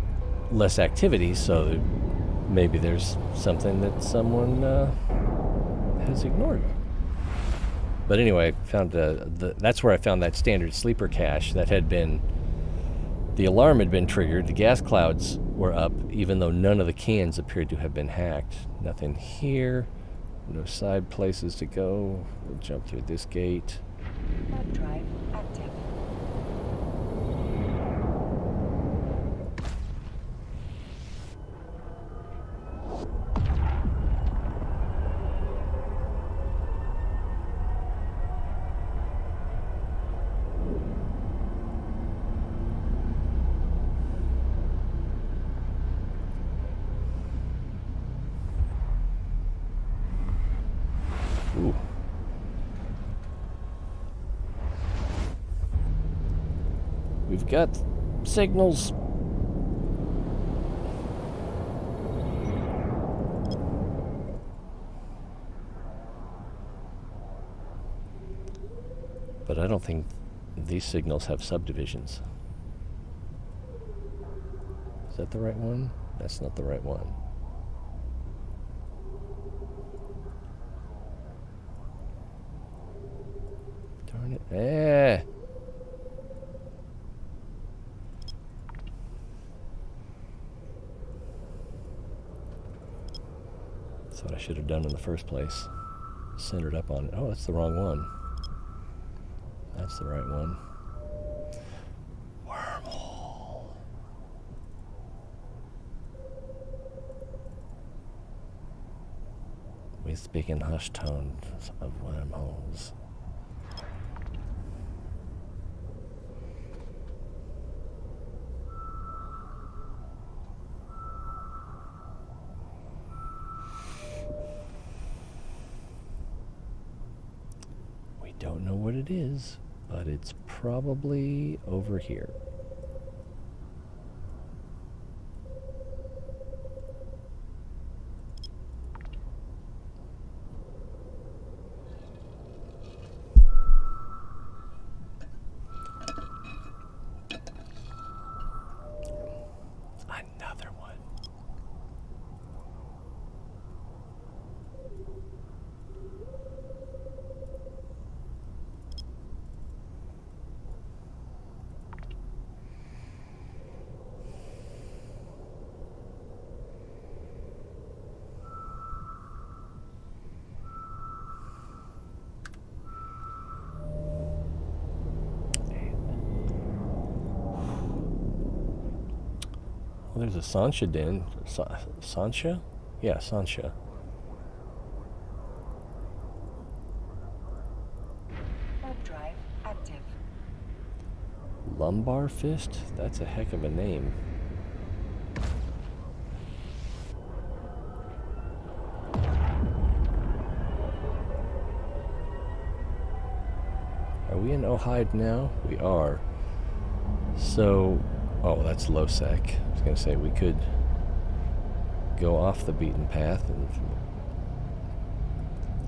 less activity, so maybe there's something that someone has ignored. But anyway, found that's where I found that standard sleeper cache that had been, the alarm had been triggered, the gas clouds were up, even though none of the cans appeared to have been hacked. Nothing here, no side places to go. We'll jump through this gate. Warp drive active. We've got signals. But I don't think these signals have subdivisions. Is that the right one? That's not the right one. Darn it. Eh! That's what I should have done in the first place. Centered up on it. Oh, that's the wrong one. That's the right one. Wormhole. We speak in hushed tones of wormholes. We don't know what it is, but it's probably over here. Another one. Well, there's a Sancha den. Sancha? Yeah, Sancha. Warp drive active. Lumbar fist? That's a heck of a name. Are we in Ohide now? We are. So, oh, that's low sec. I was going to say we could go off the beaten path and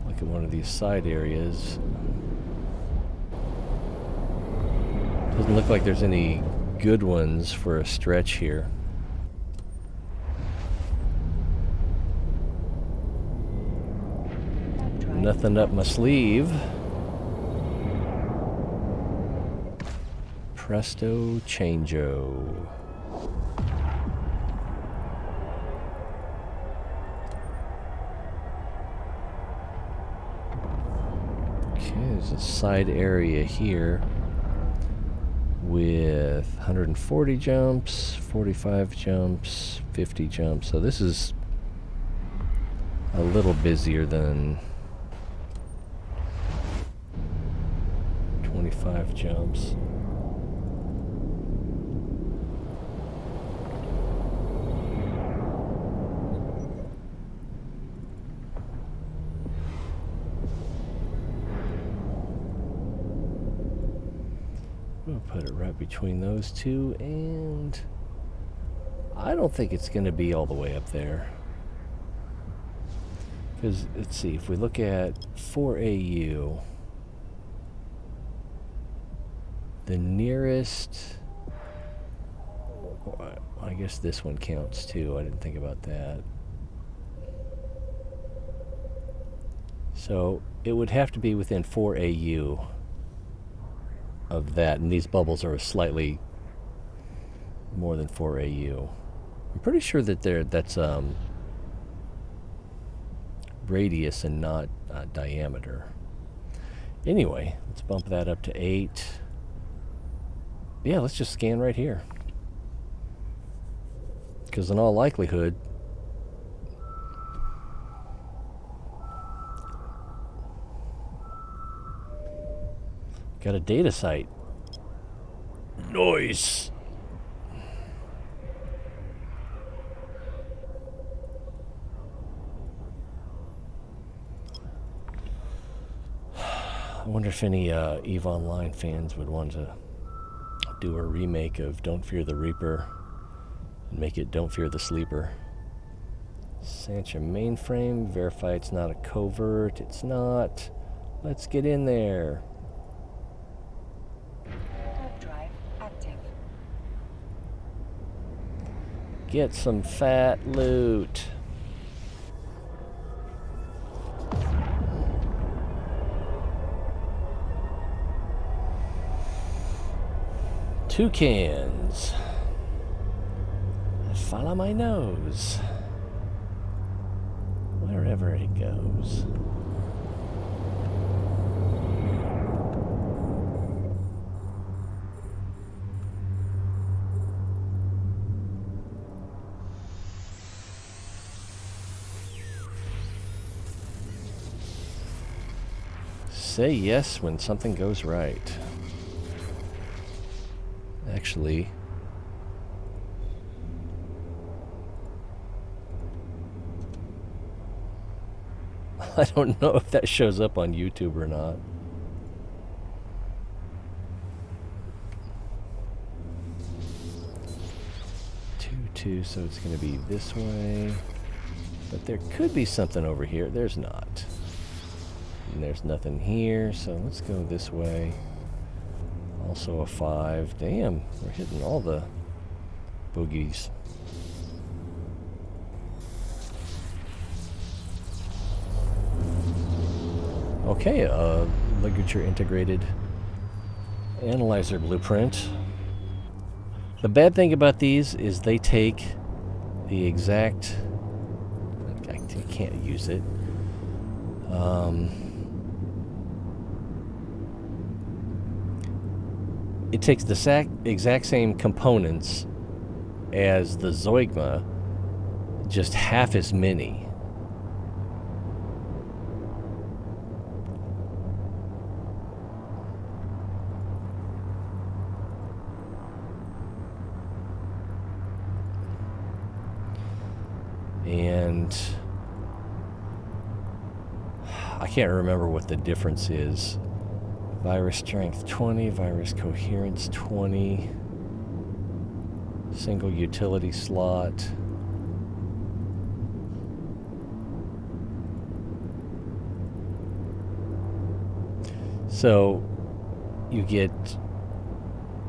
look at one of these side areas. Doesn't look like there's any good ones for a stretch here. Warp drive. Nothing up my sleeve. Presto changeo. Okay, there's a side area here with 140 jumps, 45 jumps, 50 jumps. So this is a little busier than 25 jumps. We'll put it right between those two, and I don't think it's going to be all the way up there. Because, let's see, if we look at 4AU, the nearest, I guess this one counts too. I didn't think about that. So it would have to be within 4AU of that, and these bubbles are slightly more than 4AU. I'm pretty sure that that's radius and not diameter. Anyway, let's bump that up to 8. Yeah, let's just scan right here. Because in all likelihood, got a data site. Nice. I wonder if any EVE Online fans would want to do a remake of Don't Fear the Reaper and make it Don't Fear the Sleeper. Sancha mainframe, verify it's not a covert. It's not. Let's get in there. Hard drive active. Get some fat loot. Toucans. Follow my nose. Wherever it goes. Say yes when something goes right. Actually, I don't know if that shows up on YouTube or not. Two, so it's going to be this way. But there could be something over here. There's not. And there's nothing here, so let's go this way. Also a 5. Damn, we're hitting all the boogies. Okay, ligature integrated analyzer blueprint. The bad thing about these is they take the exact... I can't use it. It takes the exact same components as the Zeugma, just half as many. And I can't remember what the difference is. Virus strength 20, virus coherence 20, single utility slot. So you get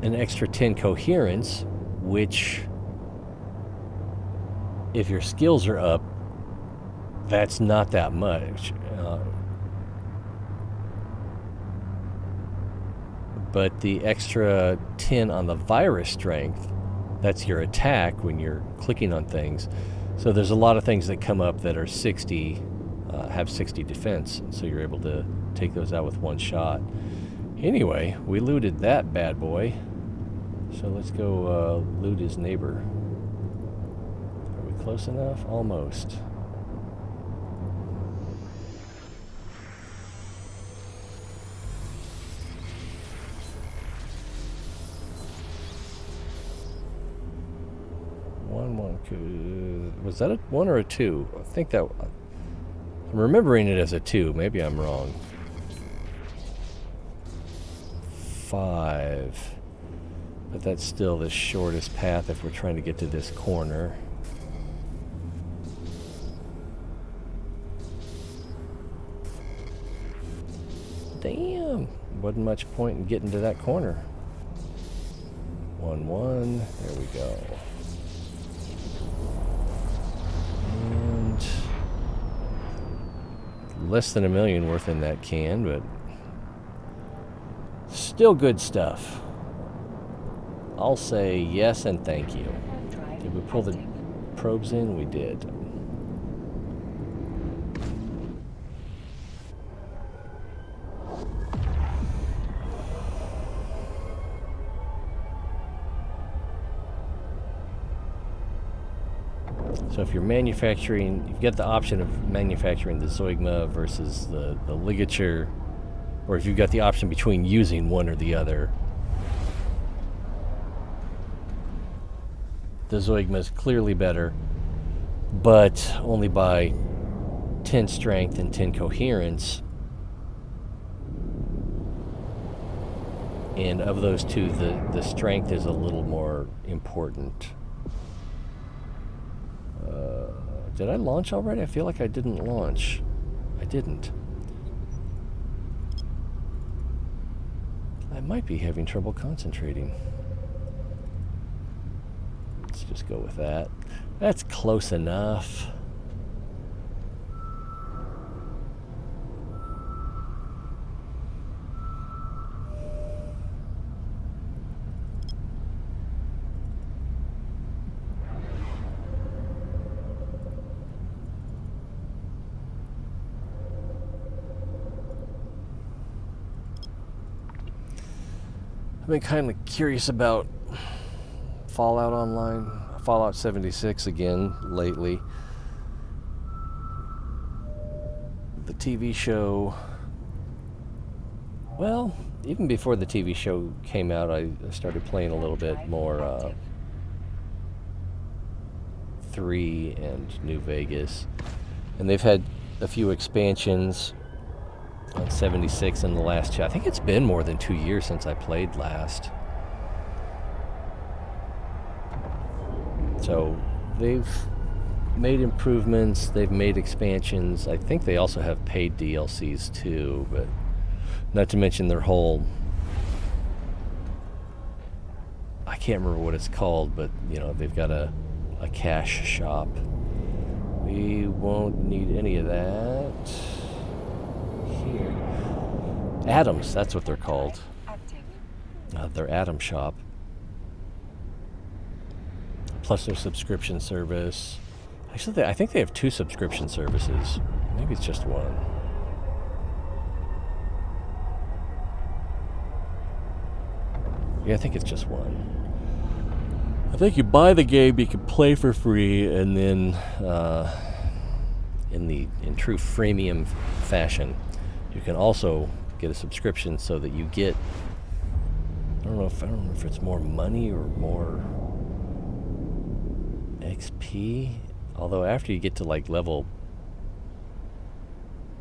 an extra 10 coherence, which, if your skills are up, that's not that much. But the extra 10 on the virus strength, that's your attack when you're clicking on things. So there's a lot of things that come up that are 60, have 60 defense, so you're able to take those out with one shot. Anyway, we looted that bad boy. So let's go loot his neighbor. Are we close enough? Almost. Was that a 1 or a 2? I think that... I'm remembering it as a 2. Maybe I'm wrong. 5. But that's still the shortest path if we're trying to get to this corner. Damn! Wasn't much point in getting to that corner. 1-1. There we go. And less than $1 million worth in that can, but still good stuff. I'll say yes and thank you. Did we pull the probes in? We did. So if you're manufacturing, you've got the option of manufacturing the Zeugma versus the ligature, or if you've got the option between using one or the other. The Zeugma is clearly better, but only by 10 strength and 10 coherence. And of those two, the strength is a little more important. Did I launch already? I feel like I didn't launch. I didn't. I might be having trouble concentrating. Let's just go with that. That's close enough. I've been kind of curious about Fallout Online, Fallout 76 again lately. The TV show, well, even before the TV show came out, I started playing a little bit more 3 and New Vegas. And they've had a few expansions on 76 in the last, I think it's been more than 2 years since I played last. So they've made improvements, they've made expansions. I think they also have paid DLCs too, but not to mention their whole, I can't remember what it's called, but you know, they've got a cash shop. We won't need any of that here. Atoms, that's what they're called. Their Atom shop. Plus their subscription service. Actually, I think they have 2 subscription services. Maybe it's just one. Yeah, I think it's just one. I think you buy the game, you can play for free, and then in true freemium fashion, you can also get a subscription so that you get, I don't know if it's more money or more XP. Although after you get to like level,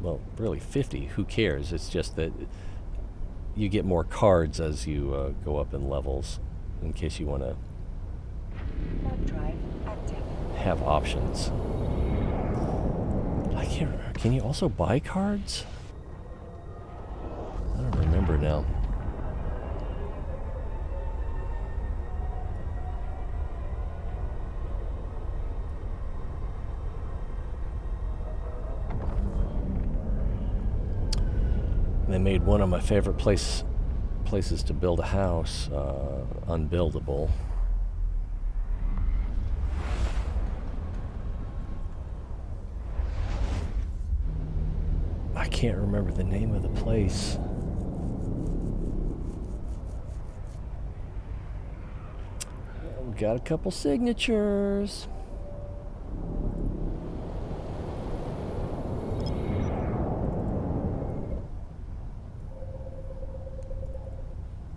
well, really 50, who cares? It's just that you get more cards as you go up in levels, in case you want to have options. I can't remember. Can you also buy cards? I don't remember now. They made one of my favorite places to build a house unbuildable. I can't remember the name of the place. We got a couple signatures.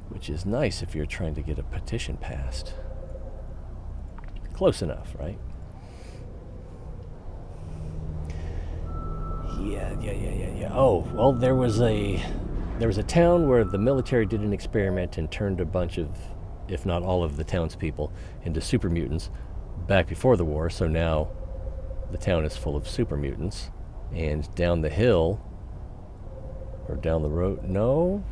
Which is nice if you're trying to get a petition passed. Close enough, right? Yeah. Oh, well, there was a town where the military did an experiment and turned a bunch of, if not all of the townspeople, into super mutants back before the war. So now the town is full of super mutants. And down the hill, or down the road, no,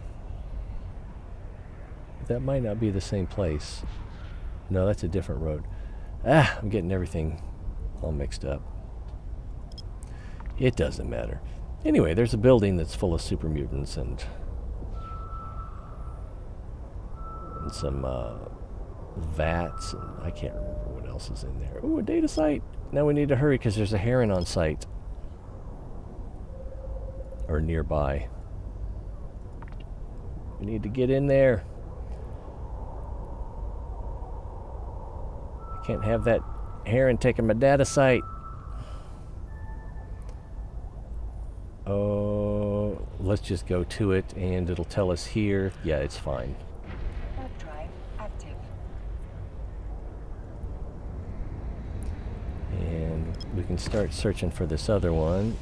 that might not be the same place. No, that's a different road. I'm getting everything all mixed up. It doesn't matter. Anyway, there's a building that's full of super mutants and some vats, and I can't remember what else is in there. Ooh, a data site. Now we need to hurry because there's a heron on site. Or nearby. We need to get in there. I can't have that heron taking my data site. Oh, let's just go to it and it'll tell us here. Yeah, it's fine. Warp drive active. And we can start searching for this other one.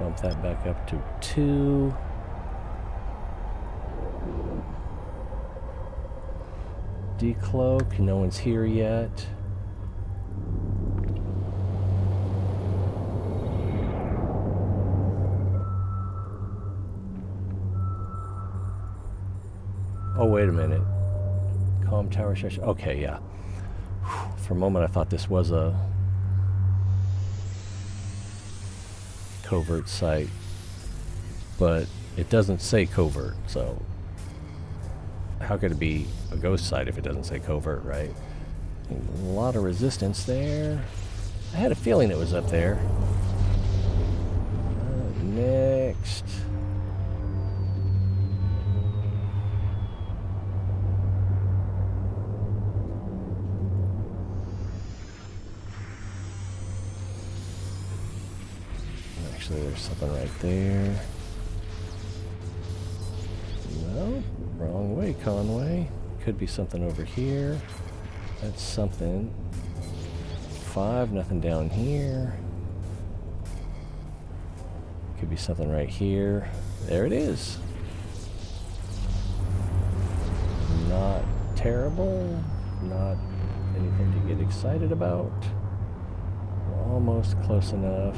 Bump that back up to 2. Decloak, no one's here yet. Oh, wait a minute. Calm tower session. Okay, yeah. For a moment I thought this was a covert site, but it doesn't say covert, so how could it be a ghost site if it doesn't say covert, right? A lot of resistance there. I had a feeling it was up there. Next. Actually, there's something right there. No, wrong way, Conway. Could be something over here. That's something. 5, nothing down here. Could be something right here. There it is. Not terrible. Not anything to get excited about. We're almost close enough.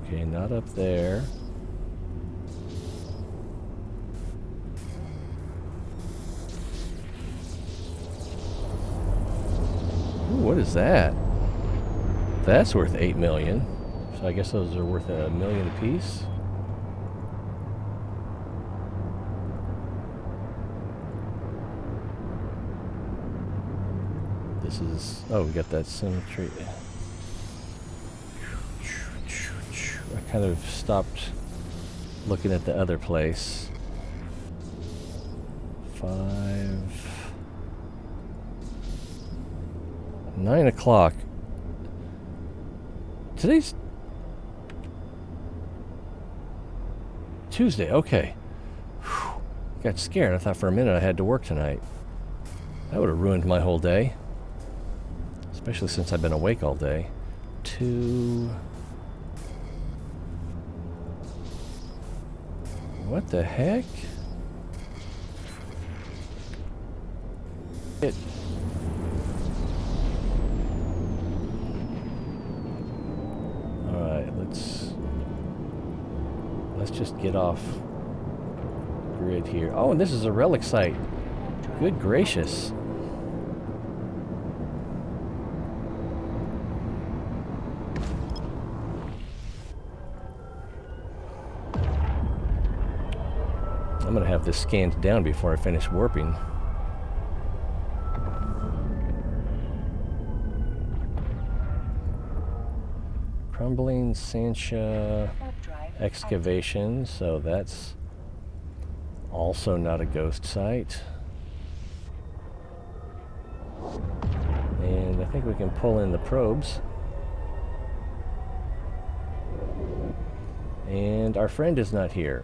Okay, not up there. Ooh, what is that? That's worth 8 million. So I guess those are worth $1 million apiece. This is... oh, we got that symmetry. I kind of stopped looking at the other place. 5... 9 o'clock. Today's Tuesday, okay. Whew. Got scared. I thought for a minute I had to work tonight. That would have ruined my whole day. Especially since I've been awake all day. 2... what the heck? It... alright, let's just get off grid here. Oh, and this is a relic site. Good gracious. I'm going to have this scanned down before I finish warping. Crumbling Sancha excavation, so that's also not a ghost site. And I think we can pull in the probes. And our friend is not here.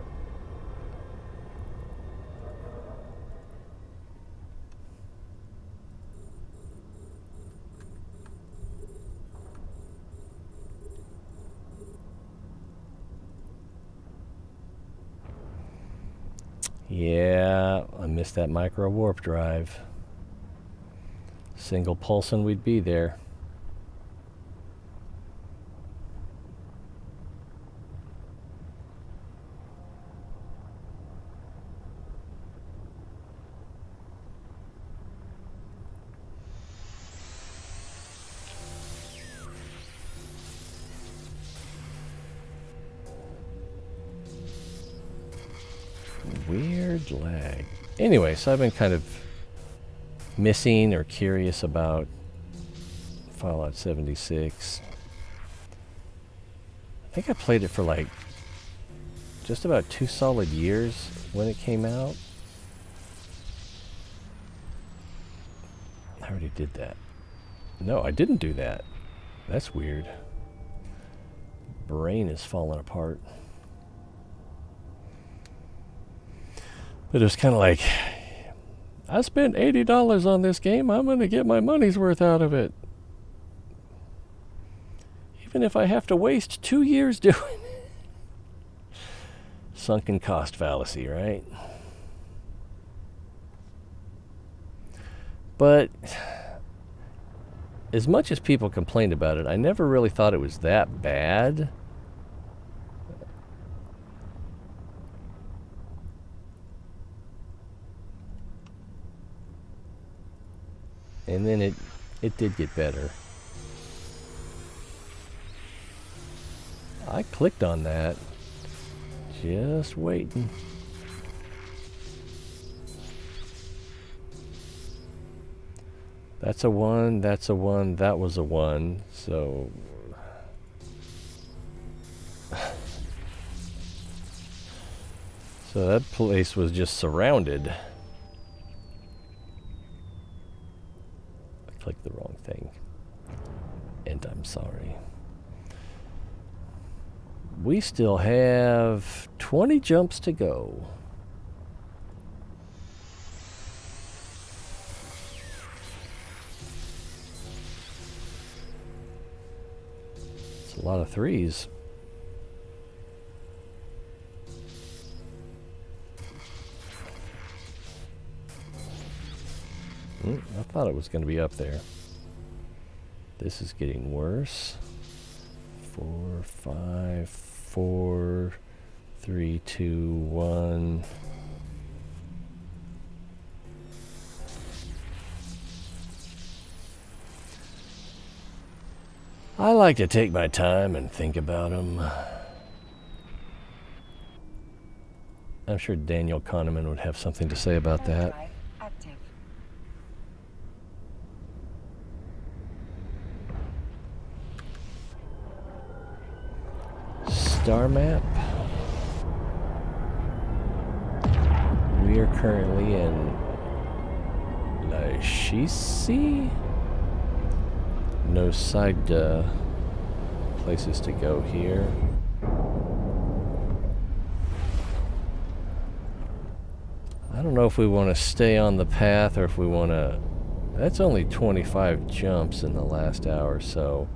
Yeah, I missed that micro warp drive. Single pulse and we'd be there. Weird lag. Anyway, so I've been kind of missing or curious about Fallout 76. I think I played it for like just about 2 solid years when it came out. I already did that. No, I didn't do that. That's weird. Brain is falling apart. But it was kind of like I spent $80 on this game. I'm going to get my money's worth out of it. Even if I have to waste 2 years doing it. Sunken cost fallacy, right? But as much as people complained about it, I never really thought it was that bad. And then it did get better. I clicked on that. Just waiting. That's a 1, that's a 1, that was a 1, so... So that place was just surrounded. I clicked the wrong thing. And I'm sorry. We still have 20 jumps to go. It's a lot of 3s. I thought it was going to be up there. This is getting worse. 4, 5, 4, 3, 2, 1. I like to take my time and think about them. I'm sure Daniel Kahneman would have something to say about that. Drive active. Star map. We are currently in La Chisi. No side places to go here. I don't know if we want to stay on the path or if we want to... That's only 25 jumps in the last hour, so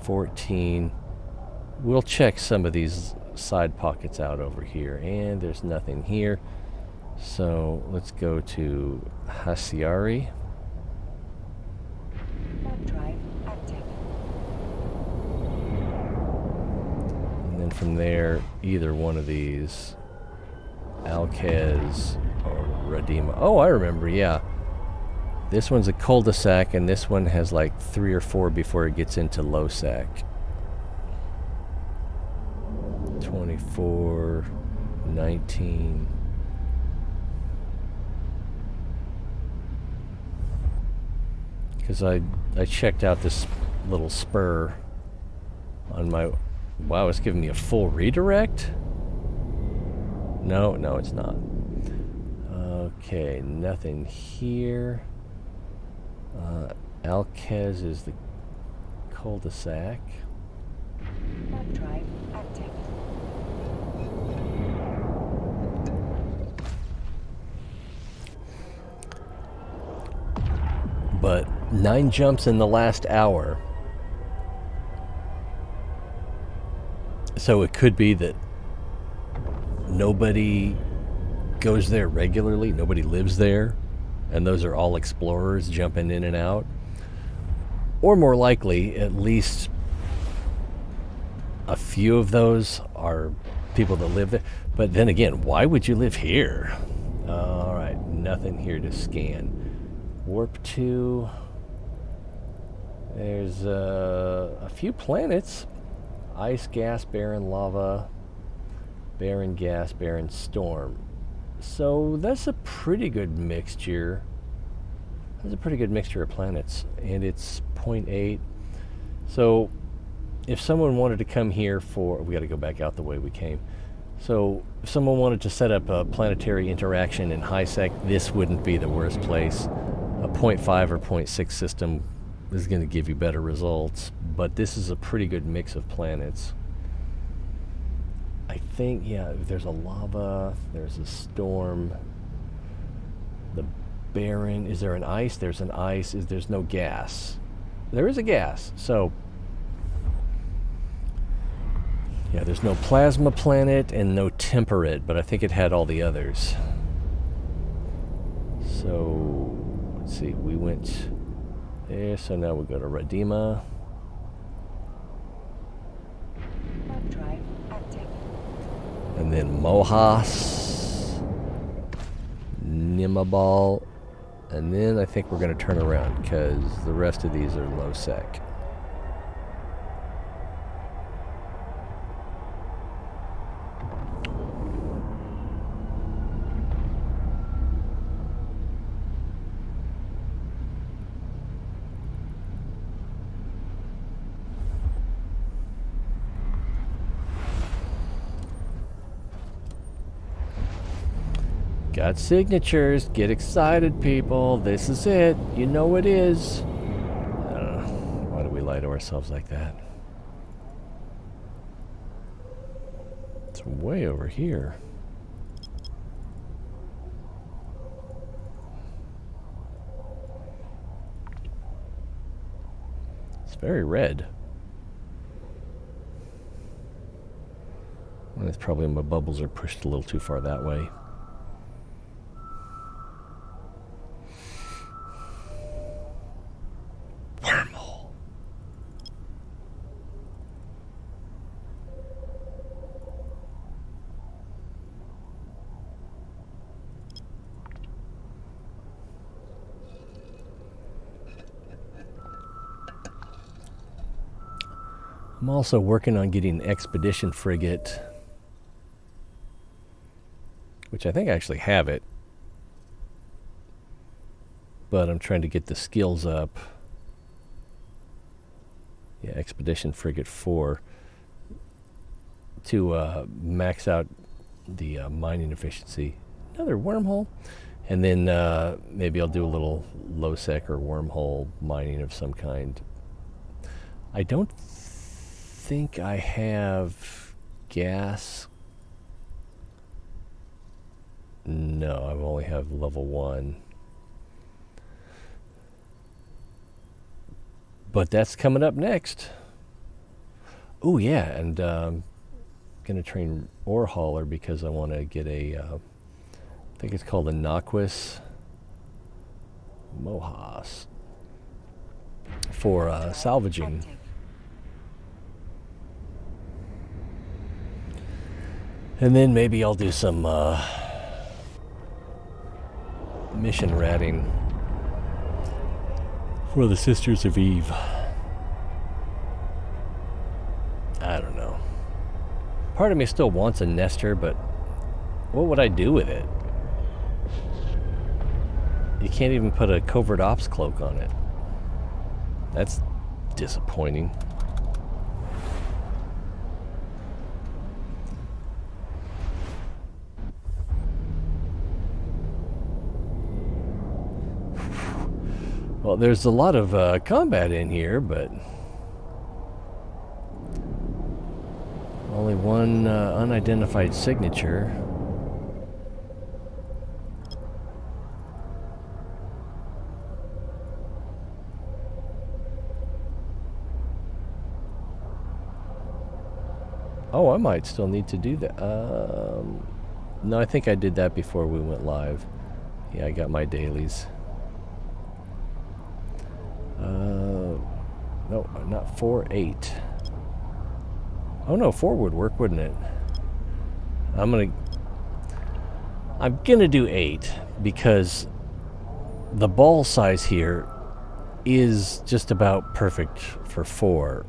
14. We'll check some of these side pockets out over here, and there's nothing here. So let's go to Hasiari. Warp drive active. And then from there, either one of these, Alquez or Radima. Oh, I remember, yeah. This one's a cul-de-sac, and this one has like 3 or 4 before it gets into Losac. 24, 19. Because I checked out this little spur on my... Wow, it's giving me a full redirect? No, it's not. Okay, nothing here. Alquez is the cul-de-sac. Warp drive active. But 9 jumps in the last hour. So it could be that nobody goes there regularly, nobody lives there, and those are all explorers jumping in and out. Or more likely, at least a few of those are people that live there. But then again, why would you live here? Alright, nothing here to scan. Warp 2. There's a few planets. Ice, gas, barren lava, barren gas, barren storm. So that's a pretty good mixture. That's a pretty good mixture of planets. And it's 0.8. So if someone wanted to come here for... We got to go back out the way we came. So if someone wanted to set up a planetary interaction in HiSec, this wouldn't be the worst place. A 0.5 or 0.6 system is going to give you better results, but this is a pretty good mix of planets. I think, yeah, there's a lava, there's a storm. The barren. Is there an ice? There's an ice. There's no gas. There is a gas. So, yeah, there's no plasma planet and no temperate, but I think it had all the others. So, let's see. We went there, so now we go to Radima. Warp drive active. And then Mohas, Nimabal, and then I think we're going to turn around because the rest of these are low sec. Got signatures. Get excited, people. This is it. You know it is. I don't know. Why do we lie to ourselves like that? It's way over here. It's very red. Well, it's probably my bubbles are pushed a little too far that way. Wormhole. I'm also working on getting an expedition frigate, which I think I actually have it, but I'm trying to get the skills up. Yeah, Expedition Frigate 4 to max out the mining efficiency. Another wormhole. And then maybe I'll do a little low sec or wormhole mining of some kind. I don't think I have gas. No, I only have level 1. But that's coming up next. Oh yeah, and gonna train ore hauler because I want to get a. I think it's called a Naquis Mohas for salvaging. Active. And then maybe I'll do some mission ratting for the Sisters of Eve. I don't know. Part of me still wants a Nestor, but what would I do with it? You can't even put a covert ops cloak on it. That's disappointing. Well, there's a lot of combat in here, but only one unidentified signature. Oh, I might still need to do that. No, I think I did that before we went live. Yeah, I got my dailies. No, not 4, 8. Oh no, 4 would work, wouldn't it? I'm gonna do 8 because the ball size here is just about perfect for 4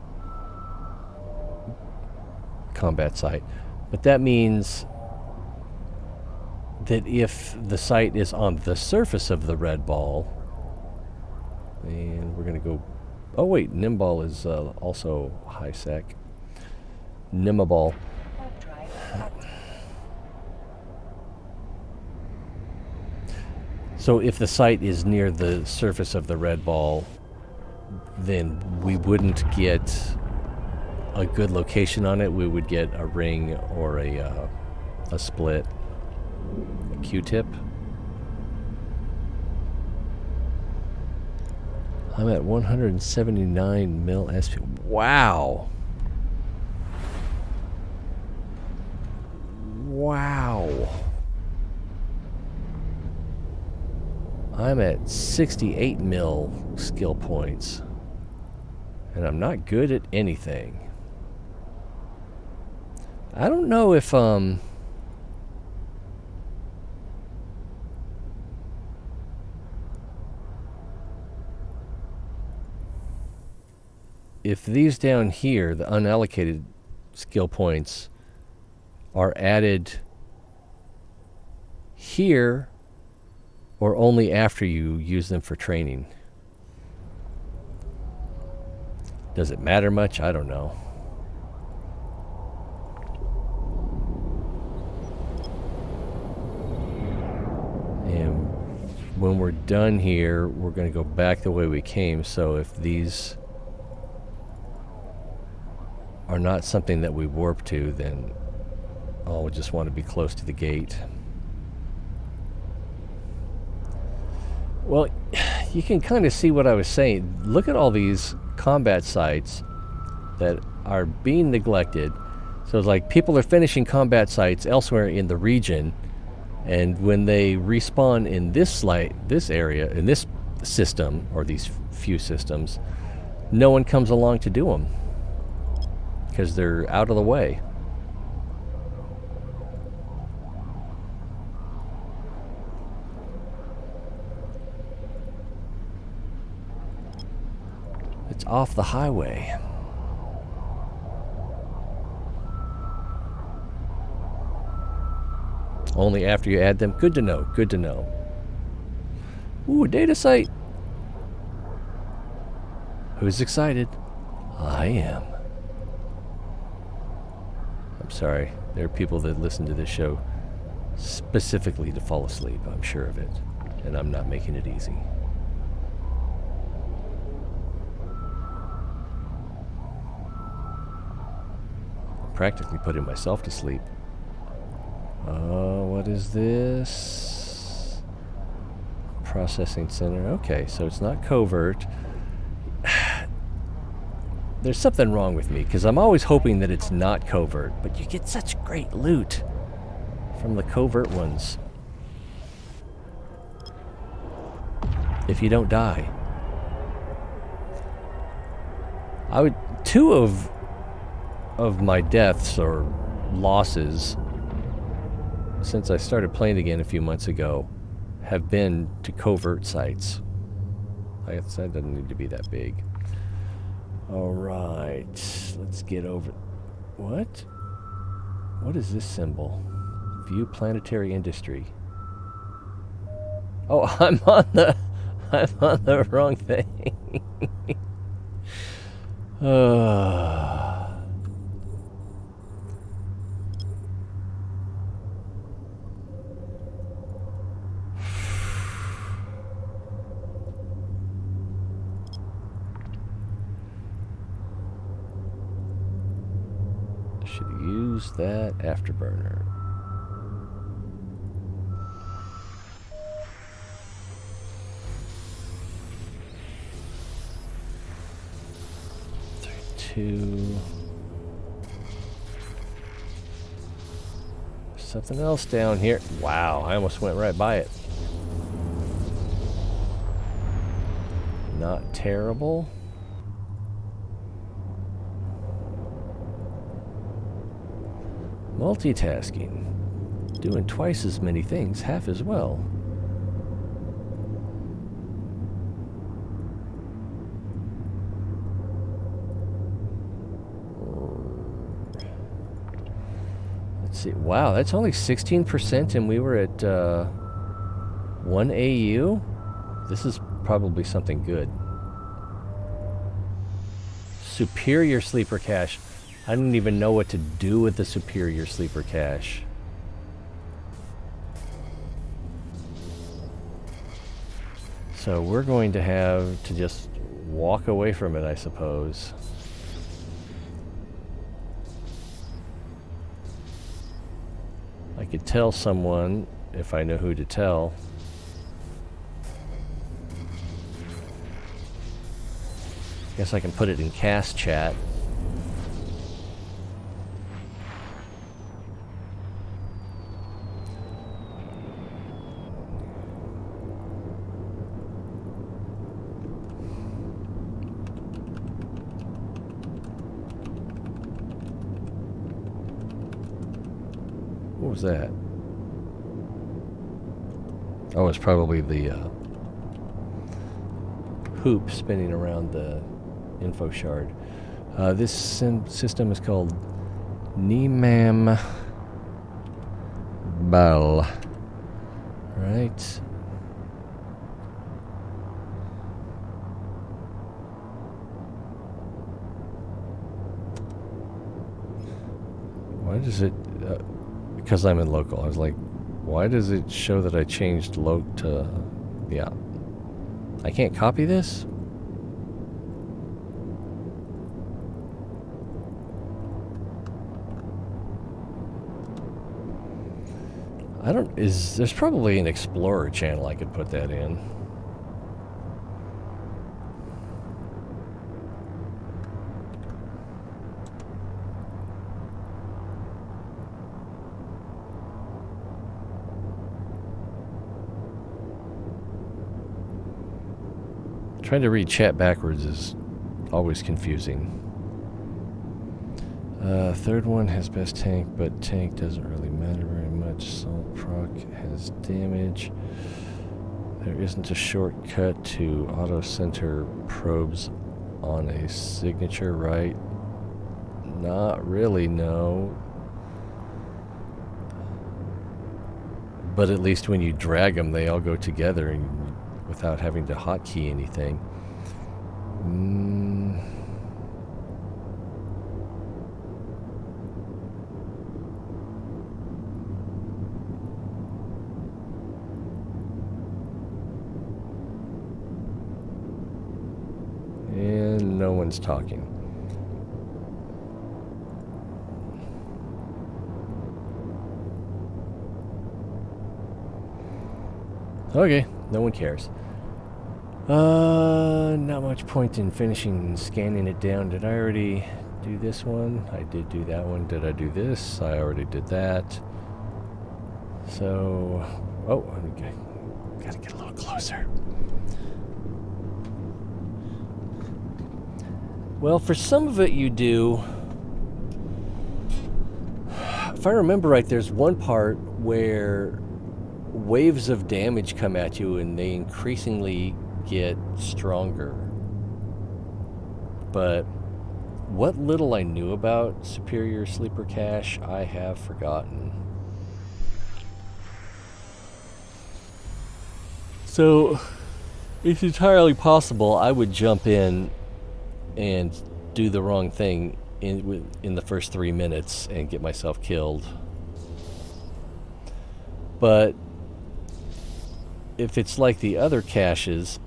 combat site. But that means that if the site is on the surface of the red ball, and we're gonna go. Oh wait, Nimball is also high sec. Nimaball. Warp drive active. So if the site is near the surface of the red ball, then we wouldn't get a good location on it. We would get a ring or a split, a Q-tip. I'm at 179 mil SP. Wow. Wow. I'm at 68 mil skill points. And I'm not good at anything. I don't know if these down here, the unallocated skill points, are added here or only after you use them for training. Does it matter much? I don't know. And when we're done here, we're going to go back the way we came. So if these are not something that we warp to, then I'll just want to be close to the gate. Well, you can kind of see what I was saying. Look at all these combat sites that are being neglected. So it's like people are finishing combat sites elsewhere in the region, and when they respawn in this area, in this system, or these few systems, no one comes along to do them because they're out of the way. It's off the highway. Only after you add them. Good to know. Good to know. Ooh, data site. Who's excited? I am. I'm sorry. There are people that listen to this show specifically to fall asleep. I'm sure of it. And I'm not making it easy. Practically putting myself to sleep. What is this? Processing center. Okay, so it's not covert. There's something wrong with me, because I'm always hoping that it's not covert, but you get such great loot from the covert ones if you don't die. Two of my deaths or losses since I started playing again a few months ago have been to covert sites. That doesn't need to be that big. Alright, let's get over... What? What is this symbol? View planetary industry. Oh, I'm on the wrong thing. Should use that afterburner. Something else down here. Wow, I almost went right by it. Not terrible. Multitasking. Doing twice as many things, half as well. Wow, that's only 16% and we were at 1 AU? This is probably something good. Superior sleeper cache. I don't even know what to do with the superior sleeper cache. So we're going to have to just walk away from it, I suppose. I could tell someone if I know who to tell. Guess I can put it in cast chat. What was that? Oh, it's probably the hoop spinning around the info shard. This system is called Nemam Bal. Right. Why does it... because I'm in local, I was like, why does it show that I changed to... Yeah. I can't copy this? There's probably an Explorer channel I could put that in. Trying to read chat backwards is always confusing. Third one has best tank, but tank doesn't really matter very much. Salt proc has damage. There isn't a shortcut to auto center probes on a signature, right? Not really, no. But at least when you drag them, they all go together and without having to hotkey anything. And no one's talking. Okay, no one cares. Not much point in finishing scanning it down. Did I already do this one? I did do that one. Did I do this? I already did that. So, oh, okay. Gotta get a little closer. Well, for some of it you do. If I remember right, there's one part where waves of damage come at you and they increasingly get stronger. But what little I knew about Superior Sleeper Cache, I have forgotten. So, it's entirely possible I would jump in and do the wrong thing in the first 3 minutes and get myself killed. But if it's like the other caches,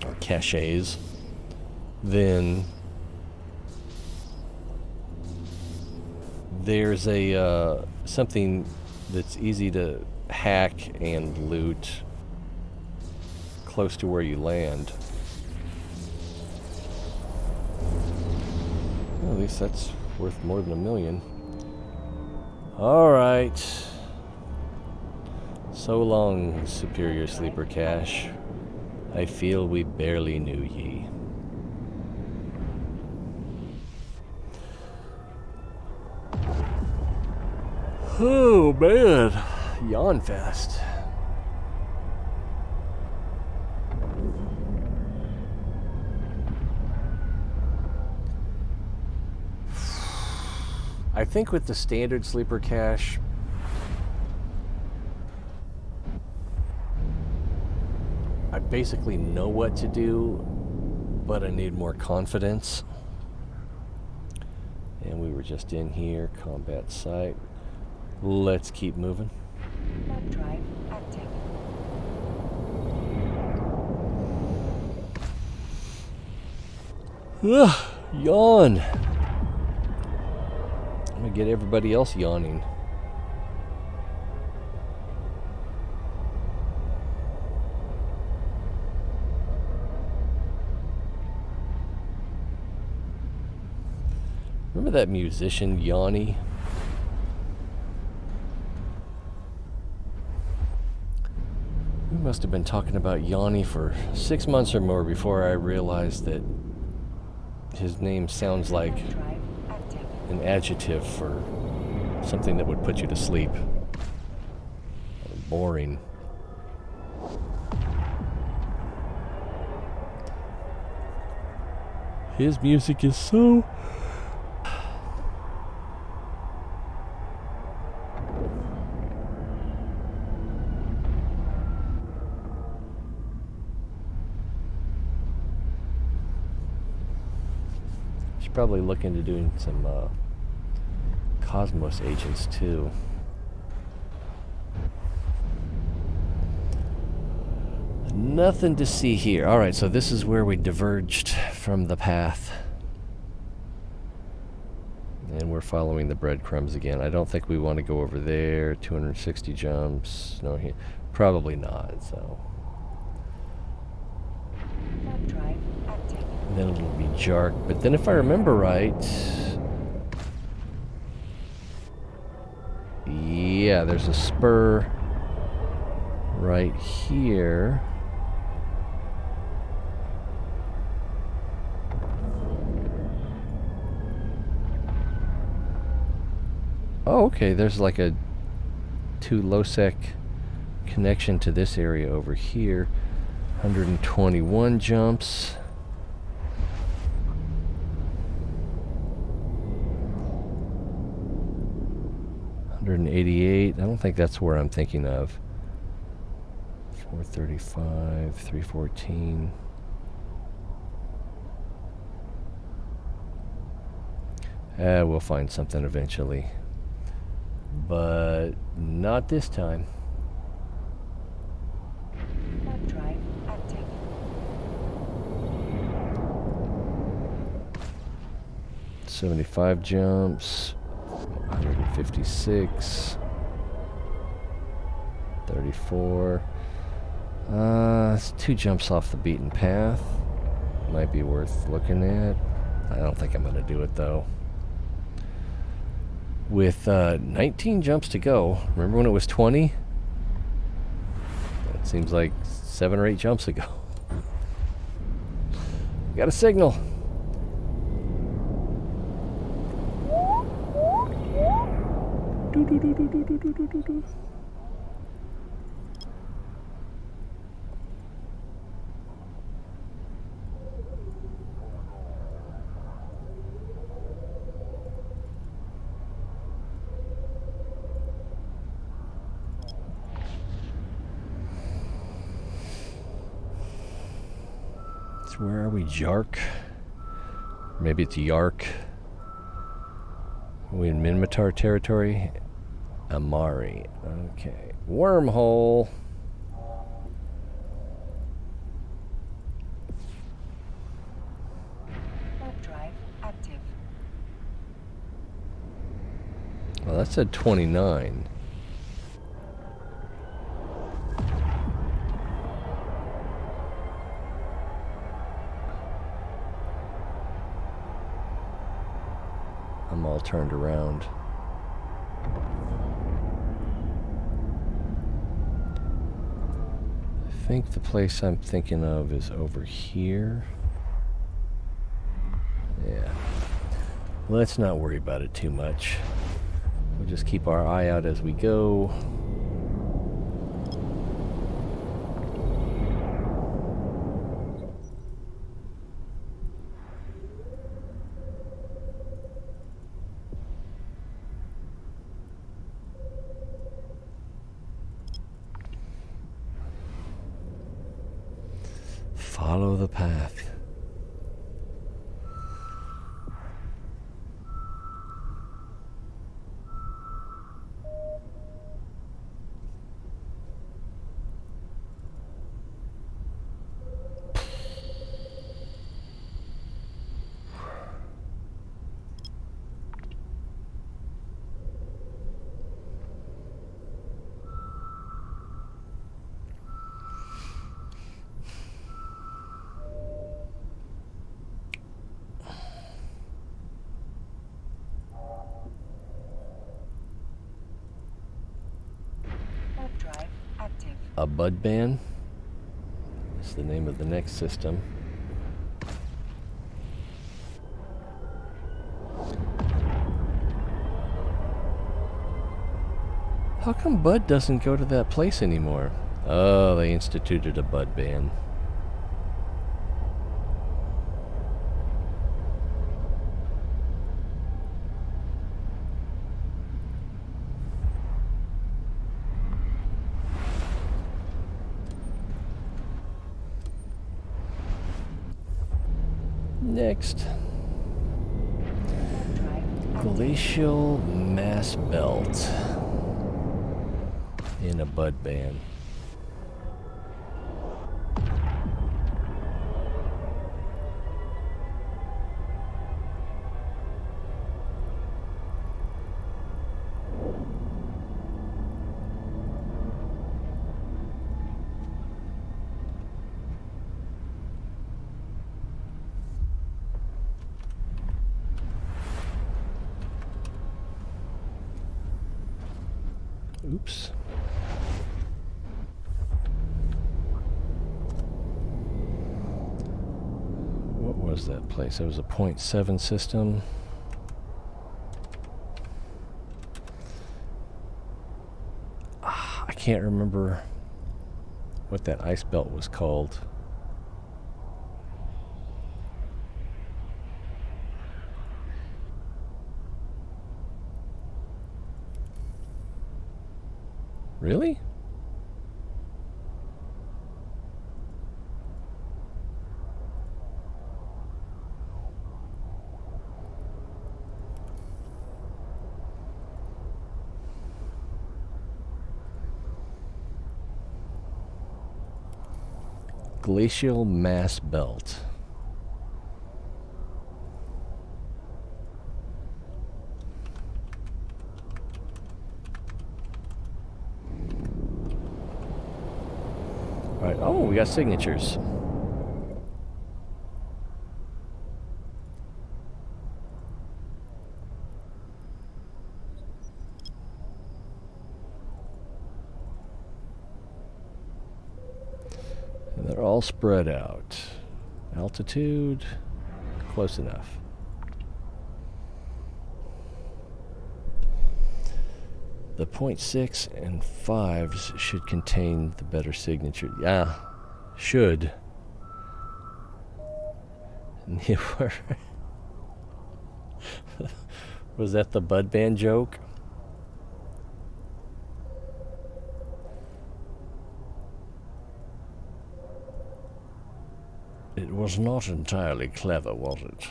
or caches, then there's a something that's easy to hack and loot close to where you land. Well, at least that's worth more than $1 million. All right. So long, Superior Sleeper Cache. I feel we barely knew ye. Oh man, yawn fest. I think with the standard sleeper cache, I basically know what to do, but I need more confidence. And we were just in here, combat site. Let's keep moving. Warp drive active. Ugh, yawn. I'm gonna get everybody else yawning. Remember that musician, Yanni? We must have been talking about Yanni for 6 months or more before I realized that his name sounds like Drive active. an adjective for something that would put you to sleep. Boring. His music is so... Should probably look into doing some Cosmos agents too. Nothing to see here. Alright, so this is where we diverged from the path. And we're following the breadcrumbs again. I don't think we want to go over there. 260 jumps. No, here. Probably not, so. Warp drive active. Then it'll be Jark. But then if I remember right... Yeah, there's a spur right here. Oh, okay, there's like a 2 low-sec connection to this area over here. 121 jumps. $188. I don't think that's where I'm thinking of. 435, 314. We'll find something eventually. But not this time. Warp drive active. 75 jumps. 156. 34. It's 2 jumps off the beaten path. Might be worth looking at. I don't think I'm going to do it though. With 19 jumps to go. Remember when it was 20? That seems like 7 or 8 jumps ago. Got a signal. Where are we? Jark? Maybe it's Yark. Are we in Minmatar territory? Amari. Okay. Wormhole. Warp drive active. Well, that said 29. I'm all turned around. I think the place I'm thinking of is over here. Yeah. Let's not worry about it too much. We'll just keep our eye out as we go. Follow the path. a bud ban. It's the name of the next system. How come Bud doesn't go to that place anymore? Oh, they instituted a Bud ban. Next, glacial mass belt in a bud ban. Oops. What was that place? It was a 0.7 system. I can't remember what that ice belt was called. Really? Glacial mass belt. All right. Oh, we got signatures. And they're all spread out. Altitude, close enough. The 0.6 and 5s should contain the better signature. Yeah, should. And they were. Was that the bud band joke? It was not entirely clever, was it?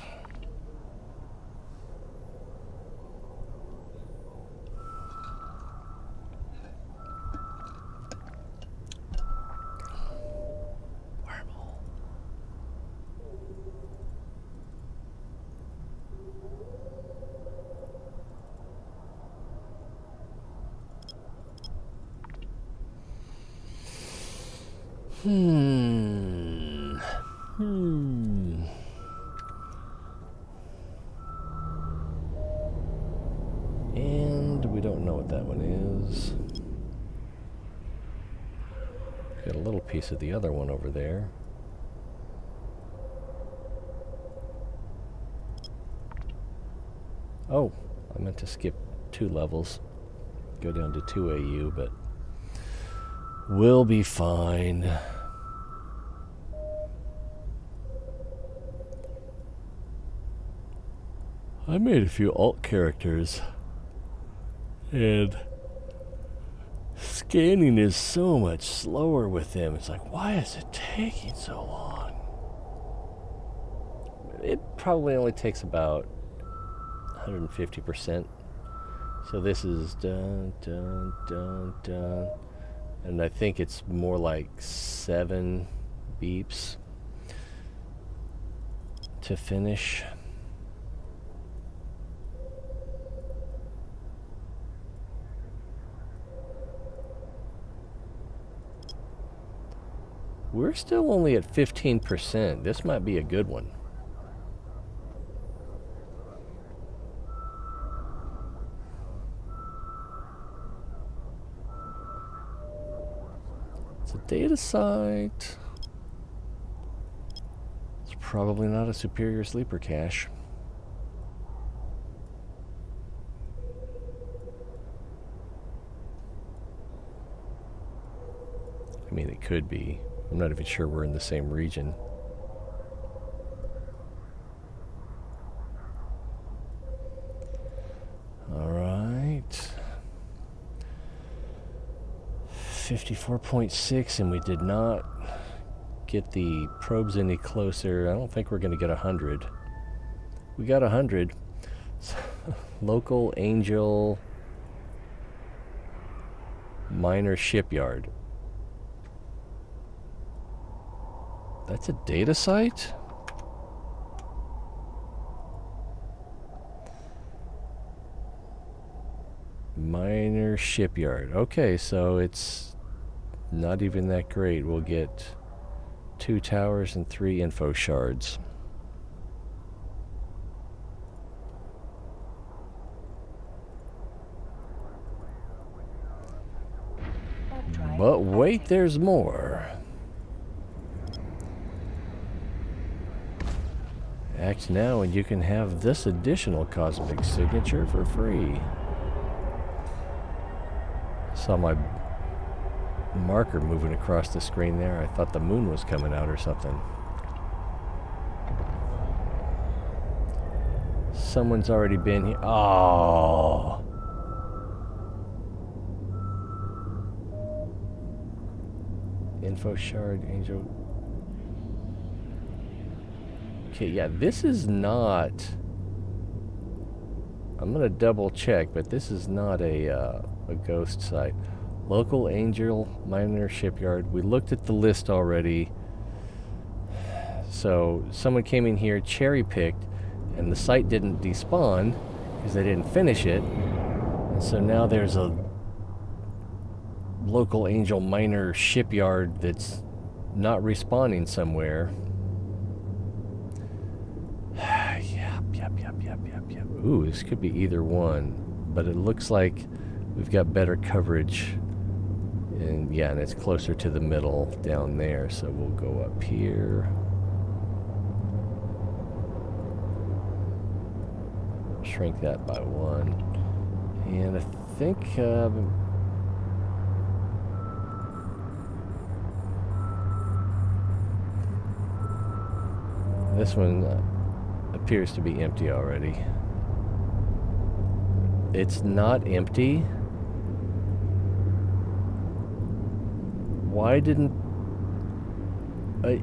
And we don't know what that one is. Got a little piece of the other one over there. Oh, I meant to skip 2 levels. Go down to 2 AU, but we'll be fine. I made a few alt characters, and scanning is so much slower with them. It's like, why is it taking so long? It probably only takes about 150%. So this is dun dun dun dun, and I think it's more like 7 beeps to finish. We're still only at 15%. This might be a good one. It's a data site. It's probably not a superior sleeper cache. I mean, it could be. I'm not even sure we're in the same region. All right. 54.6, and we did not get the probes any closer. I don't think we're going to get 100. We got 100. Local Angel Minor Shipyard. That's a data site? Minor Shipyard. Okay, so it's not even that great. We'll get 2 towers and 3 info shards. But wait, there's more. Act now and you can have this additional cosmic signature for free. Saw my marker moving across the screen there. I thought the moon was coming out or something. Someone's already been here. Oh. Info shard, angel. Okay, yeah, this is not... I'm gonna double check, but this is not a ghost site. Local Angel Minor Shipyard. We looked at the list already. So someone came in here, cherry-picked, and the site didn't despawn because they didn't finish it. And so now there's a Local Angel Minor Shipyard that's not respawning somewhere. Yep. Ooh, this could be either one, but it looks like we've got better coverage. And yeah, and it's closer to the middle down there, so we'll go up here. Shrink that by 1. And I think this one appears to be empty already. It's not empty. Why didn't I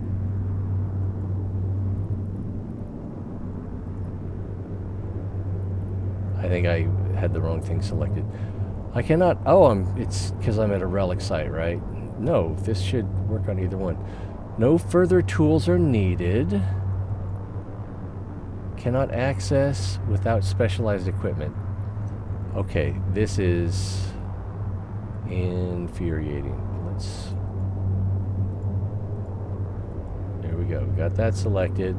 think I had the wrong thing selected. I cannot... Oh, it's because I'm at a relic site, right? No, this should work on either one. No further tools are needed. Cannot access without specialized equipment. Okay, this is infuriating. Let's... There we go. Got that selected.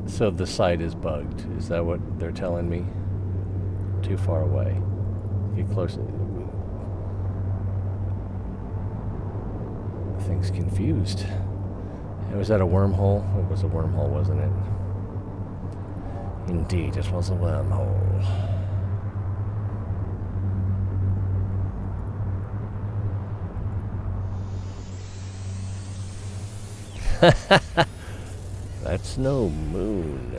So the site is bugged. Is that what they're telling me? Too far away. Get closer. Thing's confused. Was that a wormhole? It was a wormhole, wasn't it? Indeed, it was a wormhole. That's no moon.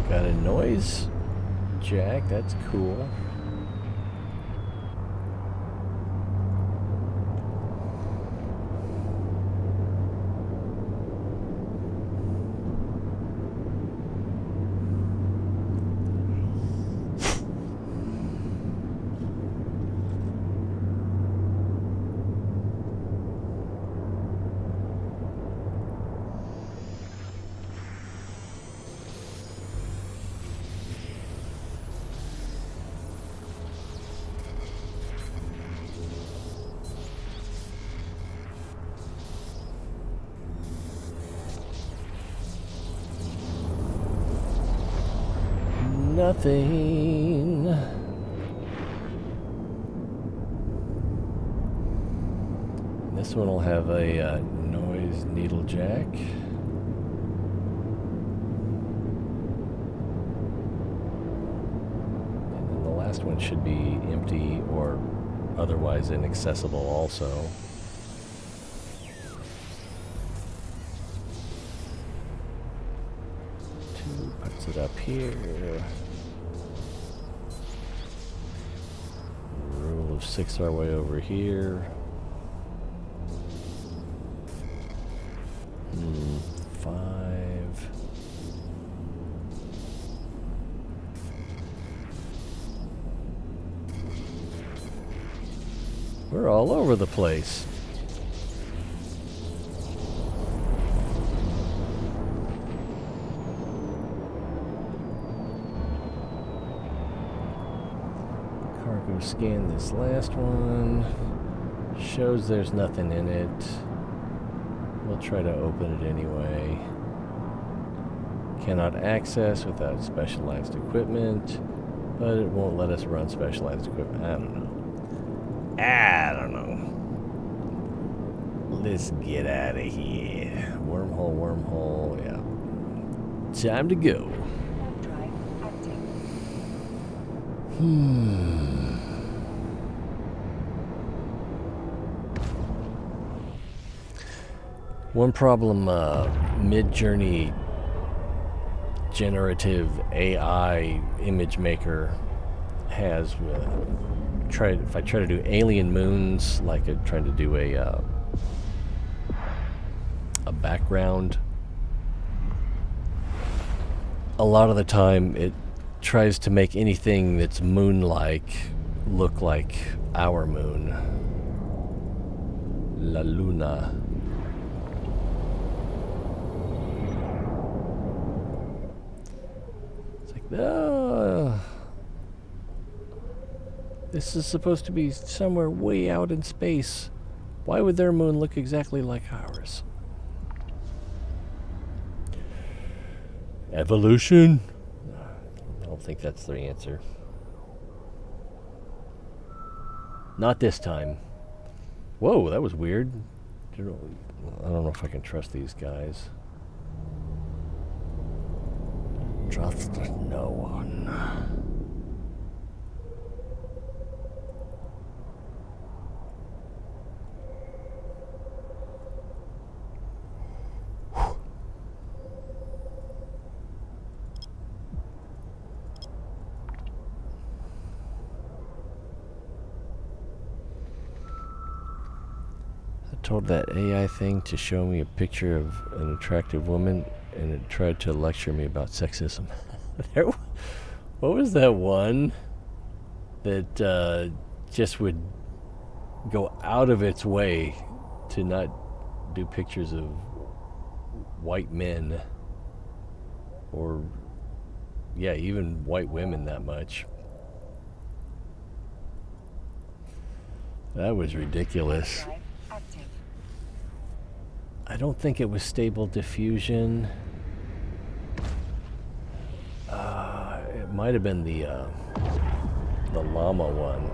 Got a noise jack, that's cool. nothing. This one will have a noise needle jack. And then the last one should be empty or otherwise inaccessible also. Two puts it up here. Rule of 6 our way over here. 5. We're all over the place. Cargo scan this last one. Shows there's nothing in it. We'll try to open it anyway. Cannot access without specialized equipment, but it won't let us run specialized equipment. I don't know. Let's get out of here. Wormhole, yeah. Time to go. Drive active. One problem Mid-Journey generative AI image maker has if I try to do alien moons, like I'm trying to do a background, a lot of the time it tries to make anything that's moon-like look like our moon, La Luna. It's like, this is supposed to be somewhere way out in space. Why would their moon look exactly like ours? Evolution? I don't think that's the answer. Not this time. Whoa, that was weird. I don't know if I can trust these guys. Trust no one. Told that AI thing to show me a picture of an attractive woman, and it tried to lecture me about sexism. What was that one that just would go out of its way to not do pictures of white men or, yeah, even white women that much? That was ridiculous. Drive active. I don't think it was stable diffusion. It might have been the llama one.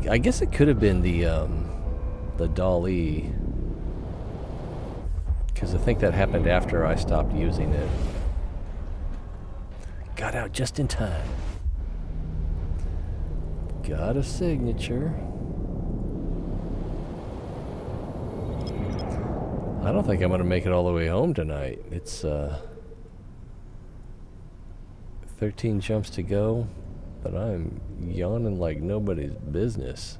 I guess it could have been the Dall-E, because I think that happened after I stopped using it. Got out just in time. Got a signature. I don't think I'm going to make it all the way home tonight. It's 13 jumps to go, but I'm yawning like nobody's business.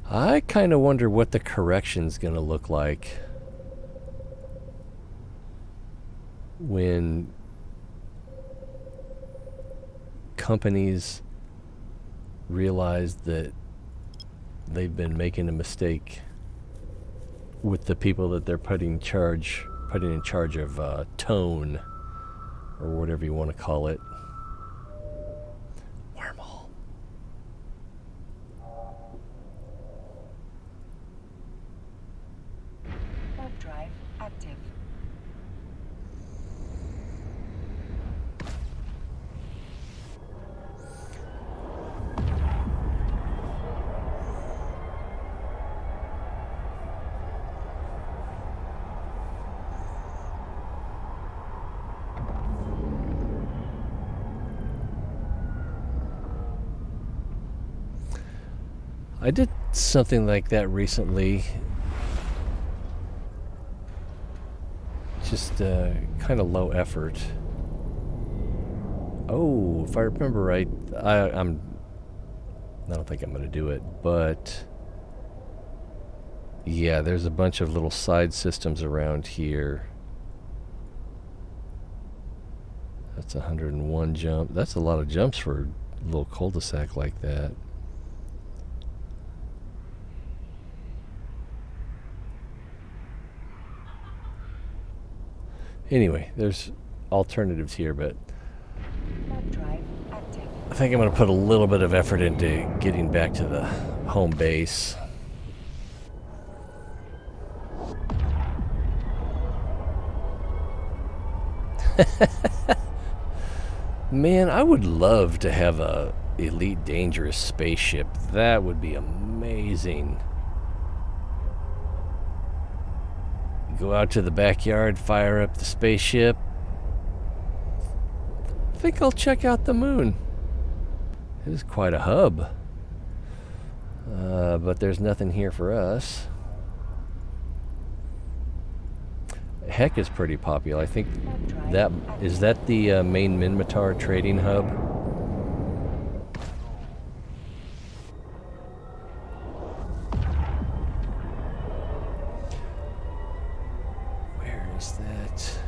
I kind of wonder what the correction's going to look like. when companies realize that they've been making a mistake with the people that they're putting in charge of tone, or whatever you want to call it. Wormhole. Warp drive active. I did something like that recently. Just kind of low effort. Oh, if I remember right, I don't think I'm going to do it, but yeah, there's a bunch of little side systems around here. That's 101 jump. That's a lot of jumps for a little cul-de-sac like that. Anyway, there's alternatives here, but Warp drive active. I think I'm going to put a little bit of effort into getting back to the home base. Man, I would love to have a Elite Dangerous spaceship. That would be amazing. Go out to the backyard, fire up the spaceship. I think I'll check out the moon. It is quite a hub. But there's nothing here for us. Heck is pretty popular. I think that is that the main Minmatar trading hub. Where is that?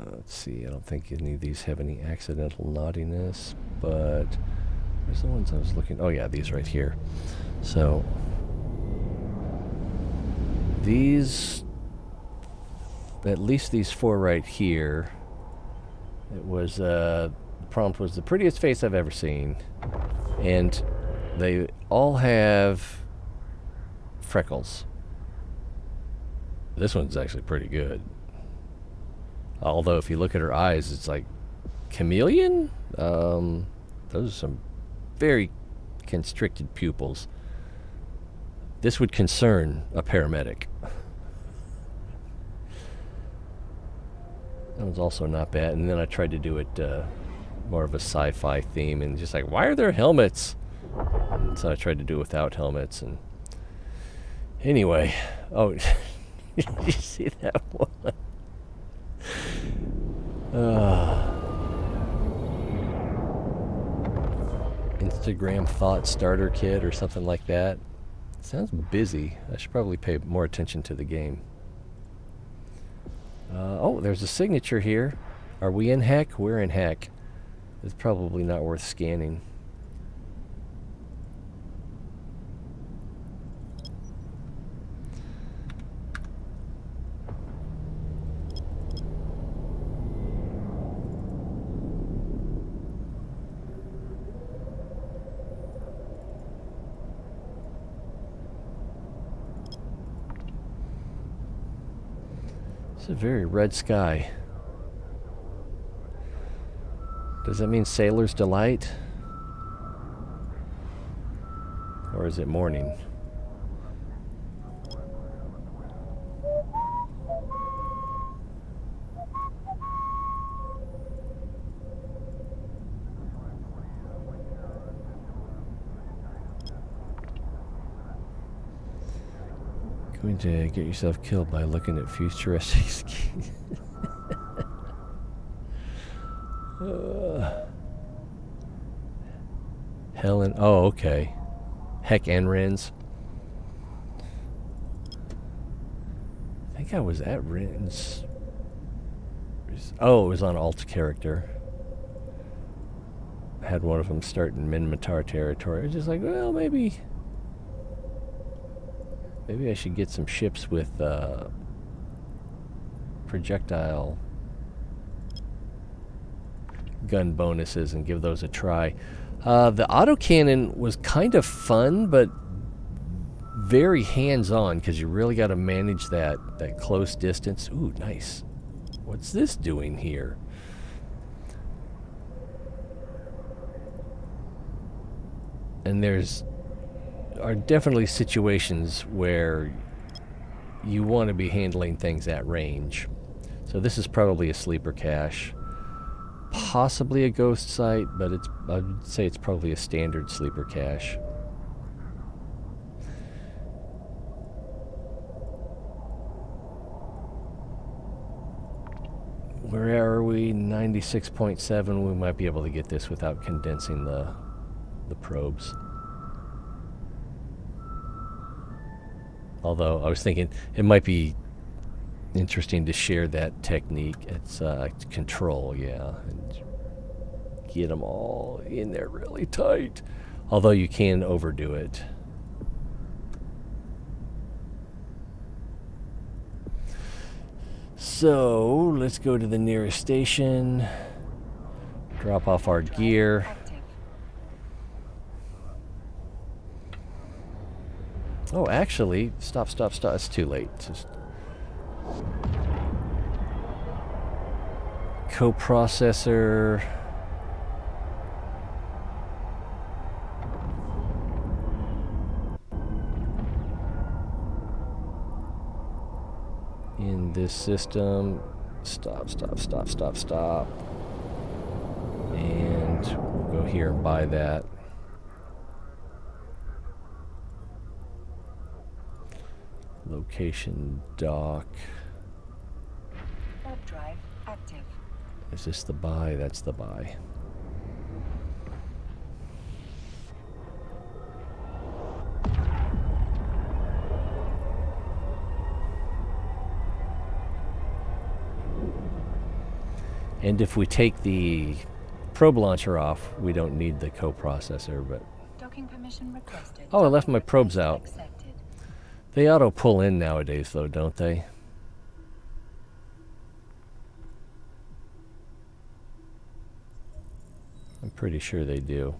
Let's see, I don't think any of these have any accidental naughtiness, but where's the ones I was looking? Oh yeah, these right here. So these, at least these four right here, it was, the prompt was the prettiest face I've ever seen. And they all have freckles. This one's actually pretty good. Although if you look at her eyes, it's like chameleon. Those are some very constricted pupils. This would concern a paramedic. That was also not bad. And then I tried to do it more of a sci-fi theme, and just like, why are there helmets? And so I tried to do it without helmets. And anyway, oh, did you see that one? Instagram thought starter kit or something like that. Sounds busy. I should probably pay more attention to the game. Oh, there's a signature here. Are we in heck? We're in heck. It's probably not worth scanning. It's a very red sky. Does that mean sailor's delight? Or is it morning? Going to get yourself killed by looking at futuristic skis. Helen. Oh, okay. Heck, Enrins. I think I was at Rins. Oh, it was on alt character. I had one of them start in Minmatar territory. I was just like, well, maybe I should get some ships with projectile gun bonuses and give those a try. The autocannon was kind of fun, but very hands-on because you really got to manage that close distance. Ooh, nice. What's this doing here? And are definitely situations where you want to be handling things at range. So this is probably a sleeper cache. Possibly a ghost site, but I would say it's probably a standard sleeper cache. Where are we? 96.7. We might be able to get this without condensing the probes. Although I was thinking it might be interesting to share that technique. It's control, yeah. And get them all in there really tight. Although you can overdo it. So, let's go to the nearest station. Drop off our gear. Oh, actually, stop. It's too late. Just coprocessor. In this system. Stop. And we'll go here and buy that. Location dock. Warp drive active. Is this the buy? That's the buy. And if we take the probe launcher off, we don't need the coprocessor, but... Docking permission requested. Oh, I left my probes out. Accepted. They auto pull in nowadays, though, don't they? I'm pretty sure they do.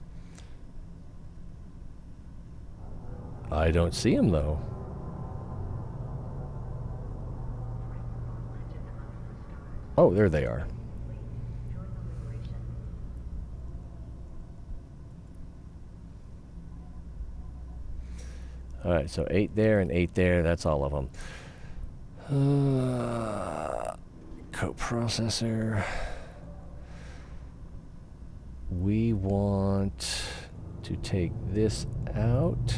I don't see them, though. Oh, there they are. Alright, so 8 there and 8 there. That's all of them. Coprocessor. We want to take this out.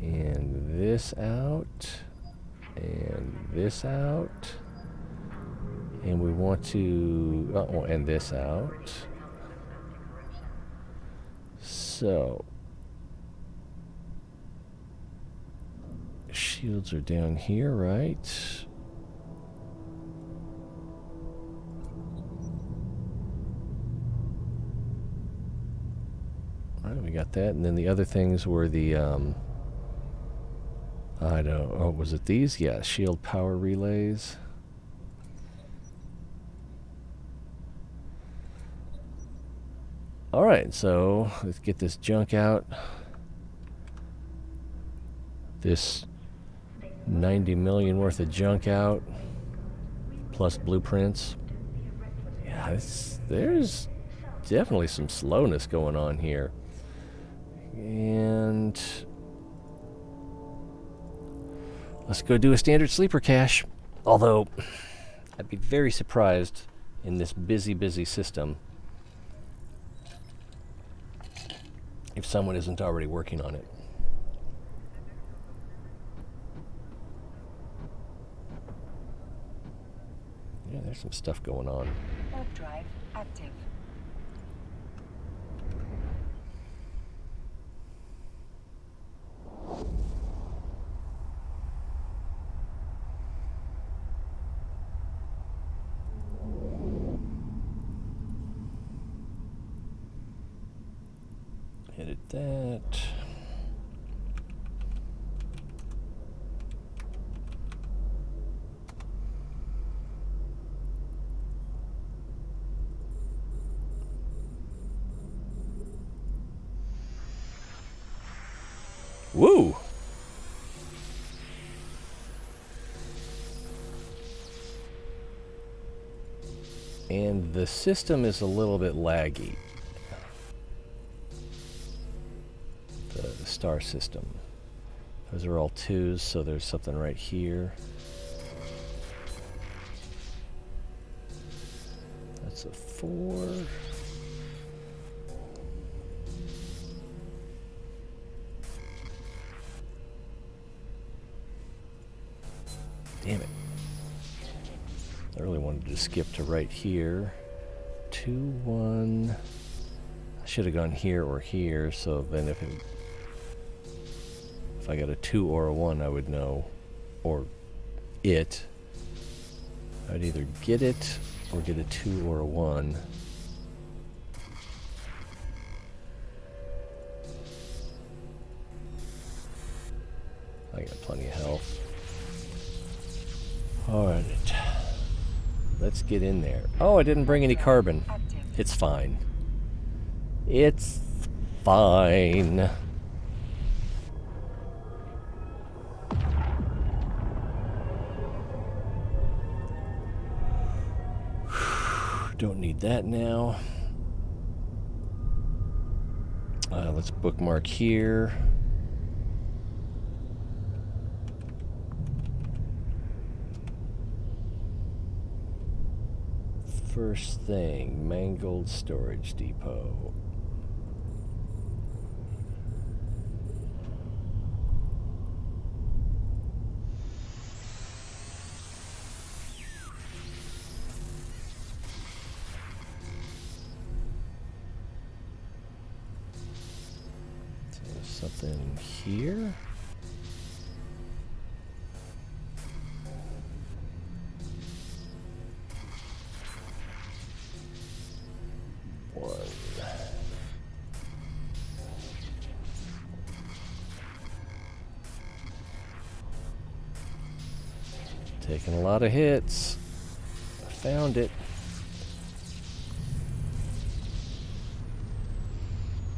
And this out. And this out. And we want to... Oh, and this out. So... Shields are down here, right? Alright, we got that. And then the other things were the, I don't... Oh, was it these? Yeah, shield power relays. Alright, so let's get this junk out. This 90 million worth of junk out, plus blueprints. Yeah, there's definitely some slowness going on here. And let's go do a standard sleeper cache. Although, I'd be very surprised in this busy system if someone isn't already working on it. some stuff going on. Warp drive active. Edit that. Woo! And the system is a little bit laggy. The star system. Those are all 2s, so there's something right here. That's a 4. Damn it. I really wanted to skip to right here. 2, 1. I should have gone here or here, so then if I got a 2 or a 1, I would know, or it. I'd either get it or get a 2 or a 1. I got plenty of health. Alright. Let's get in there. Oh, I didn't bring any carbon. It's fine. It's fine. Don't need that now. Let's bookmark here. First thing, Mangled Storage Depot. So something here. Taking a lot of hits. I found it.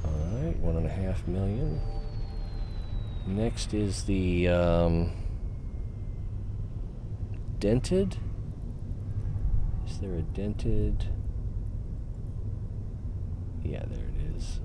Alright, 1.5 million. Next is the dented. Is there a dented? Yeah, there it is.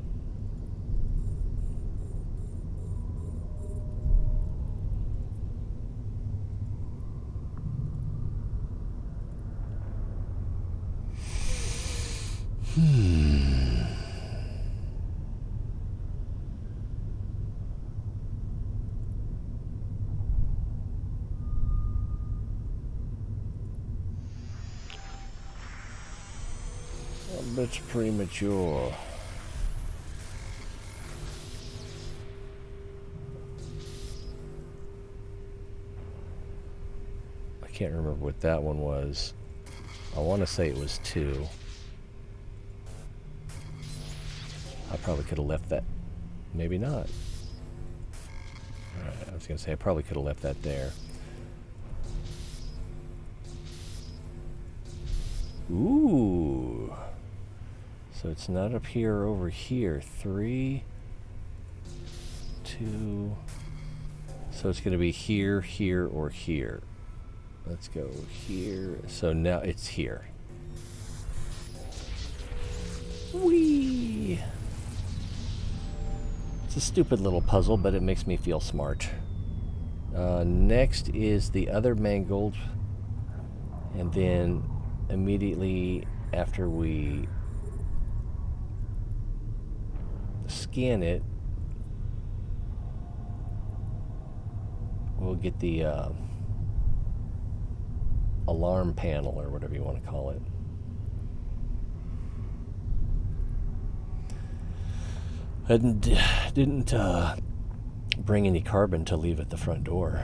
A bit premature. I can't remember what that one was. I want to say it was 2. I probably could have left that. Maybe not. Alright, I was going to say I probably could have left that there. Ooh. So it's not up here or over here. 3, 2. So it's going to be here, here, or here. Let's go here. So now it's here. Whee! It's a stupid little puzzle, but it makes me feel smart. Next is the other mangled. And then immediately after we scan it, we'll get the alarm panel or whatever you want to call it. I didn't bring any carbon to leave at the front door.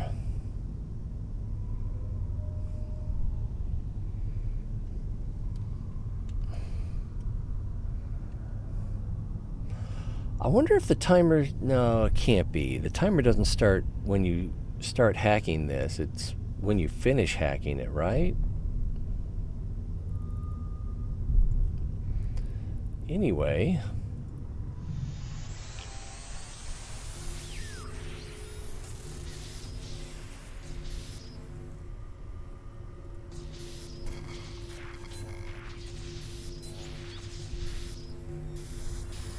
I wonder if the timer... No, it can't be. The timer doesn't start when you start hacking this. It's when you finish hacking it, right? Anyway...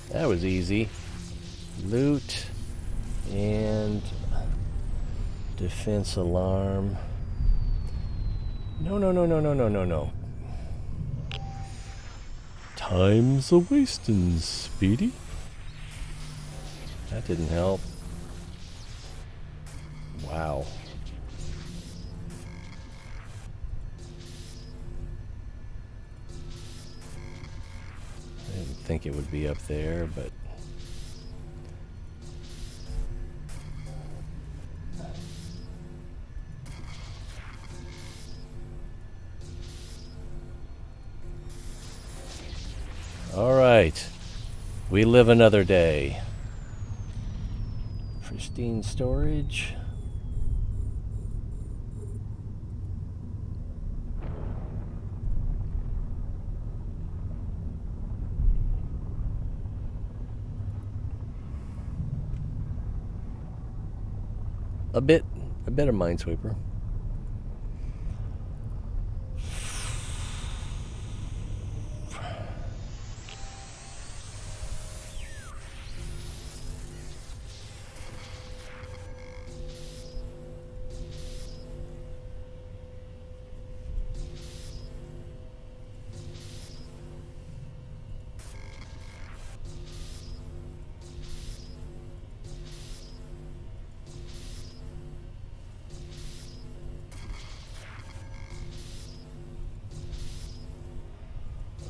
That was easy. Loot and defense alarm. No. Time's a wasting, Speedy. That didn't help. Wow. I didn't think it would be up there, but... All right. We live another day. Pristine storage. A bit of Minesweeper.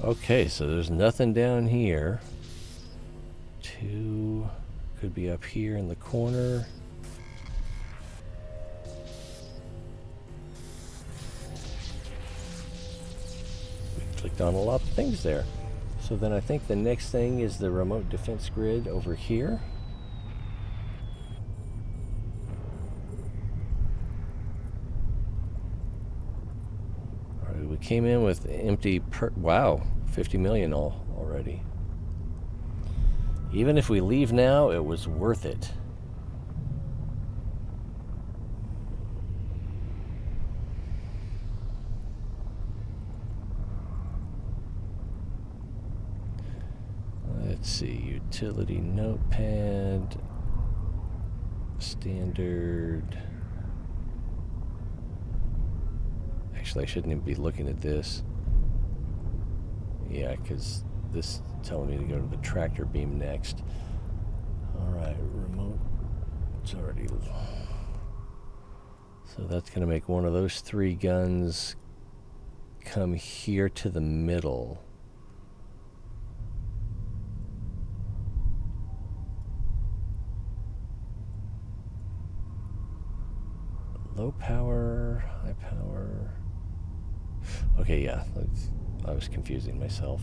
Okay, so there's nothing down here. 2 could be up here in the corner. We clicked on a lot of things there. So then I think the next thing is the remote defense grid over here. All right, we came in with empty wow. 50 million already. Even if we leave now, it was worth it. Let's see, utility notepad, standard. Actually, I shouldn't even be looking at this. Yeah, because this is telling me to go to the tractor beam next. Alright, remote. It's already... So that's going to make one of those 3 guns come here to the middle. Low power, high power... Okay, yeah, I was confusing myself.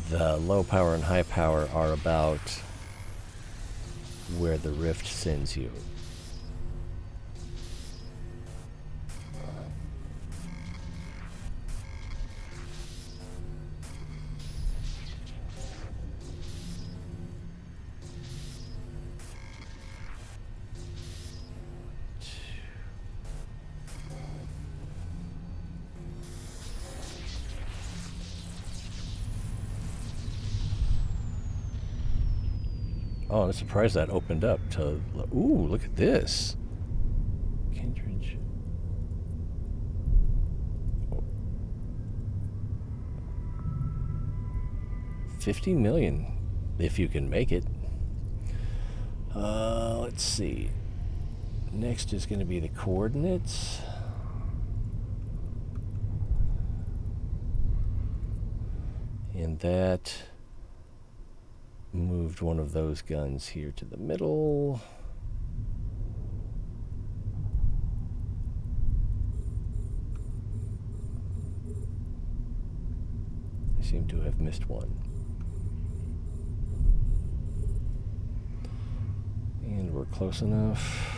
The low power and high power are about where the rift sends you. Oh, I'm surprised that opened up to... Ooh, look at this. Kindred. Oh. 50 million, if you can make it. Let's see. Next is going to be the coordinates. And that moved one of those guns here to the middle. I seem to have missed one. And we're close enough.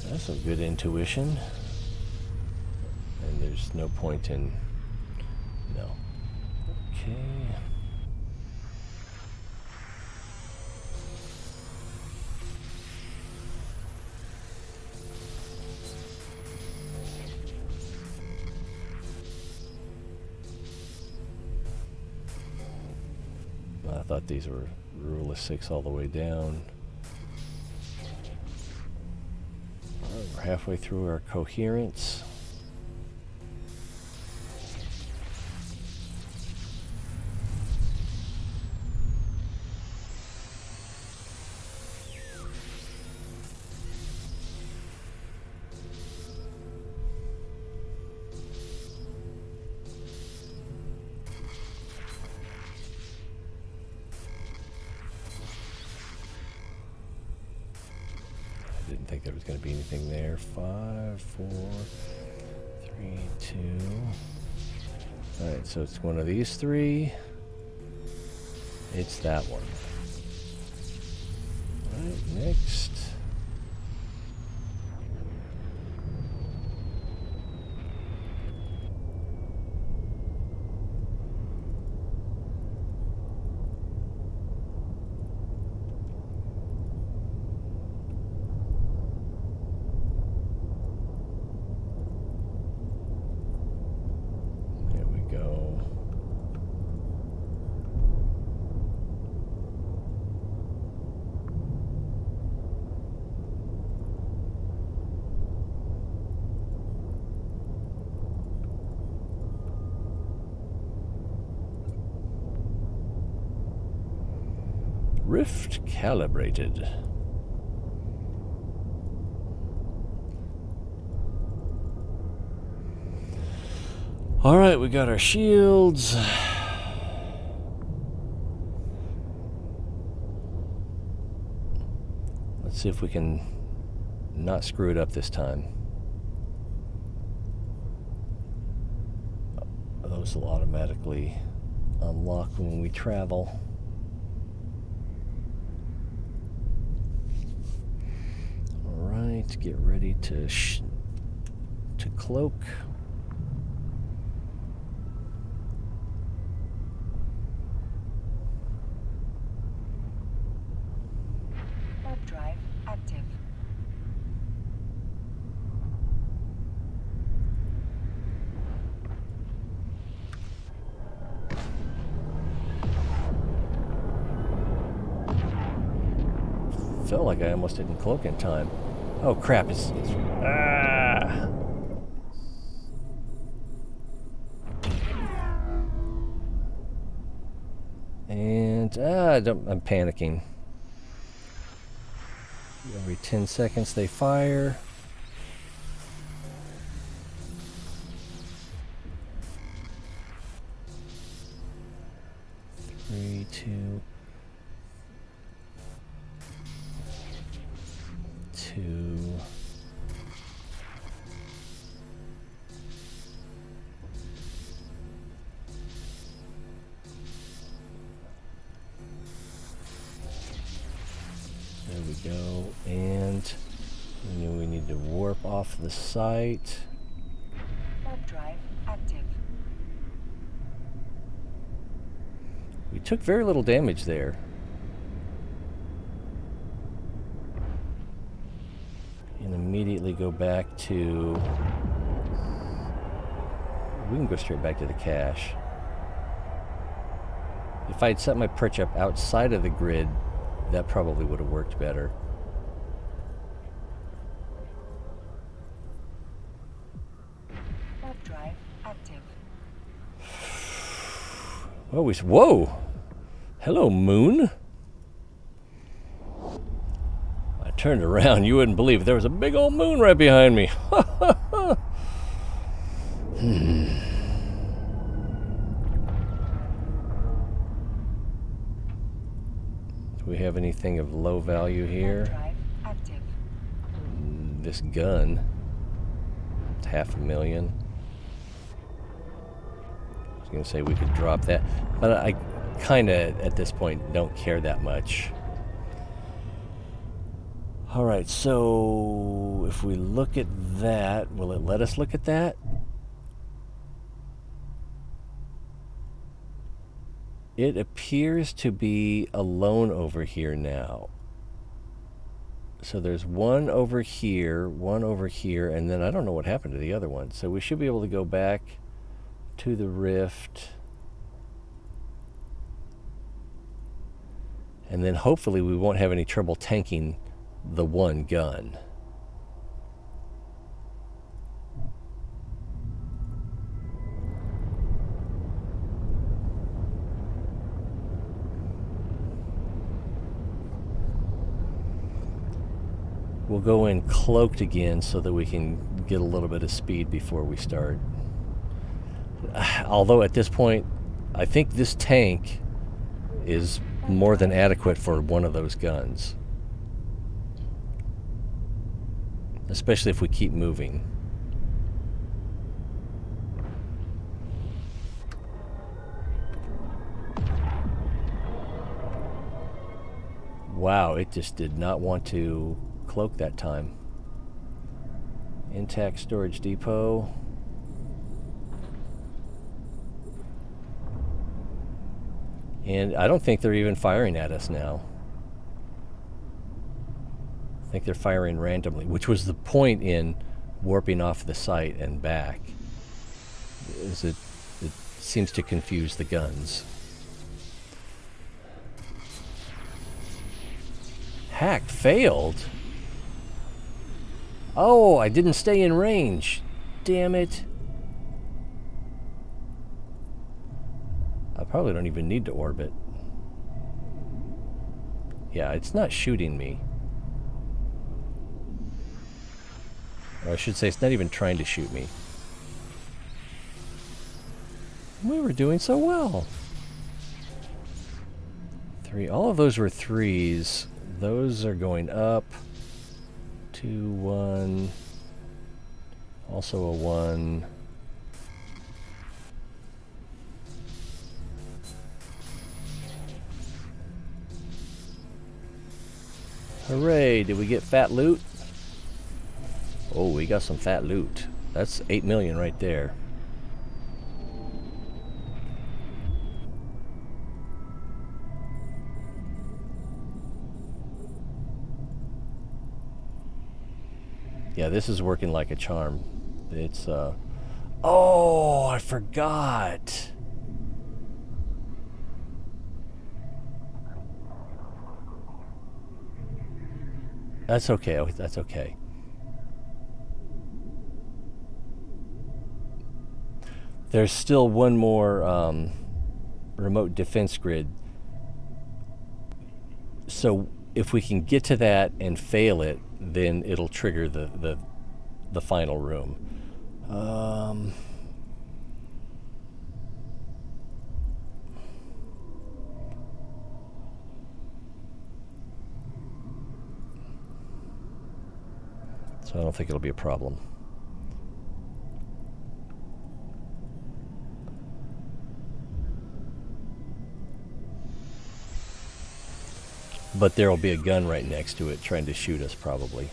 That's some good intuition. And there's no point in... No. Okay. I thought these were rule of 6 all the way down. We're halfway through our coherence. Didn't think there was going to be anything there. 5, 4, 3, 2. Alright, so it's one of these three. It's that one. Alright, next. Rift calibrated. All right, we got our shields. Let's see if we can not screw it up this time. Those will automatically unlock when we travel. Get ready to cloak. Warp drive active. Felt like I almost didn't cloak in time. Oh crap, it's ah! And I'm panicking. Every 10 seconds they fire. Three, two. There we go, and we need to warp off the site. Warp drive active. We took very little damage there. And immediately go back to We can go straight back to the cache. If I'd set my perch up outside of the grid, that probably would have worked better. Warp drive active. Oh, whoa! Hello, moon. I turned around. You wouldn't believe it. There was a big old moon right behind me. Do we have anything of low value Warp here? drive active. This gun. It's $500,000. I was going to say we could drop that, but I kind of, at this point, don't care that much. Alright, so if we look at that, will it let us look at that? It appears to be alone over here now. So there's one over here, and then I don't know what happened to the other one. So we should be able to go back to the rift. And then hopefully we won't have any trouble tanking the one gun. We'll go in cloaked again so that we can get a little bit of speed before we start. Although at this point, I think this tank is more than adequate for one of those guns. Especially if we keep moving. Wow, it just did not want to cloak that time. Intact storage depot. And I don't think they're even firing at us now. I think they're firing randomly, which was the point in warping off the site and back. Is it seems to confuse the guns. Hack failed? Oh, I didn't stay in range. Damn it. I probably don't even need to orbit. Yeah, it's not shooting me. Or I should say it's not even trying to shoot me. We were doing so well. 3. All of those were 3s. Those are going up. 2, 1. Also a 1. Hooray, did we get fat loot? Oh, we got some fat loot. That's 8 million right there. Yeah, this is working like a charm. It's, oh, I forgot. That's okay, that's okay. There's still one more remote defense grid. So if we can get to that and fail it, then it'll trigger the final room. So I don't think it'll be a problem. But there will be a gun right next to it trying to shoot us, probably.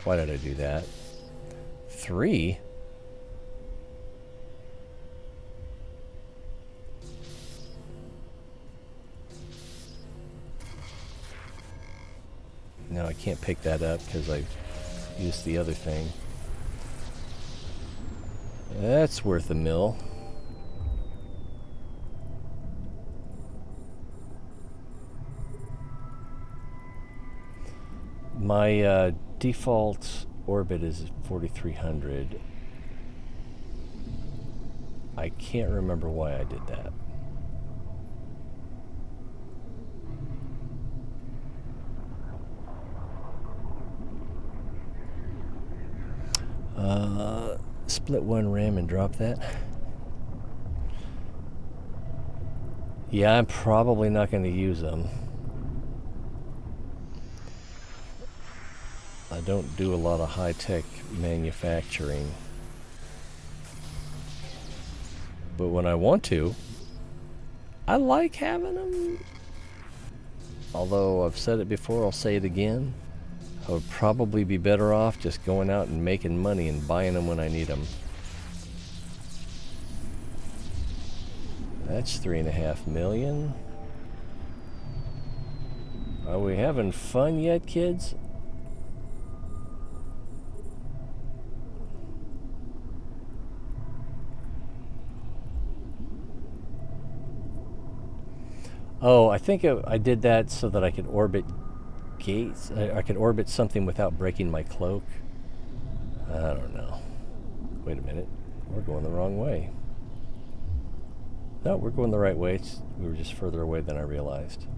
Why did I do that? 3? No, I can't pick that up because I used the other thing. That's worth a mil. My default orbit is 4,300. I can't remember why I did that. Split one RAM and drop that. Yeah, I'm probably not going to use them. I don't do a lot of high-tech manufacturing. But when I want to, I like having them. Although I've said it before, I'll say it again. I would probably be better off just going out and making money and buying them when I need them. That's 3.5 million. Are we having fun yet, kids? Oh, I think I did that so that I could orbit gates. I could orbit something without breaking my cloak. I don't know. Wait a minute. We're going the wrong way. No, we're going the right way. We were just further away than I realized.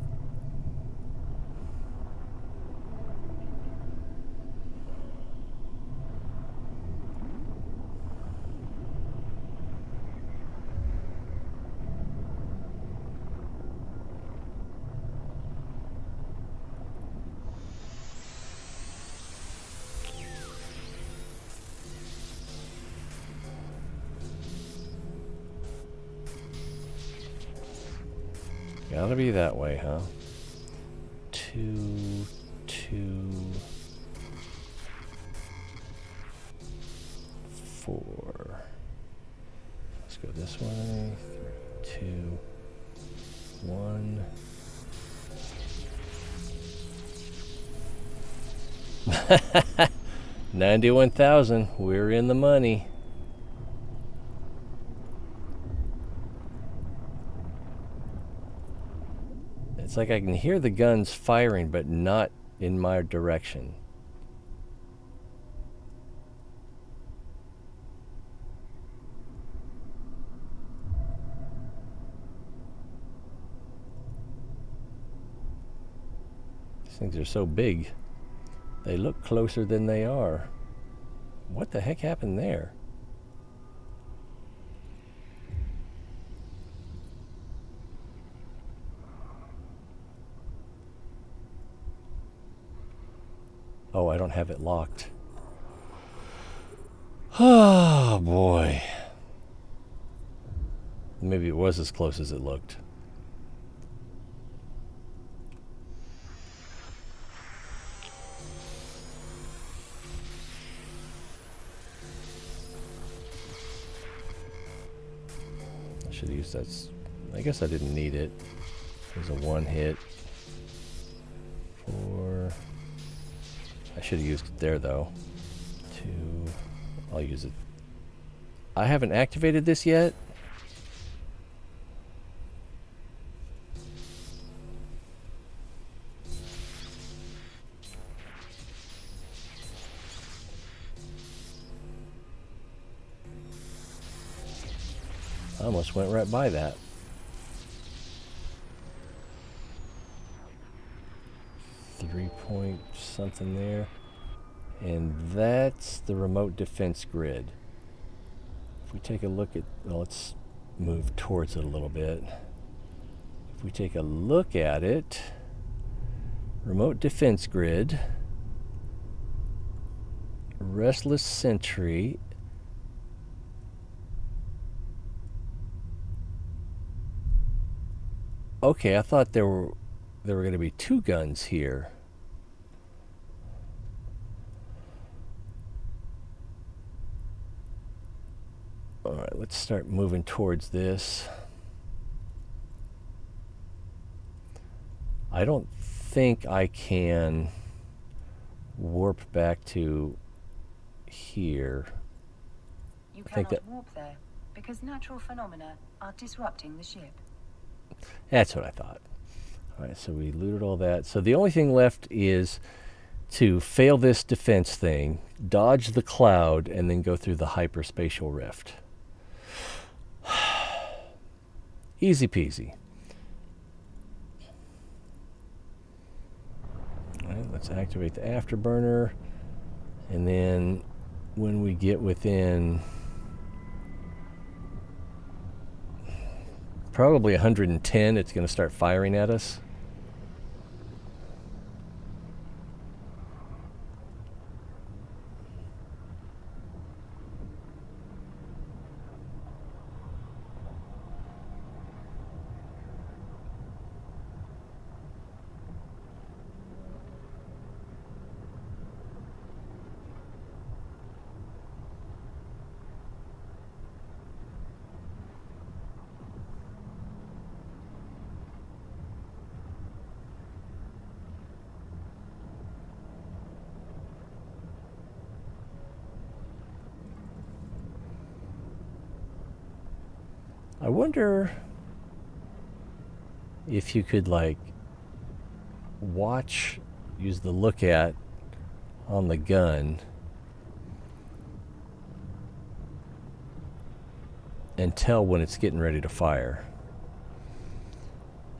Gotta be that way, huh? 2, 2, 4. Let's go this way. 3, 2, 1. $91,000. We're in the money. It's like I can hear the guns firing, but not in my direction. These things are so big. They look closer than they are. What the heck happened there? Oh, I don't have it locked. Oh, boy. Maybe it was as close as it looked. I should have used that. I guess I didn't need it. It was a one hit. 4. I should have used it there, though. 2. I'll use it. I haven't activated this yet. I almost went right by that. Three-point something there. And that's the remote defense grid. If we take a look at, well, let's move towards it a little bit. If we take a look at it, remote defense grid, restless sentry, okay, I thought there were going to be 2 guns here. All right, let's start moving towards this. I don't think I can warp back to here. You I think cannot that warp there because natural phenomena are disrupting the ship. that's what I thought. All right, so we looted all that. So the only thing left is to fail this defense thing, dodge the cloud, and then go through the hyperspatial rift. Easy peasy. All right, let's activate the afterburner. And then when we get within probably 110, it's going to start firing at us. I wonder if you could like watch, use the look at on the gun and tell when it's getting ready to fire.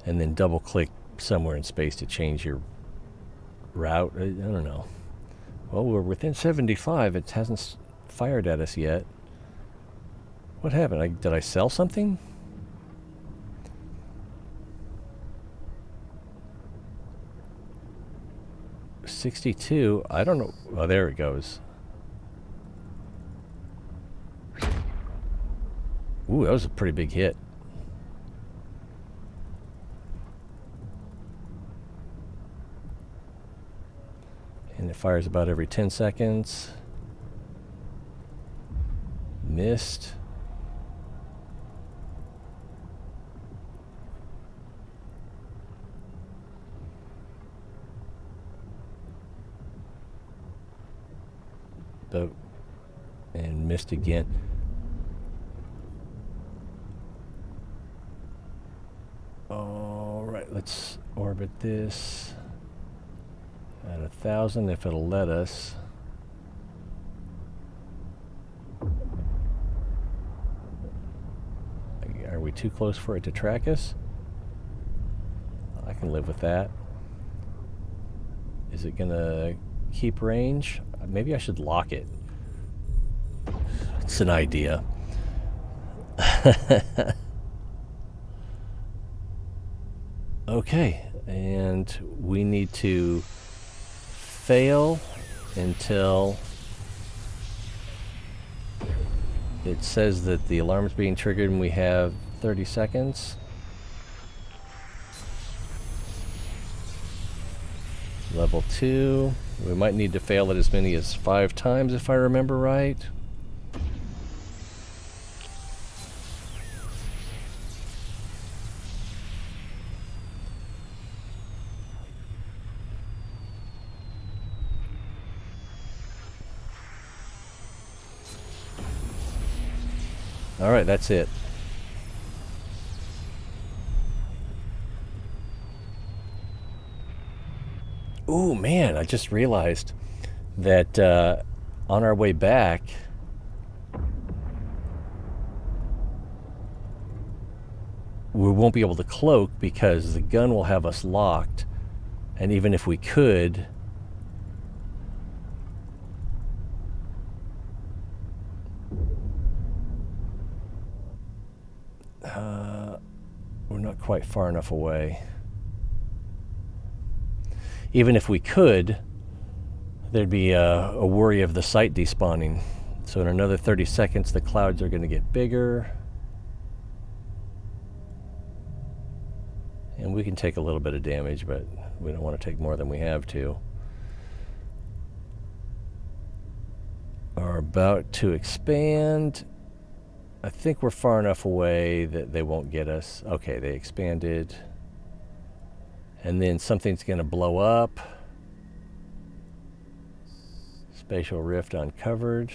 And then double click somewhere in space to change your route. I don't know. Well, we're within 75. It hasn't fired at us yet. What happened? Did I sell something? $62. I don't know. Oh, there it goes. Ooh, that was a pretty big hit. And it fires about every 10 seconds. Missed. And missed again. All right, let's orbit this at 1,000 if it'll let us. Are we too close for it to track us? I can live with that. Is it gonna keep range? Maybe I should lock it. It's an idea. Okay, and we need to fail until it says that the alarm is being triggered and we have 30 seconds. Level 2. We might need to fail it as many as 5 times if I remember right. All right, that's it. Ooh, man, I just realized that on our way back, we won't be able to cloak because the gun will have us locked. And even if we could, we're not quite far enough away. Even if we could, there'd be a worry of the site despawning. So in another 30 seconds, the clouds are going to get bigger. And we can take a little bit of damage, but we don't want to take more than we have to. Are about to expand. I think we're far enough away that they won't get us. Okay, they expanded. And then something's going to blow up. Spatial rift uncovered.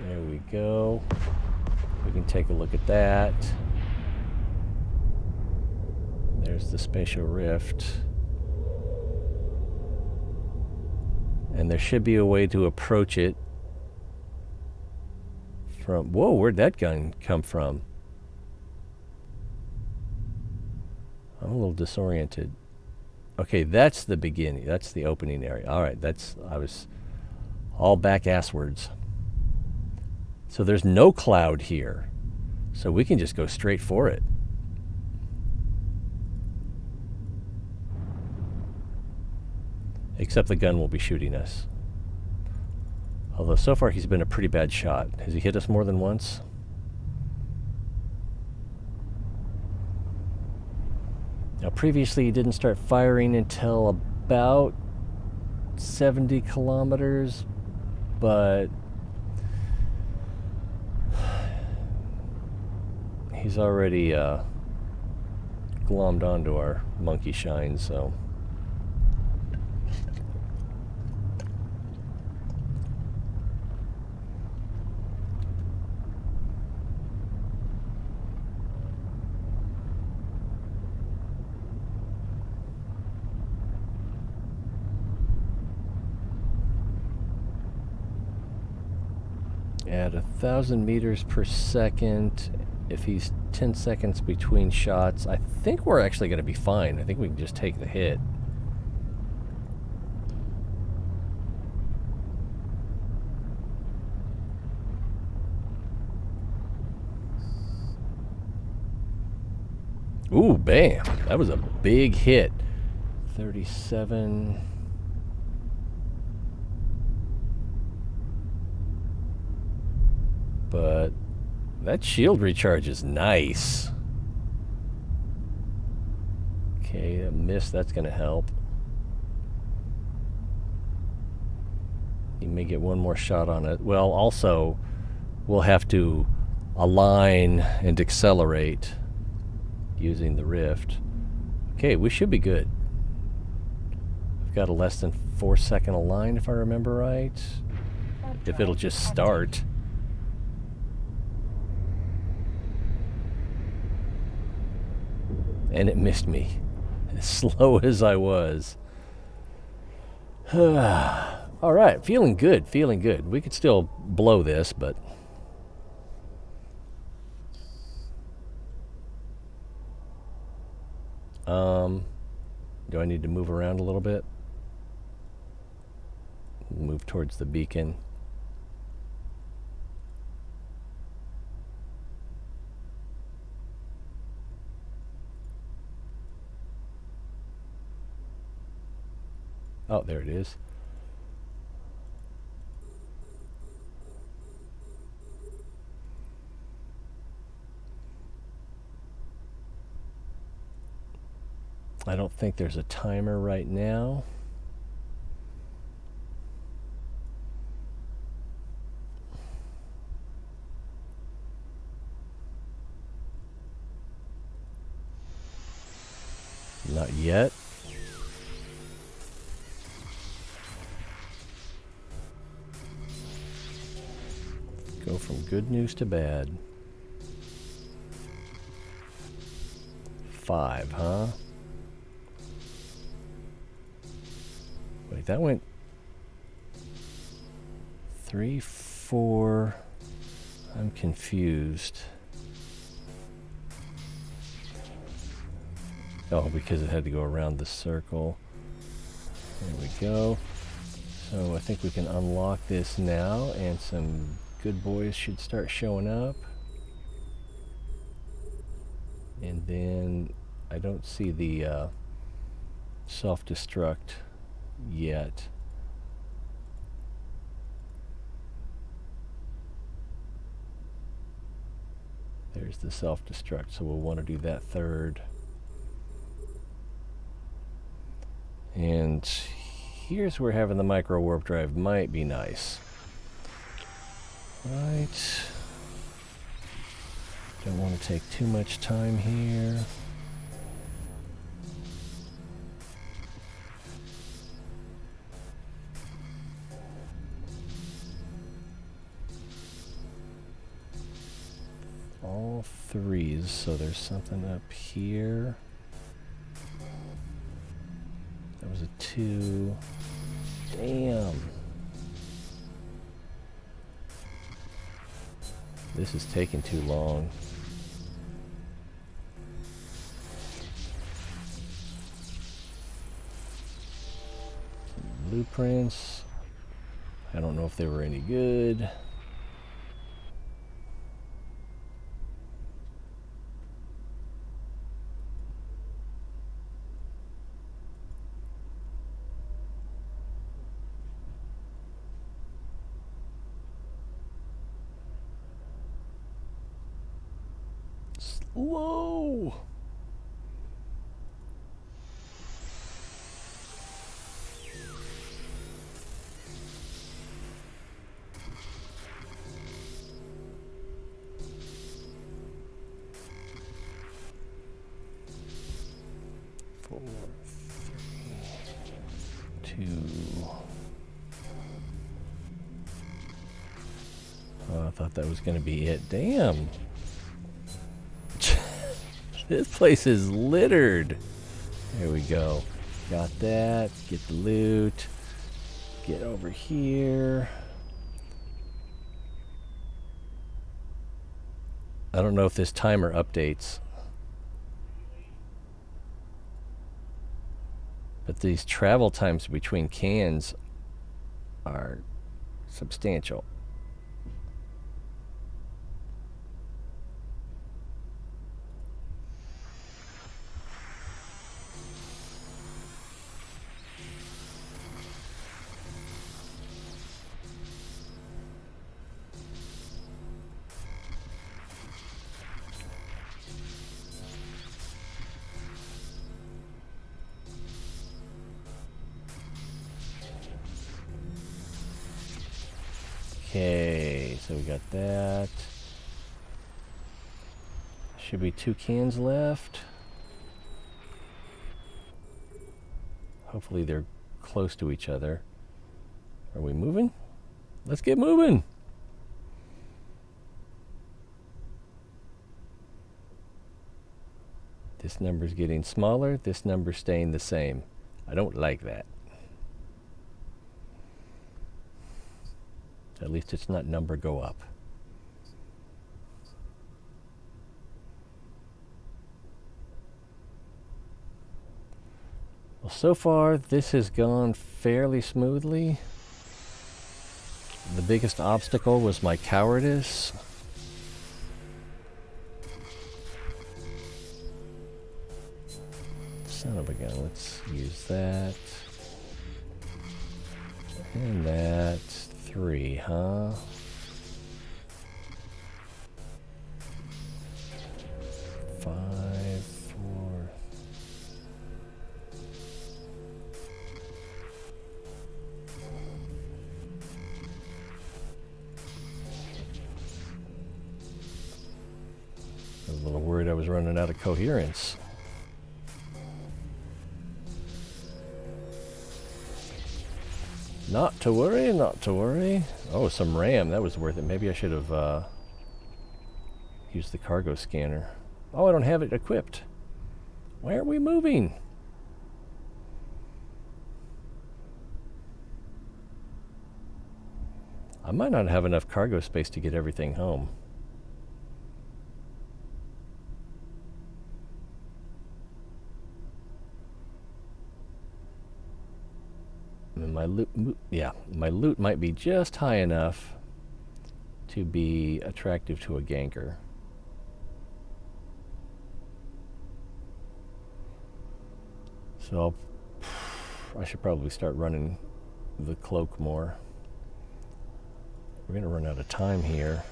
There we go. We can take a look at that. There's the spatial rift. And there should be a way to approach it from... Whoa, where'd that gun come from? I'm a little disoriented. Okay, that's the beginning. That's the opening area. All right, I was all back asswards. So there's no cloud here. So we can just go straight for it. Except the gun will be shooting us. Although so far he's been a pretty bad shot. Has he hit us more than once? Now previously he didn't start firing until about 70 kilometers, but he's already glommed onto our monkey shine, so... At 1,000 meters per second, if he's 10 seconds between shots, I think we're actually going to be fine. I think we can just take the hit. Ooh, bam! That was a big hit. 37... But that shield recharge is nice. Okay, a miss, that's going to help. You may get one more shot on it. Well, also, we'll have to align and accelerate using the rift. Okay, we should be good. We've got a less than 4-second align, if I remember right. If it'll just start. And it missed me, as slow as I was. All right, feeling good, feeling good. We could still blow this, but... do I need to move around a little bit? Move towards the beacon. Oh, there it is. I don't think there's a timer right now. Not yet. Go from good news to bad. 5, huh? Wait, that went 3, 4. I'm confused. Oh, because it had to go around the circle. There we go. So I think we can unlock this now, and some good boys should start showing up. And then I don't see the self-destruct yet. There's the self-destruct, so we'll want to do that third. And here's where having the micro warp drive might be nice. Right. Don't want to take too much time here. all threes, so there's something up here. That was a 2. Damn. This is taking too long. Blueprints. I don't know if they were any good. Slow. Four, 3, 2. Oh, I thought that was going to be it. Damn. This place is littered. There we go. Got that. Get the loot. Get over here. I don't know if this timer updates. But these travel times between cans are substantial. Okay, so we got that. Should be 2 cans left. Hopefully they're close to each other. Are we moving? Let's get moving. This number's getting smaller. This number's staying the same. I don't like that. At least it's not number go up. Well, so far this has gone fairly smoothly. The biggest obstacle was my cowardice. Son of a gun, let's use that. And that. 3, huh? 5, 4. I was a little worried I was running out of coherence. Not to worry, not to worry. Oh, some RAM. That was worth it. Maybe I should have used the cargo scanner. Oh, I don't have it equipped. Why aren't we moving? I might not have enough cargo space to get everything home. And my loot might be just high enough to be attractive to a ganker. So I should probably start running the cloak more. We're gonna run out of time here.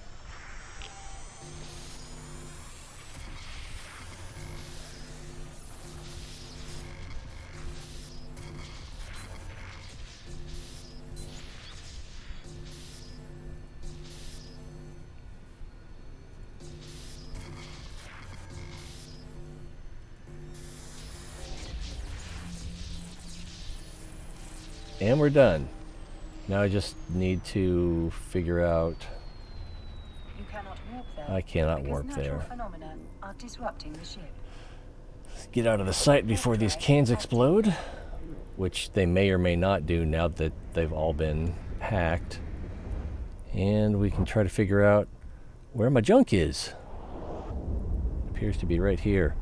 And we're done. Now I just need to figure out... You cannot walk there. I cannot because warp natural there. phenomena are disrupting the ship. Let's get out of the sight before these cans explode, which they may or may not do now that they've all been hacked. And we can try to figure out where my junk is. It appears to be right here.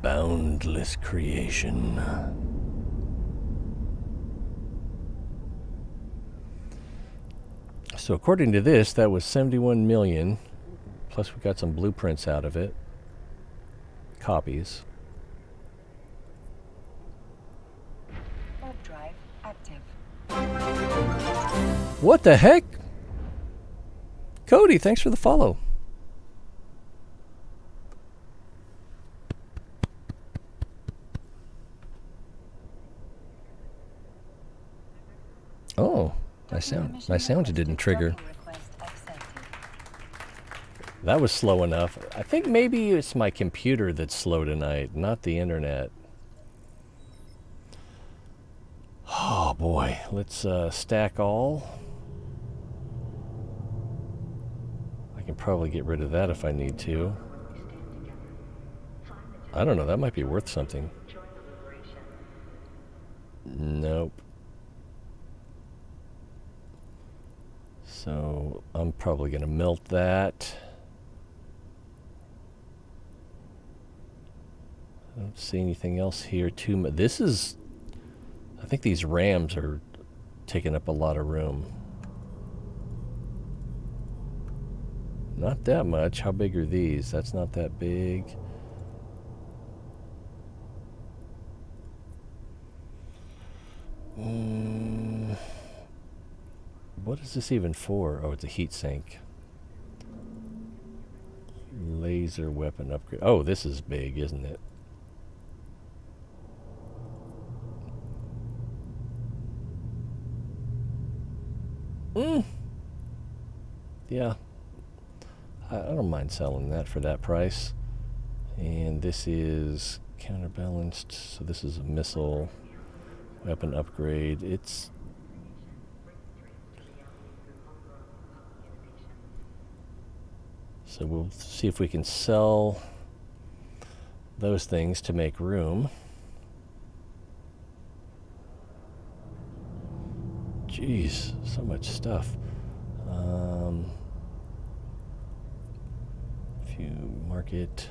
Boundless creation. So according to this, that was 71 million. Plus we got some blueprints out of it. Copies. Warp drive active. What the heck? Cody, thanks for the follow. Oh, my sound didn't trigger. Docking request accepted. That was slow enough. I think maybe it's my computer that's slow tonight, not the internet. Oh boy, let's stack all. I can probably get rid of that if I need to. I don't know, that might be worth something. Nope. So I'm probably going to melt that. I don't see anything else here too much. This is, I think these RAMs are taking up a lot of room. Not that much. How big are these? That's not that big. What is this even for? Oh, it's a heat sink. Laser weapon upgrade. Oh, this is big, isn't it? Yeah. I don't mind selling that for that price. And this is counterbalanced. So this is a missile weapon upgrade. It's so we'll see if we can sell those things to make room. Jeez, so much stuff. If you market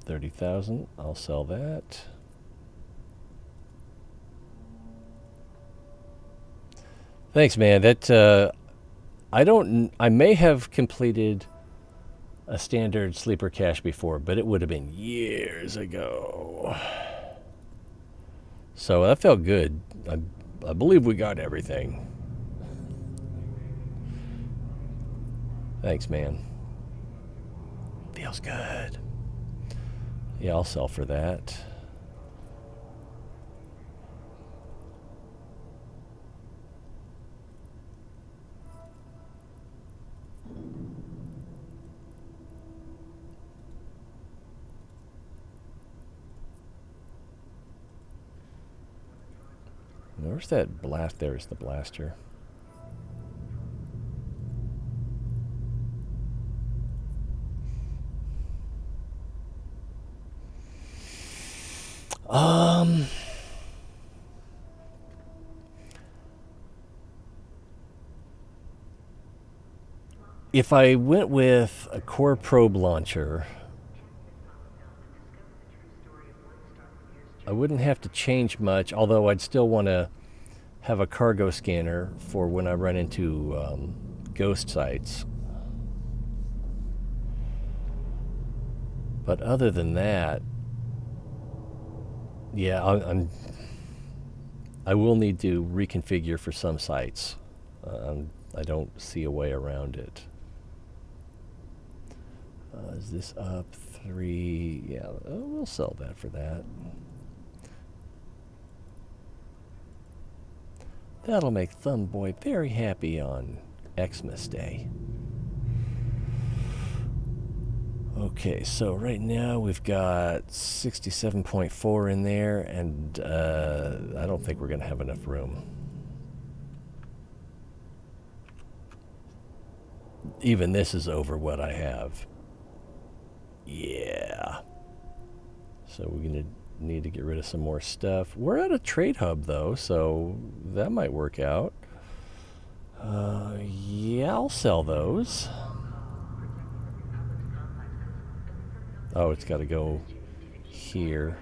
30,000, I'll sell that. Thanks, man. That I may have completed a standard sleeper cache before, but it would have been years ago. So that felt good. I believe we got everything. Thanks, man. Feels good. Yeah, I'll sell for that. Where's that blast? There's the blaster. If I went with a core probe launcher, I wouldn't have to change much, although I'd still want to have a cargo scanner for when I run into ghost sites. But other than that, yeah, I will need to reconfigure for some sites. I don't see a way around it. Is this up 3? Yeah, we'll sell that for that. That'll make Thumbboy very happy on Xmas Day. Okay, so right now we've got 67.4 in there, and I don't think we're going to have enough room. Even this is over what I have. Yeah. So we're going to need to get rid of some more stuff. We're at a trade hub, though, so that might work out. Yeah, I'll sell those. Oh, it's got to go here.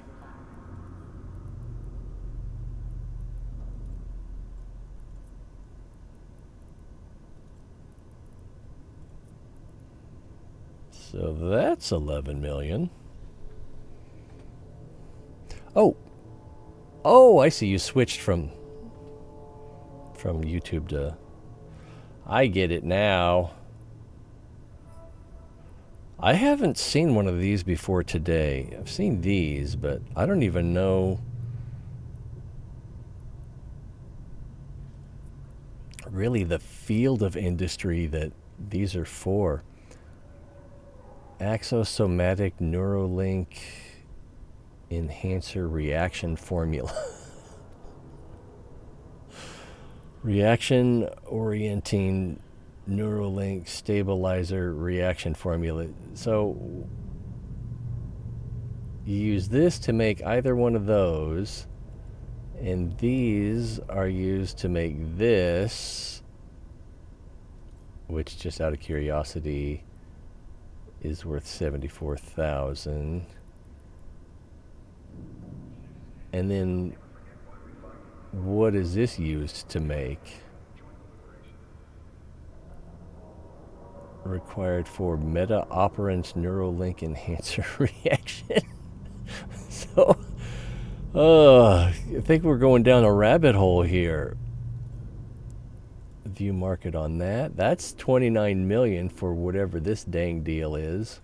So that's 11 million. Oh, I see you switched from YouTube to... I get it now. I haven't seen one of these before today. I've seen these, but I don't even know really the field of industry that these are for. Axosomatic Neuralink Enhancer Reaction Formula. Reaction Orienting Neuralink Stabilizer Reaction Formula. So you use this to make either one of those, and these are used to make this, which, just out of curiosity, is worth 74,000. And then what is this used to make? Required for meta-operant Neuralink enhancer reaction. So, I think we're going down a rabbit hole here. View market on that. That's 29 million for whatever this dang deal is.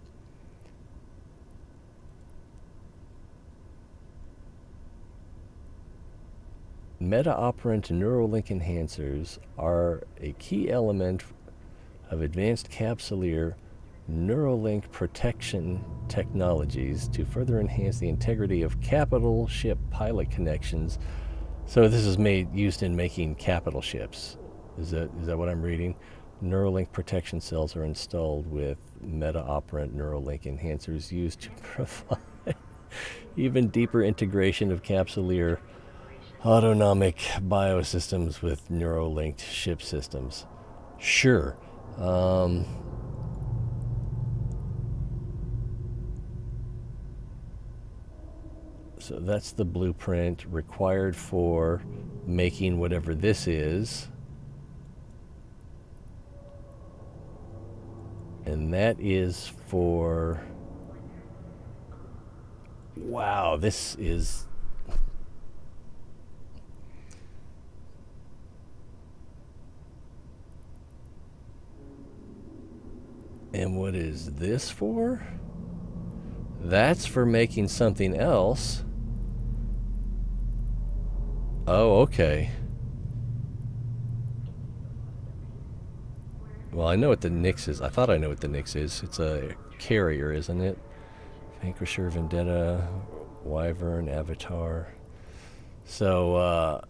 Meta-operant Neuralink enhancers are a key element of advanced capsuleer Neuralink protection technologies to further enhance the integrity of capital ship pilot connections. So this is used in making capital ships. Is that what I'm reading? Neuralink protection cells are installed with meta-operant Neuralink enhancers used to provide even deeper integration of capsuleer autonomic biosystems with neurolinked ship systems. Sure. So that's the blueprint required for making whatever this is. And that is for... Wow, this is... And what is this for? That's for making something else. Oh, okay. Well, I know what the Nyx is. I thought I know what the Nyx is. It's a carrier, isn't it? Vanquisher, Vendetta, Wyvern, Avatar. So,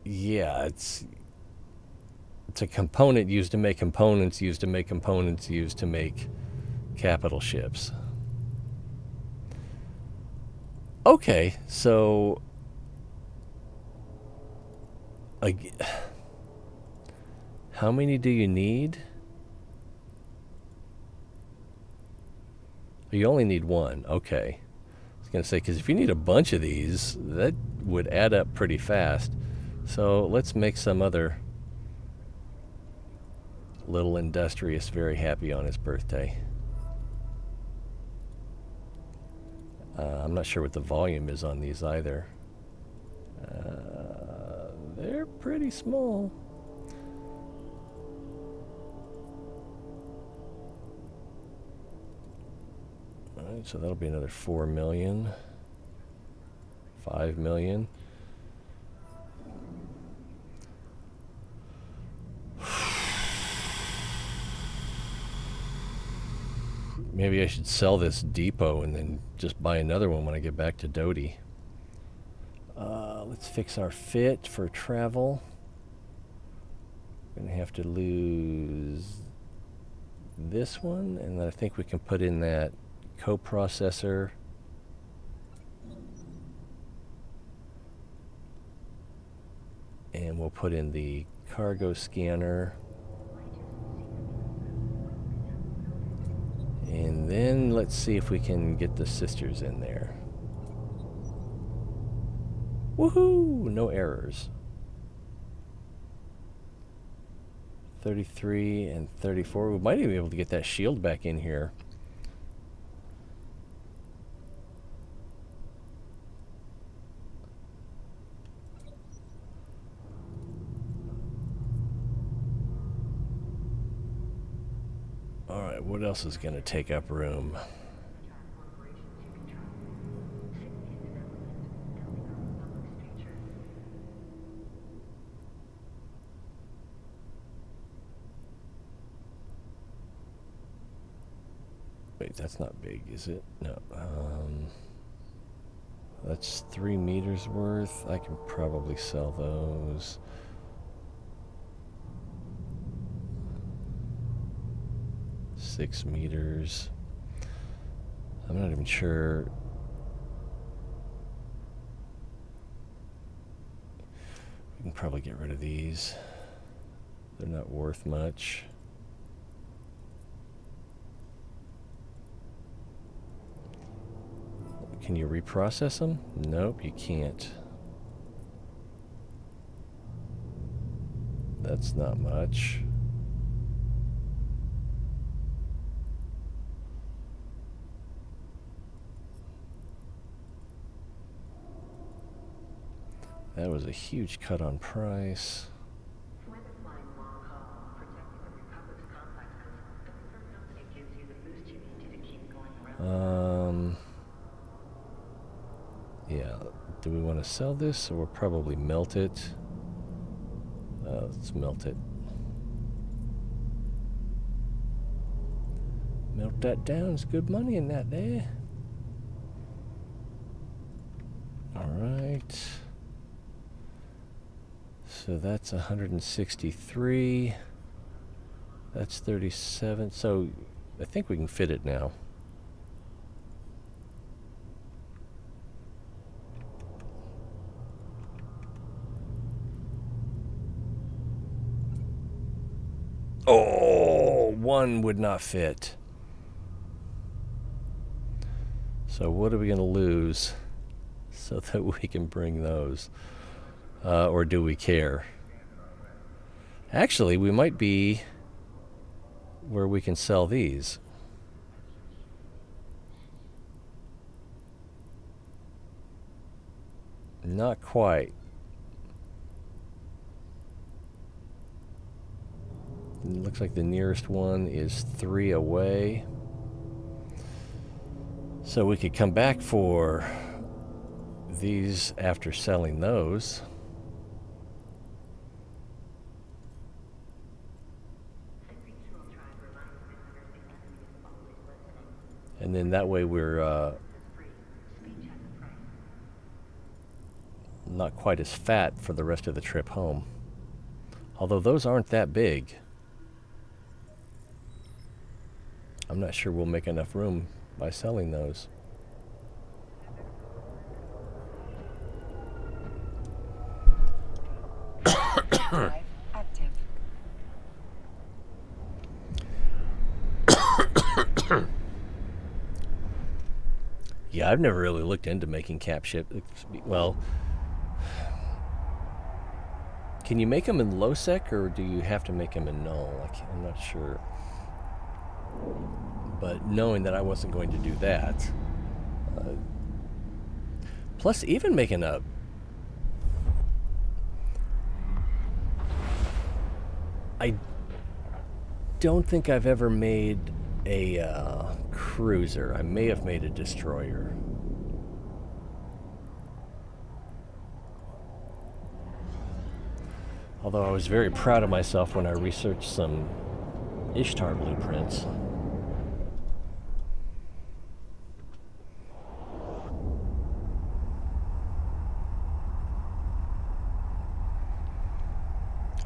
yeah, it's a component used to make components, used to make components, used to make capital ships. Okay, so... how many do you need? You only need one. Okay. I was going to say, because if you need a bunch of these, that would add up pretty fast. So let's make some other little industrious very happy on his birthday. I'm not sure what the volume is on these either. They're pretty small. Alright, so that'll be another 4 million. 5 million. Maybe I should sell this depot and then just buy another one when I get back to Doty. Let's fix our fit for travel. Gonna have to lose this one, and then I think we can put in that coprocessor. And we'll put in the cargo scanner. And then let's see if we can get the sisters in there. Woohoo! No errors. 33 and 34. We might even be able to get that shield back in here. Alright, what else is going to take up room? Wait, that's not big, is it? No. That's 3 meters worth. I can probably sell those. $6 meters. I'm not even sure. We can probably get rid of these. They're not worth much. Can you reprocess them? Nope, you can't. That's not much. That was a huge cut on price. Yeah, do we want to sell this or probably melt it? Let's melt it. Melt that down, it's good money in that there. Alright. So that's 163. That's 37. So I think we can fit it now. Oh, one would not fit. So what are we going to lose so that we can bring those? Or do we care? Actually, we might be where we can sell these. Not quite. It looks like the nearest one is 3 away. So we could come back for these after selling those. And then that way we're not quite as fat for the rest of the trip home. Although those aren't that big. I'm not sure we'll make enough room by selling those. Drive active. Yeah, I've never really looked into making cap ship. Well, can you make them in low sec or do you have to make them in null? I'm not sure. But knowing that I wasn't going to do that, plus even making a I don't think I've ever made a cruiser. I may have made a destroyer. Although I was very proud of myself when I researched some Ishtar blueprints.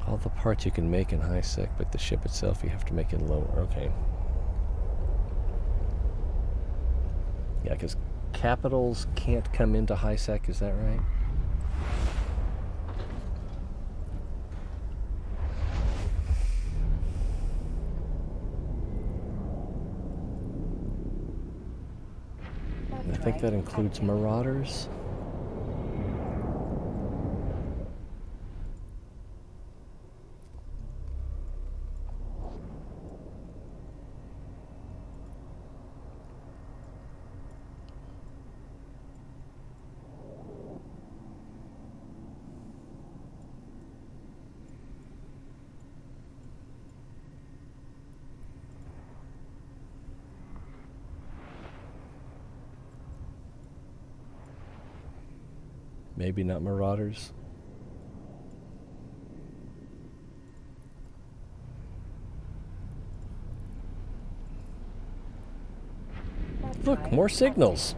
All the parts you can make in high sec, but the ship itself you have to make in low. Okay. Yeah, because capitals can't come into high sec, is that right? I think that includes marauders. Maybe not marauders. Look, more signals.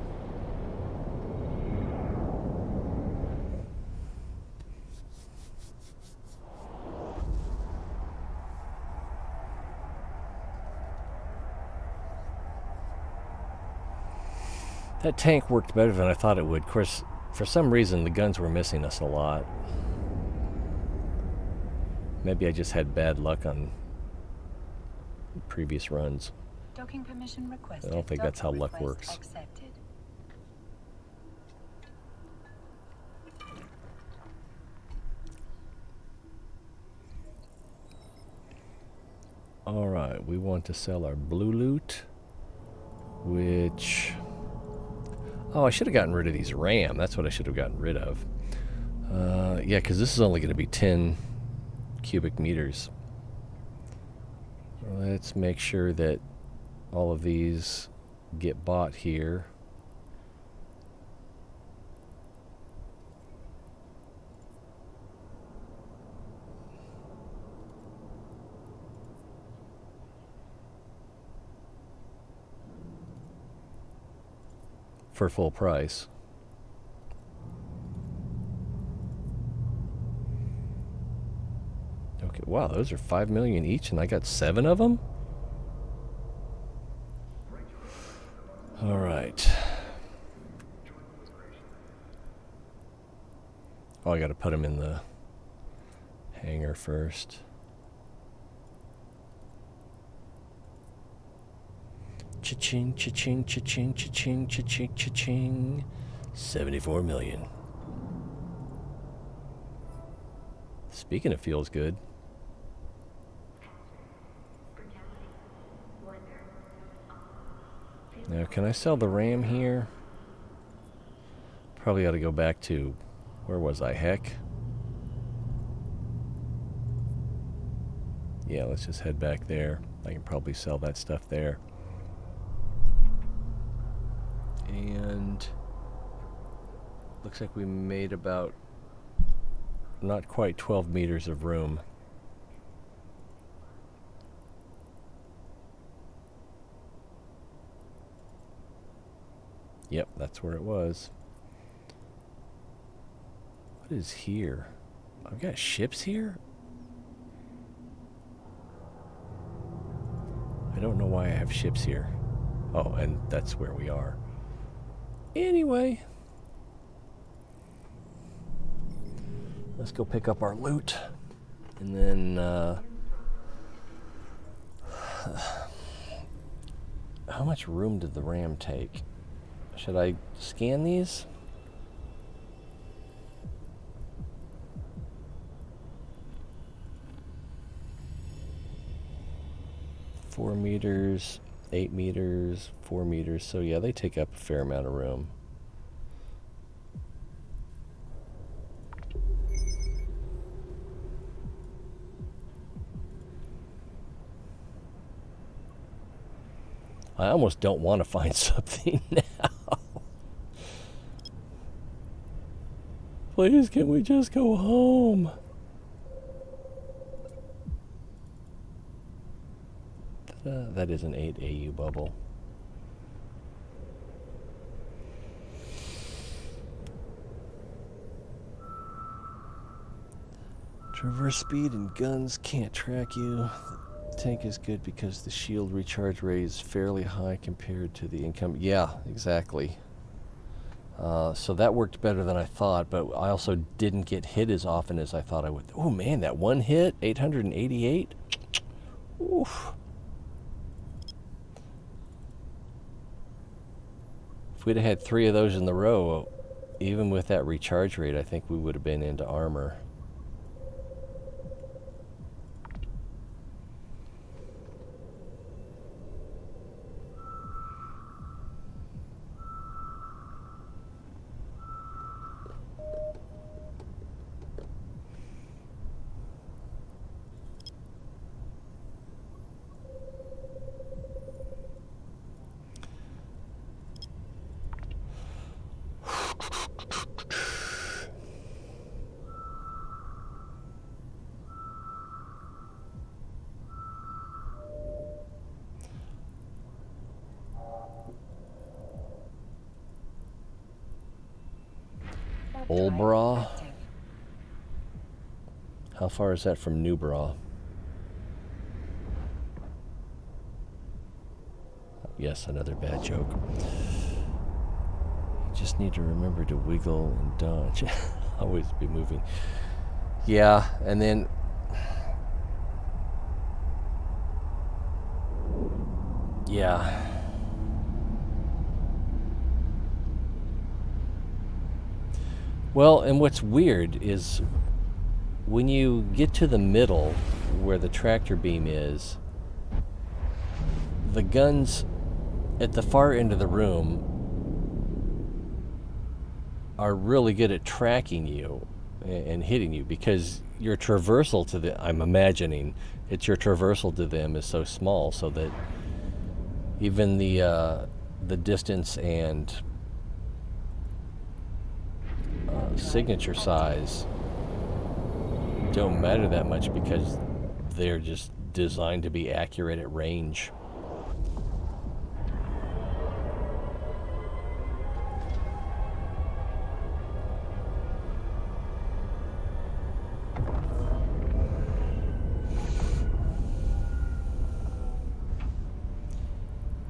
That tank worked better than I thought it would. Of course, for some reason, the guns were missing us a lot. Maybe I just had bad luck on previous runs. Docking permission requested. I don't think that's how luck Docking works. request accepted. Alright, we want to sell our blue loot, which... Oh, I should have gotten rid of these RAM. That's what I should have gotten rid of. Yeah, because this is only going to be 10 cubic meters. Let's make sure that all of these get bought here. For full price. Okay, wow, those are 5 million each and I got 7 of them? All right. Oh, I got to put them in the hangar first. Cha-ching, cha-ching, cha-ching, cha-ching, cha-ching, cha-ching. 74 million. Speaking of feels good. Now, can I sell the RAM here? Probably ought to go back to, where was I? Heck. Yeah, let's just head back there. I can probably sell that stuff there. And looks like we made about not quite 12 meters of room. Yep, that's where it was. What is here? I've got ships here? I don't know why I have ships here. Oh, and that's where we are. Anyway, let's go pick up our loot. And then, how much room did the RAM take? Should I scan these? Four meters, 8 meters, 4 meters. So yeah, they take up a fair amount of room. I almost don't want to find something now. Please, can we just go home? That is an 8 AU bubble. Traverse speed and guns can't track you. tank is good because the shield recharge rate is fairly high compared to the income. Yeah, exactly. So that worked better than I thought, but I also didn't get hit as often as I thought I would. Oh man, that one hit, 888? Oof. If we'd have had 3 of those in the row, even with that recharge rate, I think we would have been into armor. Old Bra. How far is that from New Bra? Yes, another bad joke. You just need to remember to wiggle and dodge. Always be moving. Yeah, and then yeah. Well, and what's weird is when you get to the middle where the tractor beam is, the guns at the far end of the room are really good at tracking you and hitting you because your traversal to the, I'm imagining, it's your traversal to them is so small so that even the distance and signature size don't matter that much because they're just designed to be accurate at range.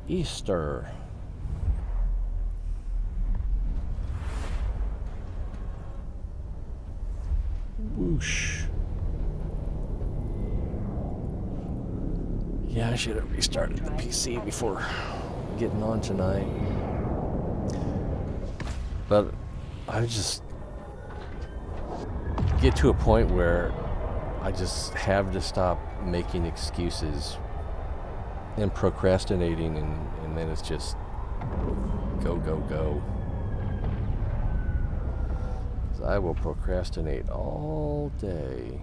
Easter. Whoosh. Yeah, I should have restarted the PC before getting on tonight. But I just get to a point where I just have to stop making excuses and procrastinating, and then it's just go, go, go. 'Cause I will procrastinate all day.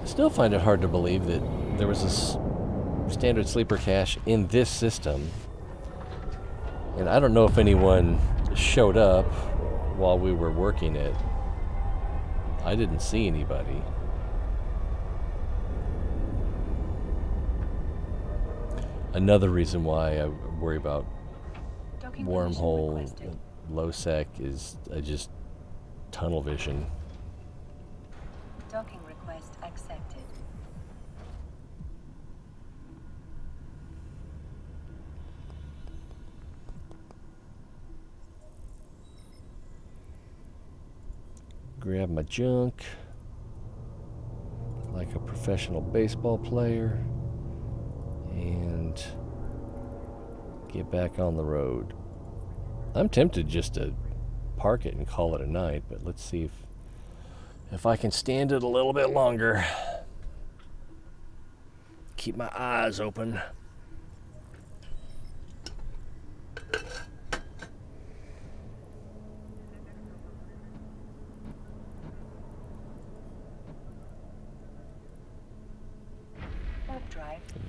I still find it hard to believe that there was this standard sleeper cache in this system, and I don't know if anyone showed up while we were working it. I didn't see anybody. Another reason why I worry about wormhole, low sec is just tunnel vision. Docking request accepted. Grab my junk like a professional baseball player and get back on the road. I'm tempted just to park it and call it a night, but let's see if I can stand it a little bit longer. Keep my eyes open.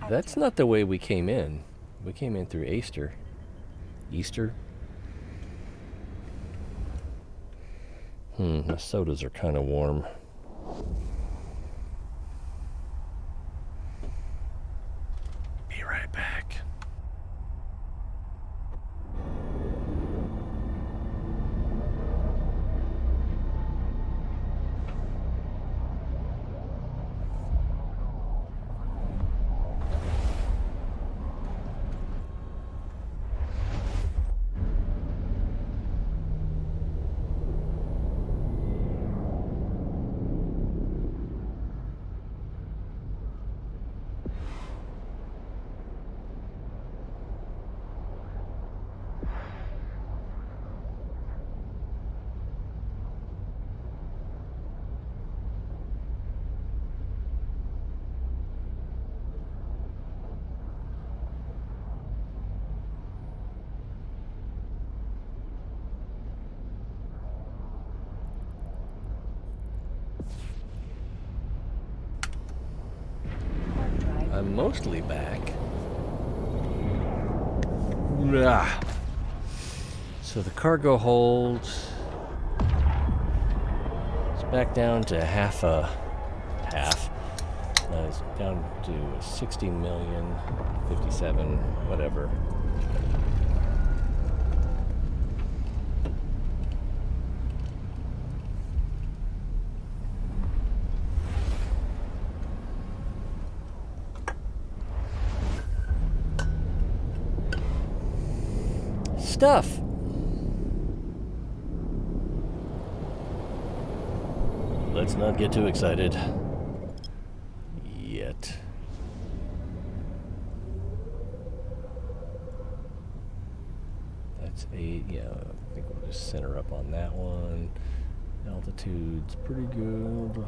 That's not the way we came in. We came in through Easter. Easter? The sodas are kind of warm. right back. Hard drive. I'm mostly back. Ah. So the cargo hold is back down to half. It's down to 60 million, 57, whatever. Stuff. Let's not get too excited yet. That's 8. Yeah, I think we'll just center up on that one. Altitude's pretty good.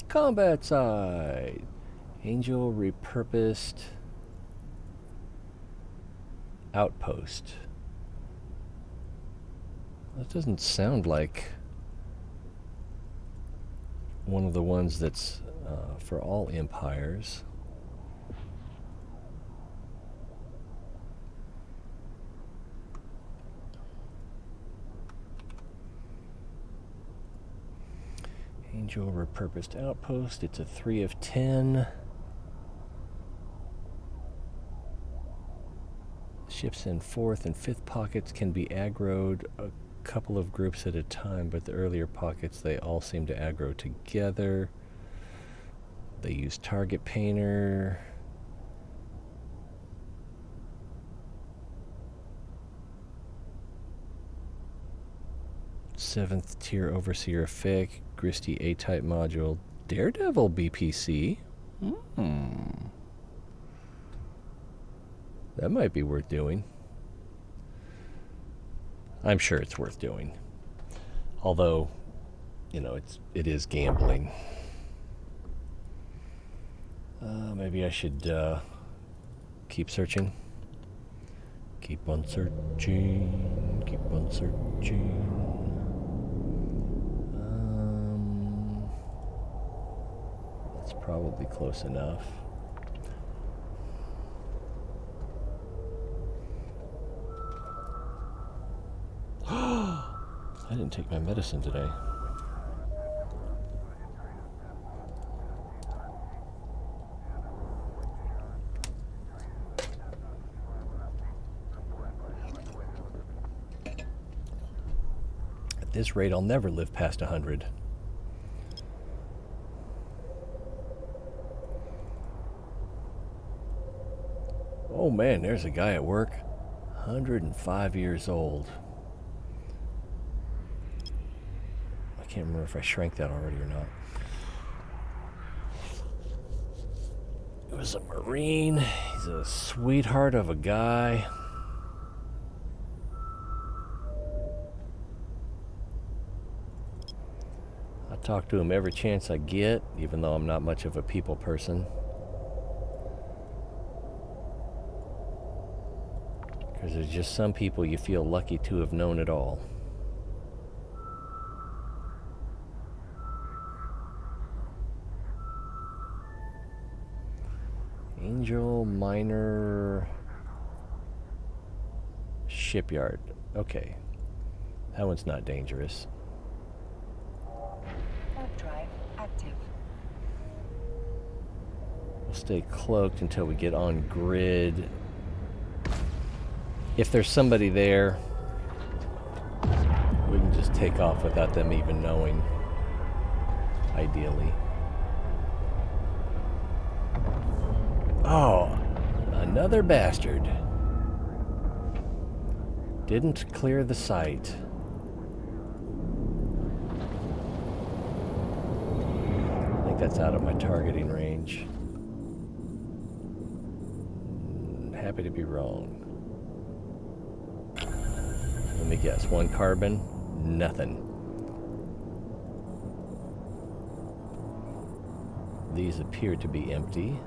Combat side. Angel repurposed outpost. That doesn't sound like one of the ones that's for all empires. Angel repurposed outpost. It's a 3 of 10. Ships in 4th and 5th pockets can be aggroed a couple of groups at a time, but the earlier pockets, they all seem to aggro together. They use target painter. Seventh tier overseer fake, Gristy A-type module, Daredevil BPC. That might be worth doing. I'm sure it's worth doing. Although, you know, it is gambling. Maybe I should keep searching. Keep on searching. Keep on searching. That's probably close enough. I didn't take my medicine today. At this rate, I'll never live past 100. Oh man, there's a guy at work, 105 years old. I can't remember if I shrank that already or not. He was a Marine. He's a sweetheart of a guy. talk to him every chance I get, even though I'm not much of a people person. Because there's just some people you feel lucky to have known at all. Angel Minor Shipyard. Okay. That one's not dangerous. Warp drive active. We'll stay cloaked until we get on grid. If there's somebody there, we can just take off without them even knowing, ideally. Oh, another bastard. Didn't clear the site. I think that's out of my targeting range. Happy to be wrong. Let me guess, 1 carbon, nothing. These appear to be empty.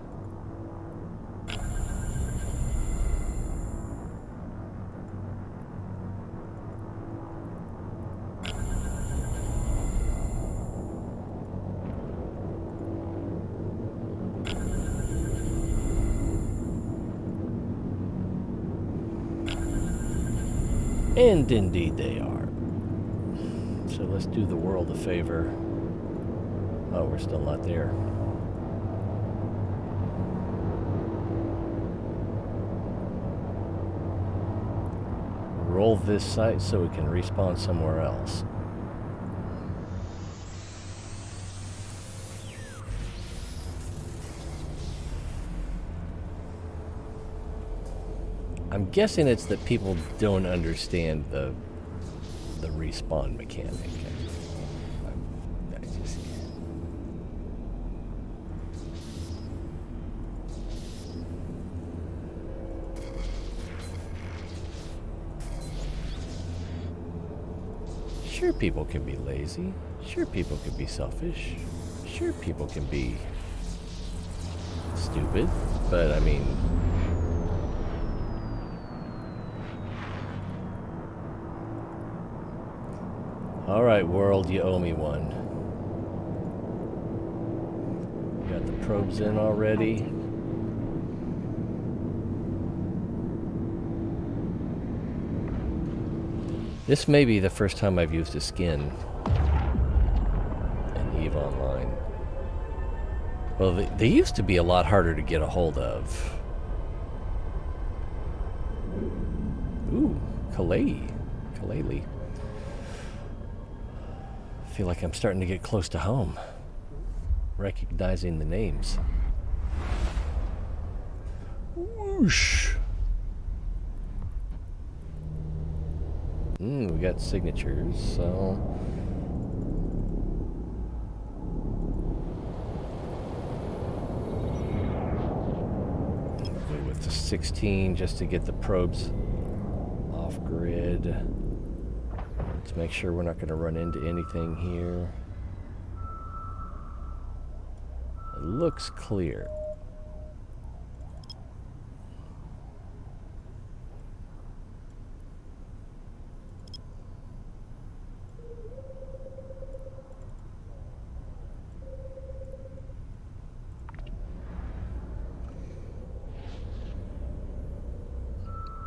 And indeed they are. So let's do the world a favor. Oh, we're still not there. Roll this site so we can respawn somewhere else. I'm guessing it's that people don't understand the respawn mechanic. I just, sure, people can be lazy. Sure, people can be selfish. Sure, people can be stupid. But I mean, all right, world, you owe me one. Got the probes in already. This may be the first time I've used a skin in EVE Online. Well, they used to be a lot harder to get a hold of. Ooh, Kalei. I feel like I'm starting to get close to home, recognizing the names. Whoosh! We got signatures, so go with the 16 just to get the probes off grid. Let's make sure we're not going to run into anything here. It looks clear.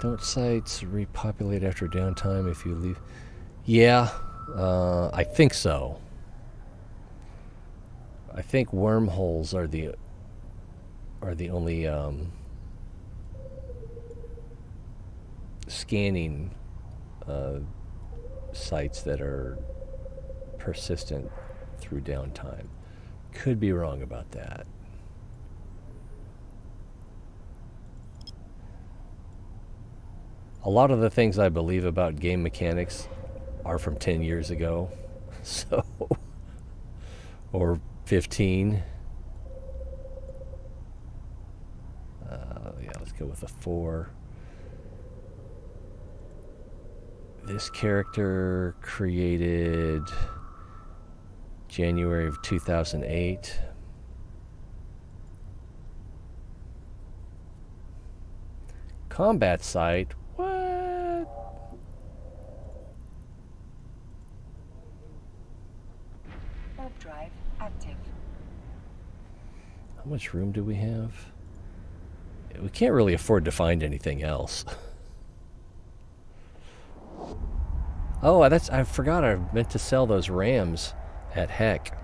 Don't sites repopulate after downtime if you leave? Yeah, I think so. I think wormholes are the only scanning sites that are persistent through downtime. Could be wrong about that. A lot of the things I believe about game mechanics are from 10 years ago, so, or 15. Yeah, let's go with a 4. This character created January of 2008. Combat site? What? Warp drive active. How much room do we have? We can't really afford to find anything else. Oh, I forgot I meant to sell those rams at Heck.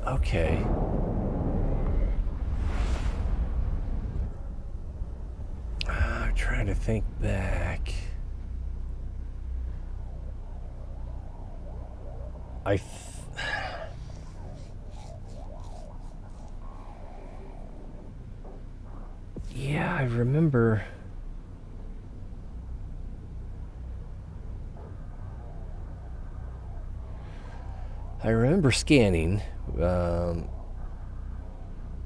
Okay. I'm trying to think back. Yeah, I remember. I remember scanning, and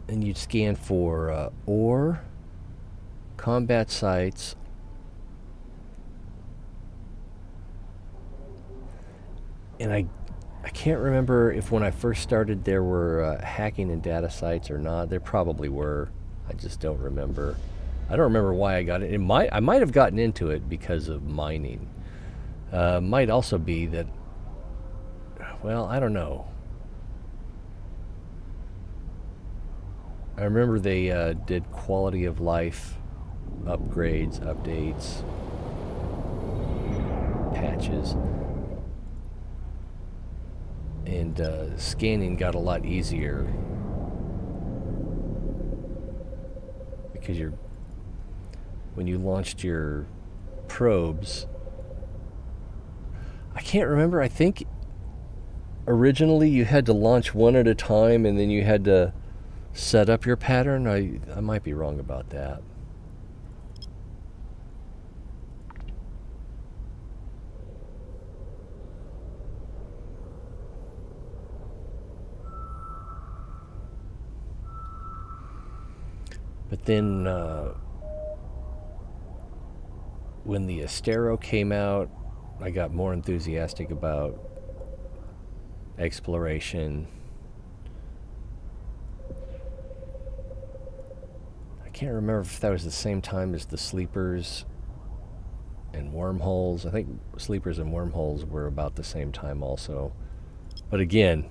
you'd scan for ore, combat sites, and I can't remember if when I first started there were hacking and data sites or not. There probably were. I just don't remember. I don't remember why I got it. I might have gotten into it because of mining. Might also be that. Well, I don't know. I remember they did quality of life upgrades, updates, patches. And scanning got a lot easier because when you launched your probes, I can't remember. I think originally you had to launch one at a time, and then you had to set up your pattern. I might be wrong about that. But then when the Astero came out, I got more enthusiastic about exploration. I can't remember if that was the same time as the sleepers and wormholes. I think sleepers and wormholes were about the same time also. But again,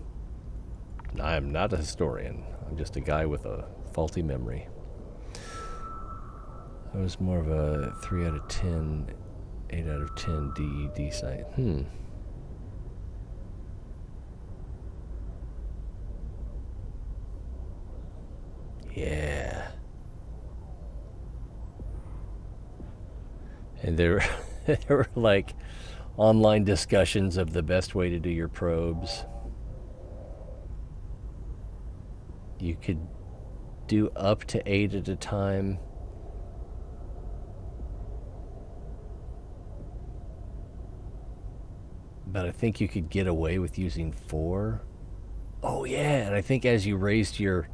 I'm not a historian. I'm just a guy with a faulty memory. I was more of a 3 out of 10, 8 out of 10 DED site. Yeah. And there were like online discussions of the best way to do your probes. You could do up to 8 at a time. But I think you could get away with using 4. Oh yeah, and I think as you raised your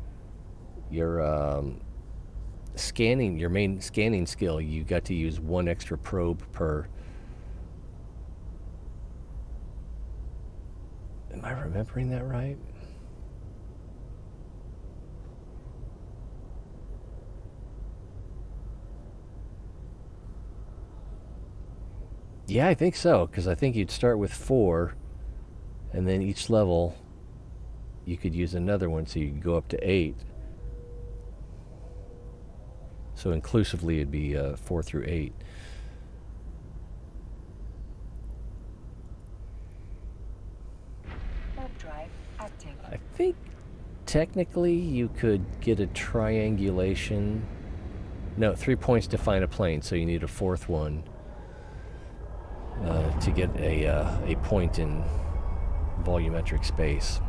scanning, your main scanning skill, you got to use 1 extra probe per. Am I remembering that right? Yeah, I think so, because I think you'd start with 4, and then each level you could use another one, so you could go up to 8. So inclusively it'd be 4 through 8. Warp drive active. I think technically you could get a triangulation. No, 3 points to find a plane, so you need a 4th one to get a point in volumetric space.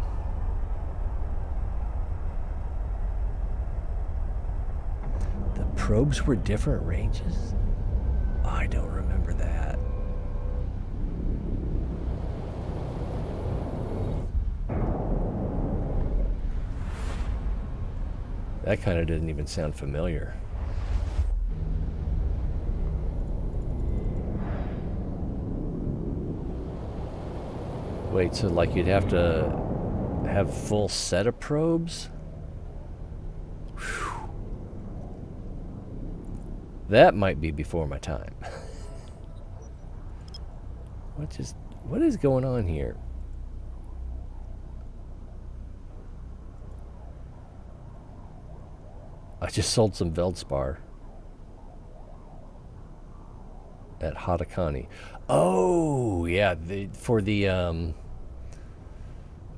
The probes were different ranges? I don't remember that. That kind of didn't even sound familiar. Wait, so like you'd have to have full set of probes? Whew. That might be before my time. What is going on here? I just sold some Veldspar at Hatakani. Oh, yeah, for the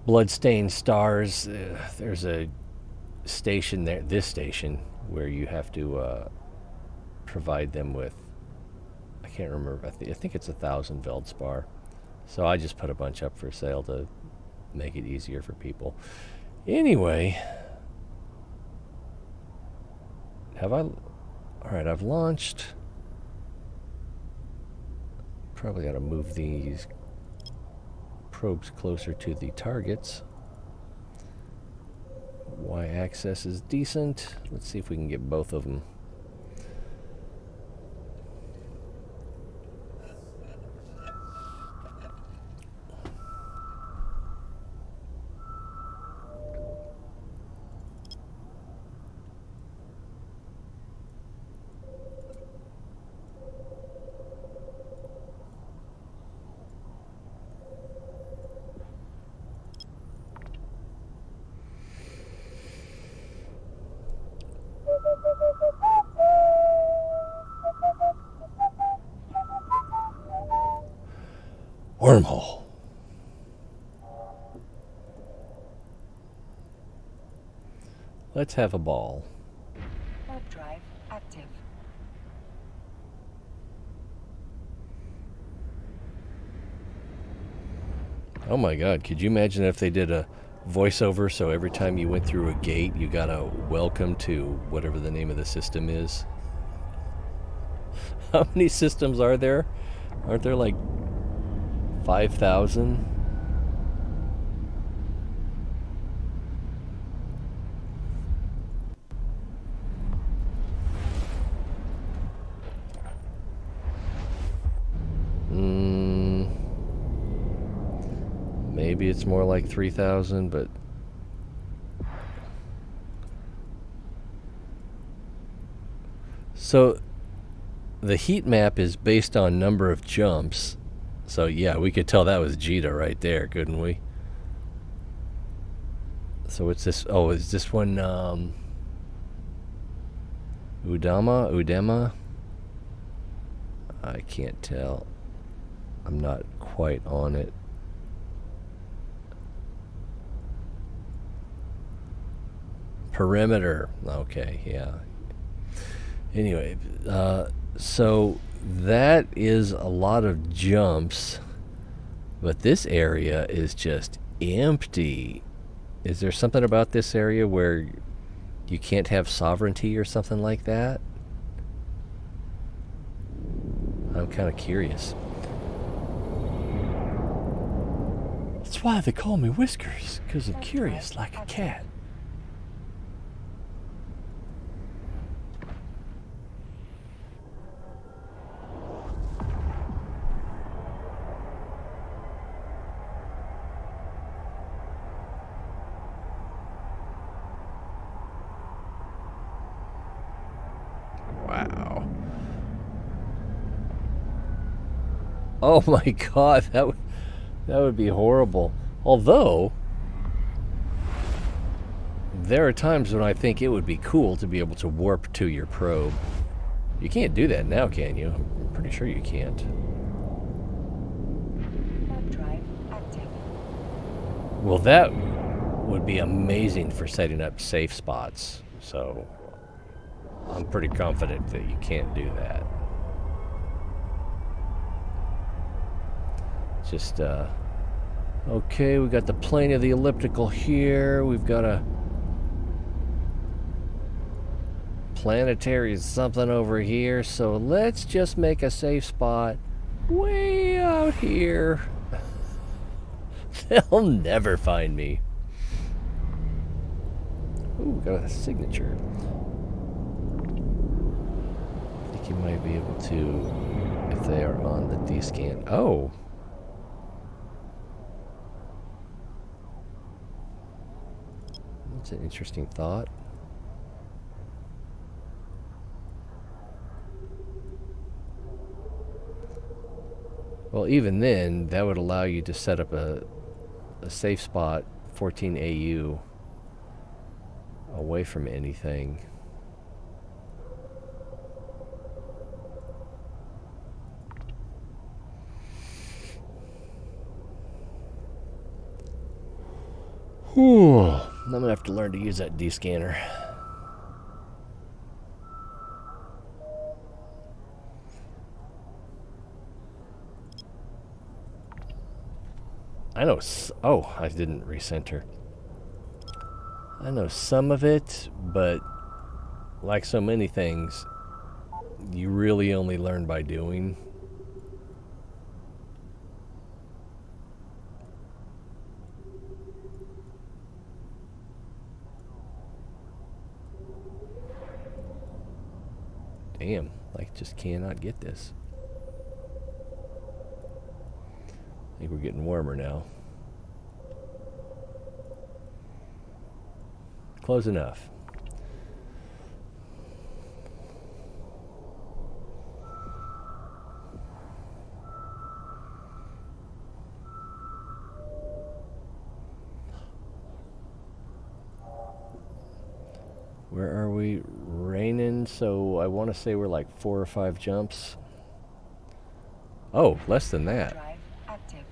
Bloodstained Stars, there's a station there, this station, where you have to provide them with, I can't remember, I think it's 1,000 Veldspar. So I just put a bunch up for sale to make it easier for people. Anyway, alright, I've launched. Probably got to move these probes closer to the targets. Y-axis is decent. Let's see if we can get both of them. Wormhole. Let's have a ball. Warp drive active. Oh my god, could you imagine if they did a voiceover so every time you went through a gate you got a welcome to whatever the name of the system is? How many systems are there? Aren't there like 5,000? Maybe it's more like 3,000, but so the heat map is based on number of jumps. So yeah, we could tell that was Jita right there, couldn't we? So what's this? Oh, is this one Udema? I can't tell. I'm not quite on it. Perimeter. Okay, yeah. Anyway, so that is a lot of jumps, but this area is just empty. Is there something about this area where you can't have sovereignty or something like that? I'm kind of curious. That's why they call me Whiskers, because I'm curious like a cat. Wow. Oh my god, that would be horrible. Although there are times when I think it would be cool to be able to warp to your probe. You can't do that now, can you? I'm pretty sure you can't. Warp drive active. Well, that would be amazing for setting up safe spots. So I'm pretty confident that you can't do that. Just, okay, we got the plane of the elliptical here. We've got a planetary something over here. So let's just make a safe spot way out here. They'll never find me. Ooh, got a signature. I think you might be able to, if they are on the D-scan. Oh! That's an interesting thought. Well, even then, that would allow you to set up a safe spot, 14 AU, away from anything. Whew. I'm gonna have to learn to use that D-scanner. I know. Oh, I didn't recenter. I know some of it, but like so many things, you really only learn by doing. Damn, like just cannot get this. I think we're getting warmer now. Close enough. Where are we? Raining, so I want to say we're like 4 or 5 jumps. Oh, less than that. Drive active.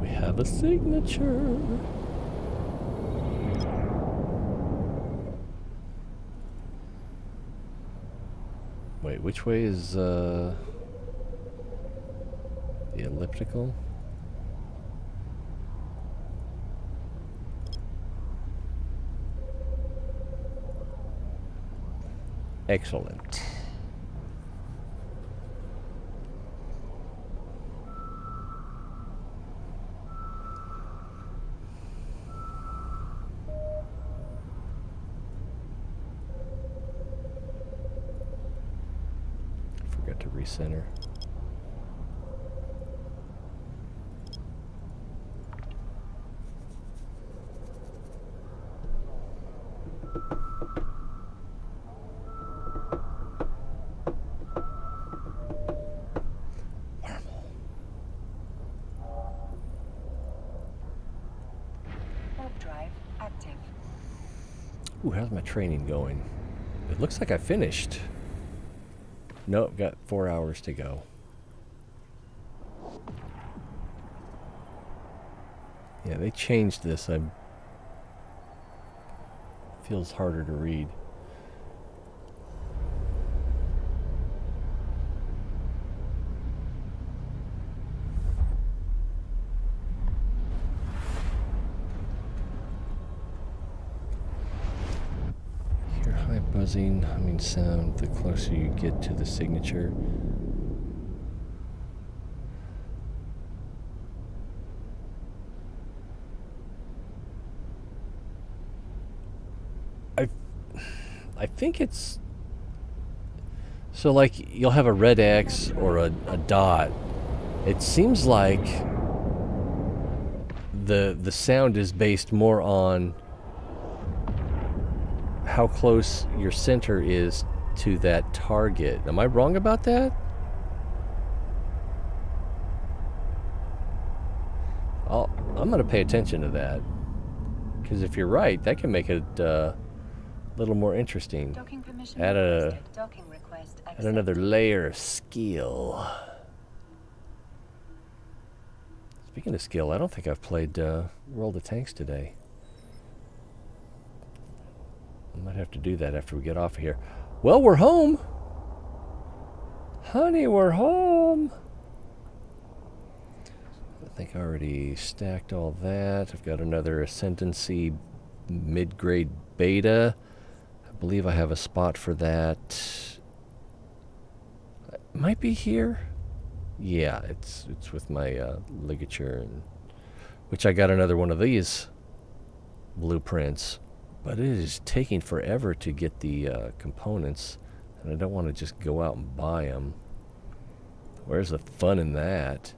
We have a signature. Wait, which way is the elliptical? Excellent. Forgot to recenter. Drive active. Ooh, how's my training going? It looks like I finished. Nope, got 4 hours to go. Yeah, they changed this. Feels harder to read. Buzzing, humming sound the closer you get to the signature. I think it's so like you'll have a red X or a dot. It seems like the sound is based more on how close your center is to that target. Am I wrong about that? I'm going to pay attention to that. Because if you're right, that can make it a little more interesting. Docking permission Add requested. Docking request add accepted. another layer of skill. Speaking of skill, I don't think I've played World of Tanks today. I might have to do that after we get off of here. Well, we're home. Honey, we're home. I think I already stacked all that. I've got another Ascendancy mid-grade beta. I believe I have a spot for that. It might be here. Yeah, it's with my ligature, and which I got another one of these blueprints. But it is taking forever to get the components, and I don't want to just go out and buy them. Where's the fun in that?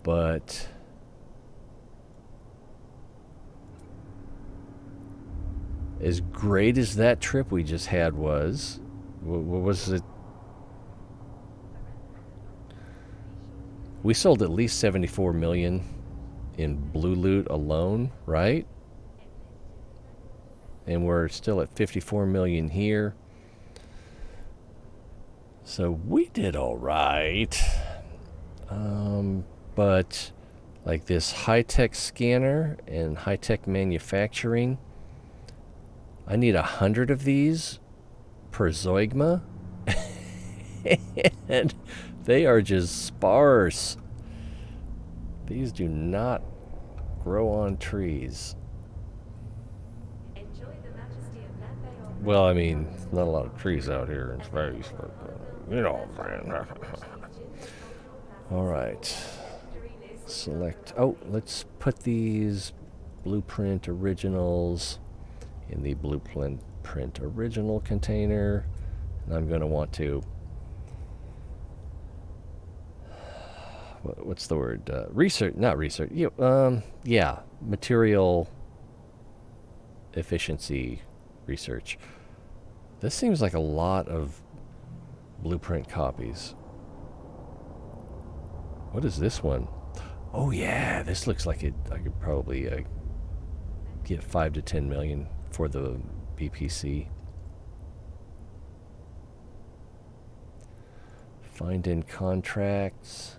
But as great as that trip we just had was, what was it? We sold at least 74 million in blue loot alone, right? And we're still at 54 million here. So we did all right. But like this high-tech scanner and high-tech manufacturing, I need 100 of these per Zeugma. And they are just sparse. These do not grow on trees. Well, I mean, not a lot of trees out here in space, but you know what I'm saying. All right. Select. Oh, let's put these blueprint originals in the blueprint original container. And I'm going to want to. What's the word? Research. Not research. Yeah. Material efficiency research. This seems like a lot of blueprint copies. What is this one? Oh yeah, this looks like it. I could probably get 5 to 10 million for the BPC. Find in contracts.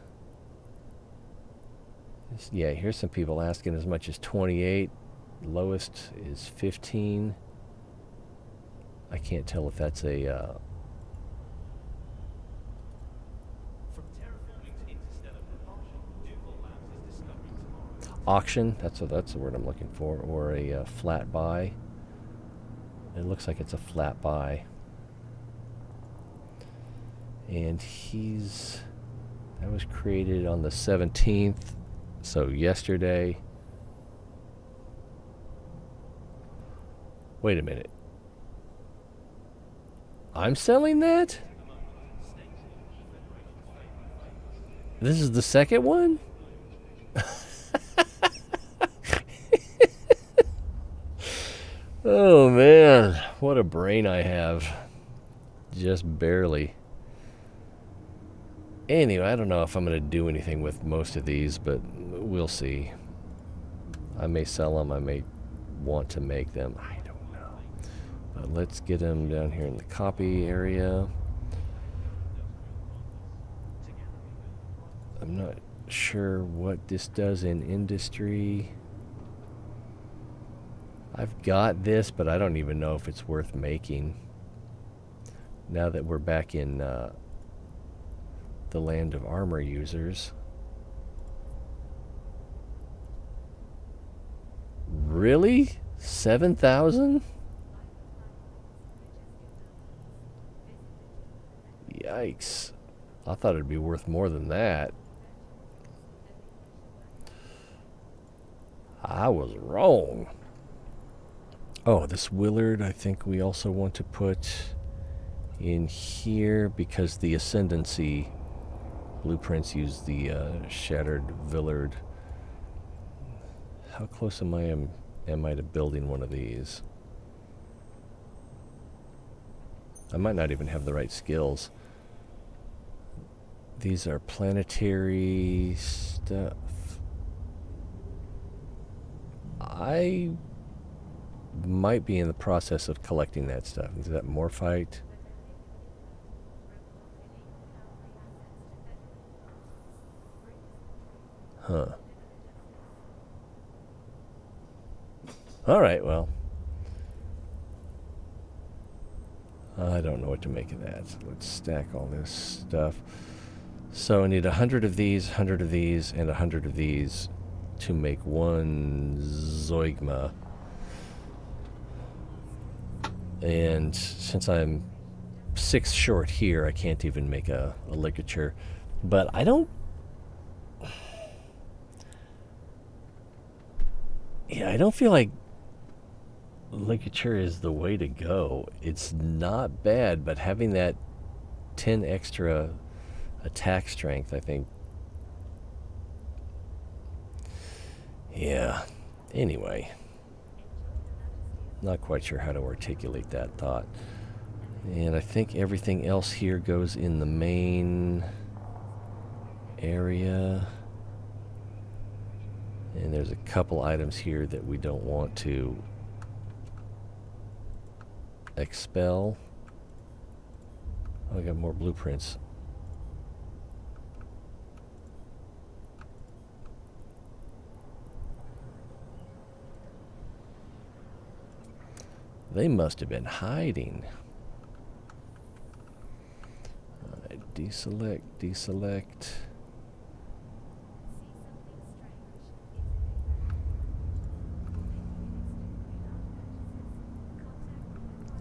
Yeah, here's some people asking as much as 28. Lowest is 15. I can't tell if that's a auction. That's the word I'm looking for, or a flat buy. It looks like it's a flat buy. And that was created on the 17th, so yesterday. Wait a minute. I'm selling that? This is the second one? Oh man, what a brain I have. Just barely. Anyway, I don't know if I'm going to do anything with most of these, but we'll see. I may sell them, I may want to make them. I don't know. But let's get them down here in the copy area. I'm not sure what this does in industry. I've got this, but I don't even know if it's worth making. Now that we're back in the land of armor users. Really? 7,000? Yikes. I thought it'd be worth more than that. I was wrong. Oh, this Willard, I think we also want to put in here because the Ascendancy blueprints use the shattered Willard. How close am I to building one of these? I might not even have the right skills. These are planetary stuff. I might be in the process of collecting that stuff. Is that Morphite? Huh. All right, well. I don't know what to make of that. So let's stack all this stuff. So I need 100 of these, 100 of these, and 100 of these to make one Zeugma. And since I'm 6 short here, I can't even make a ligature. But I don't... Yeah, I don't feel like ligature is the way to go. It's not bad, but having that 10 extra attack strength, I think... Yeah. Anyway. Not quite sure how to articulate that thought. And I think everything else here goes in the main area. And there's a couple items here that we don't want to expel. Oh, I got more blueprints. They must have been hiding. Alright, deselect, deselect.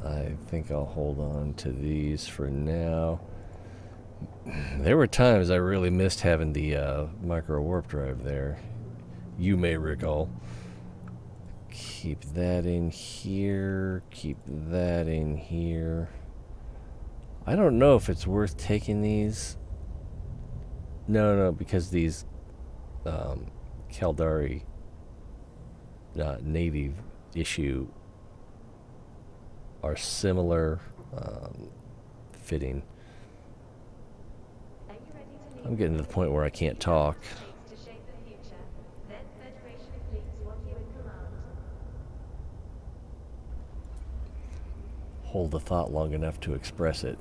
I think I'll hold on to these for now. There were times I really missed having the micro warp drive there. You may recall. Keep that in here. Keep that in here. I don't know if it's worth taking these. No, because these Caldari native issue are similar fitting. I'm getting to the point where I can't talk. Hold the thought long enough to express it.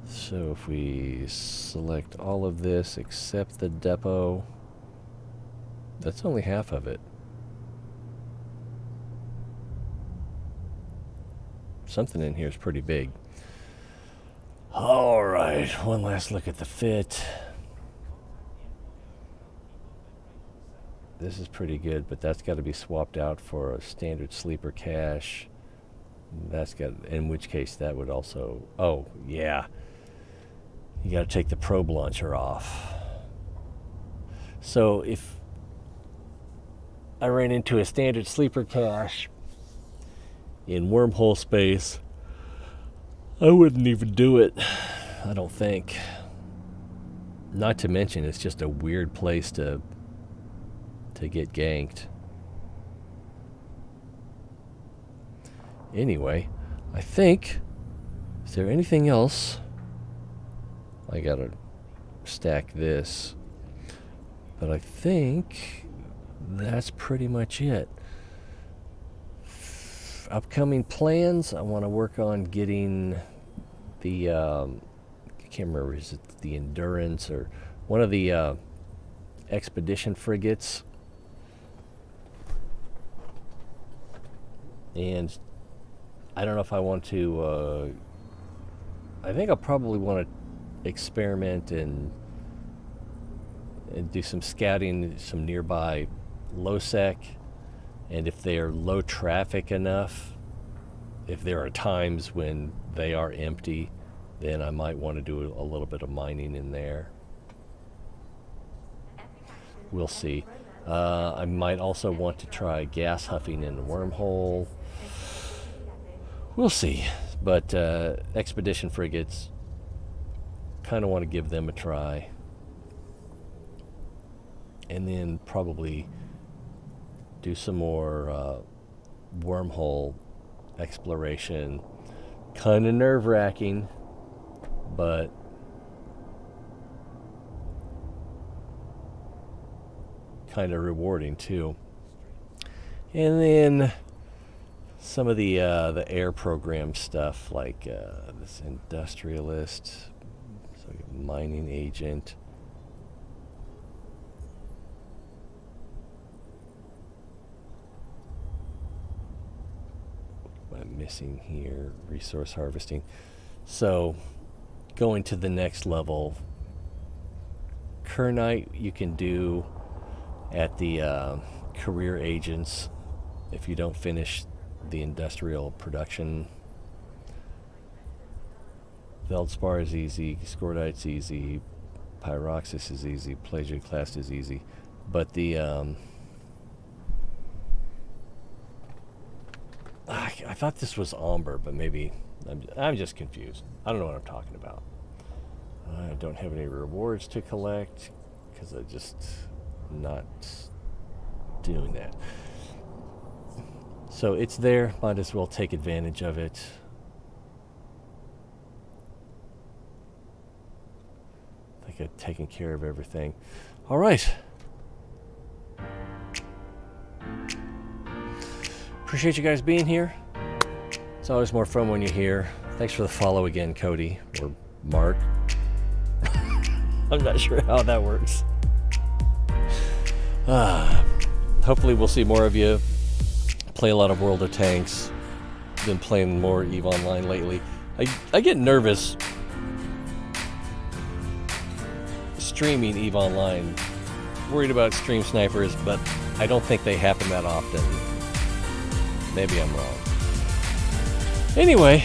So if we select all of this except the depot, that's only half of it. Something in here is pretty big. All right, one last look at the fit. This is pretty good, but that's got to be swapped out for a standard sleeper cache. That's got, in which case that would also, oh yeah, you got to take the probe launcher off. So if I ran into a standard sleeper cache in wormhole space, I wouldn't even do it, I don't think. Not to mention, it's just a weird place to get ganked. Anyway, I think, is there anything else? I gotta stack this. But I think that's pretty much it. Upcoming plans, I want to work on getting the, I can't remember, is it the Endurance or one of the expedition frigates. And I don't know if I want to, I think I'll probably want to experiment and do some scouting, some nearby low-sec. And if they're low traffic enough, if there are times when they are empty, then I might want to do a little bit of mining in there. We'll see. I might also want to try gas huffing in the wormhole. We'll see. But expedition frigates, kind of want to give them a try. And then probably do some more wormhole exploration. Kind of nerve-wracking, but kind of rewarding too. And then some of the air program stuff, like this industrialist, So we got mining agent. What I'm missing here, resource harvesting. So going to the next level, Kernite you can do at the career agents if you don't finish the industrial production. Feldspar is easy, Scordite's easy, Pyroxis is easy, Plagioclast is easy, but the I thought this was Amber, but maybe I'm just confused. I don't know what I'm talking about. I don't have any rewards to collect because I just not doing that. So it's there. Might as well take advantage of it. I think I've taken care of everything. All right. Appreciate you guys being here. It's always more fun when you're here. Thanks for the follow again, Cody or Mark. I'm not sure how that works. Hopefully we'll see more of you. Play a lot of World of Tanks. Been playing more EVE Online lately. I get nervous streaming EVE Online. Worried about stream snipers, but I don't think they happen that often. Maybe I'm wrong. Anyway,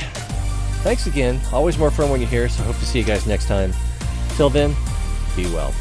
thanks again. Always more fun when you're here, so hope to see you guys next time. Till then, be well.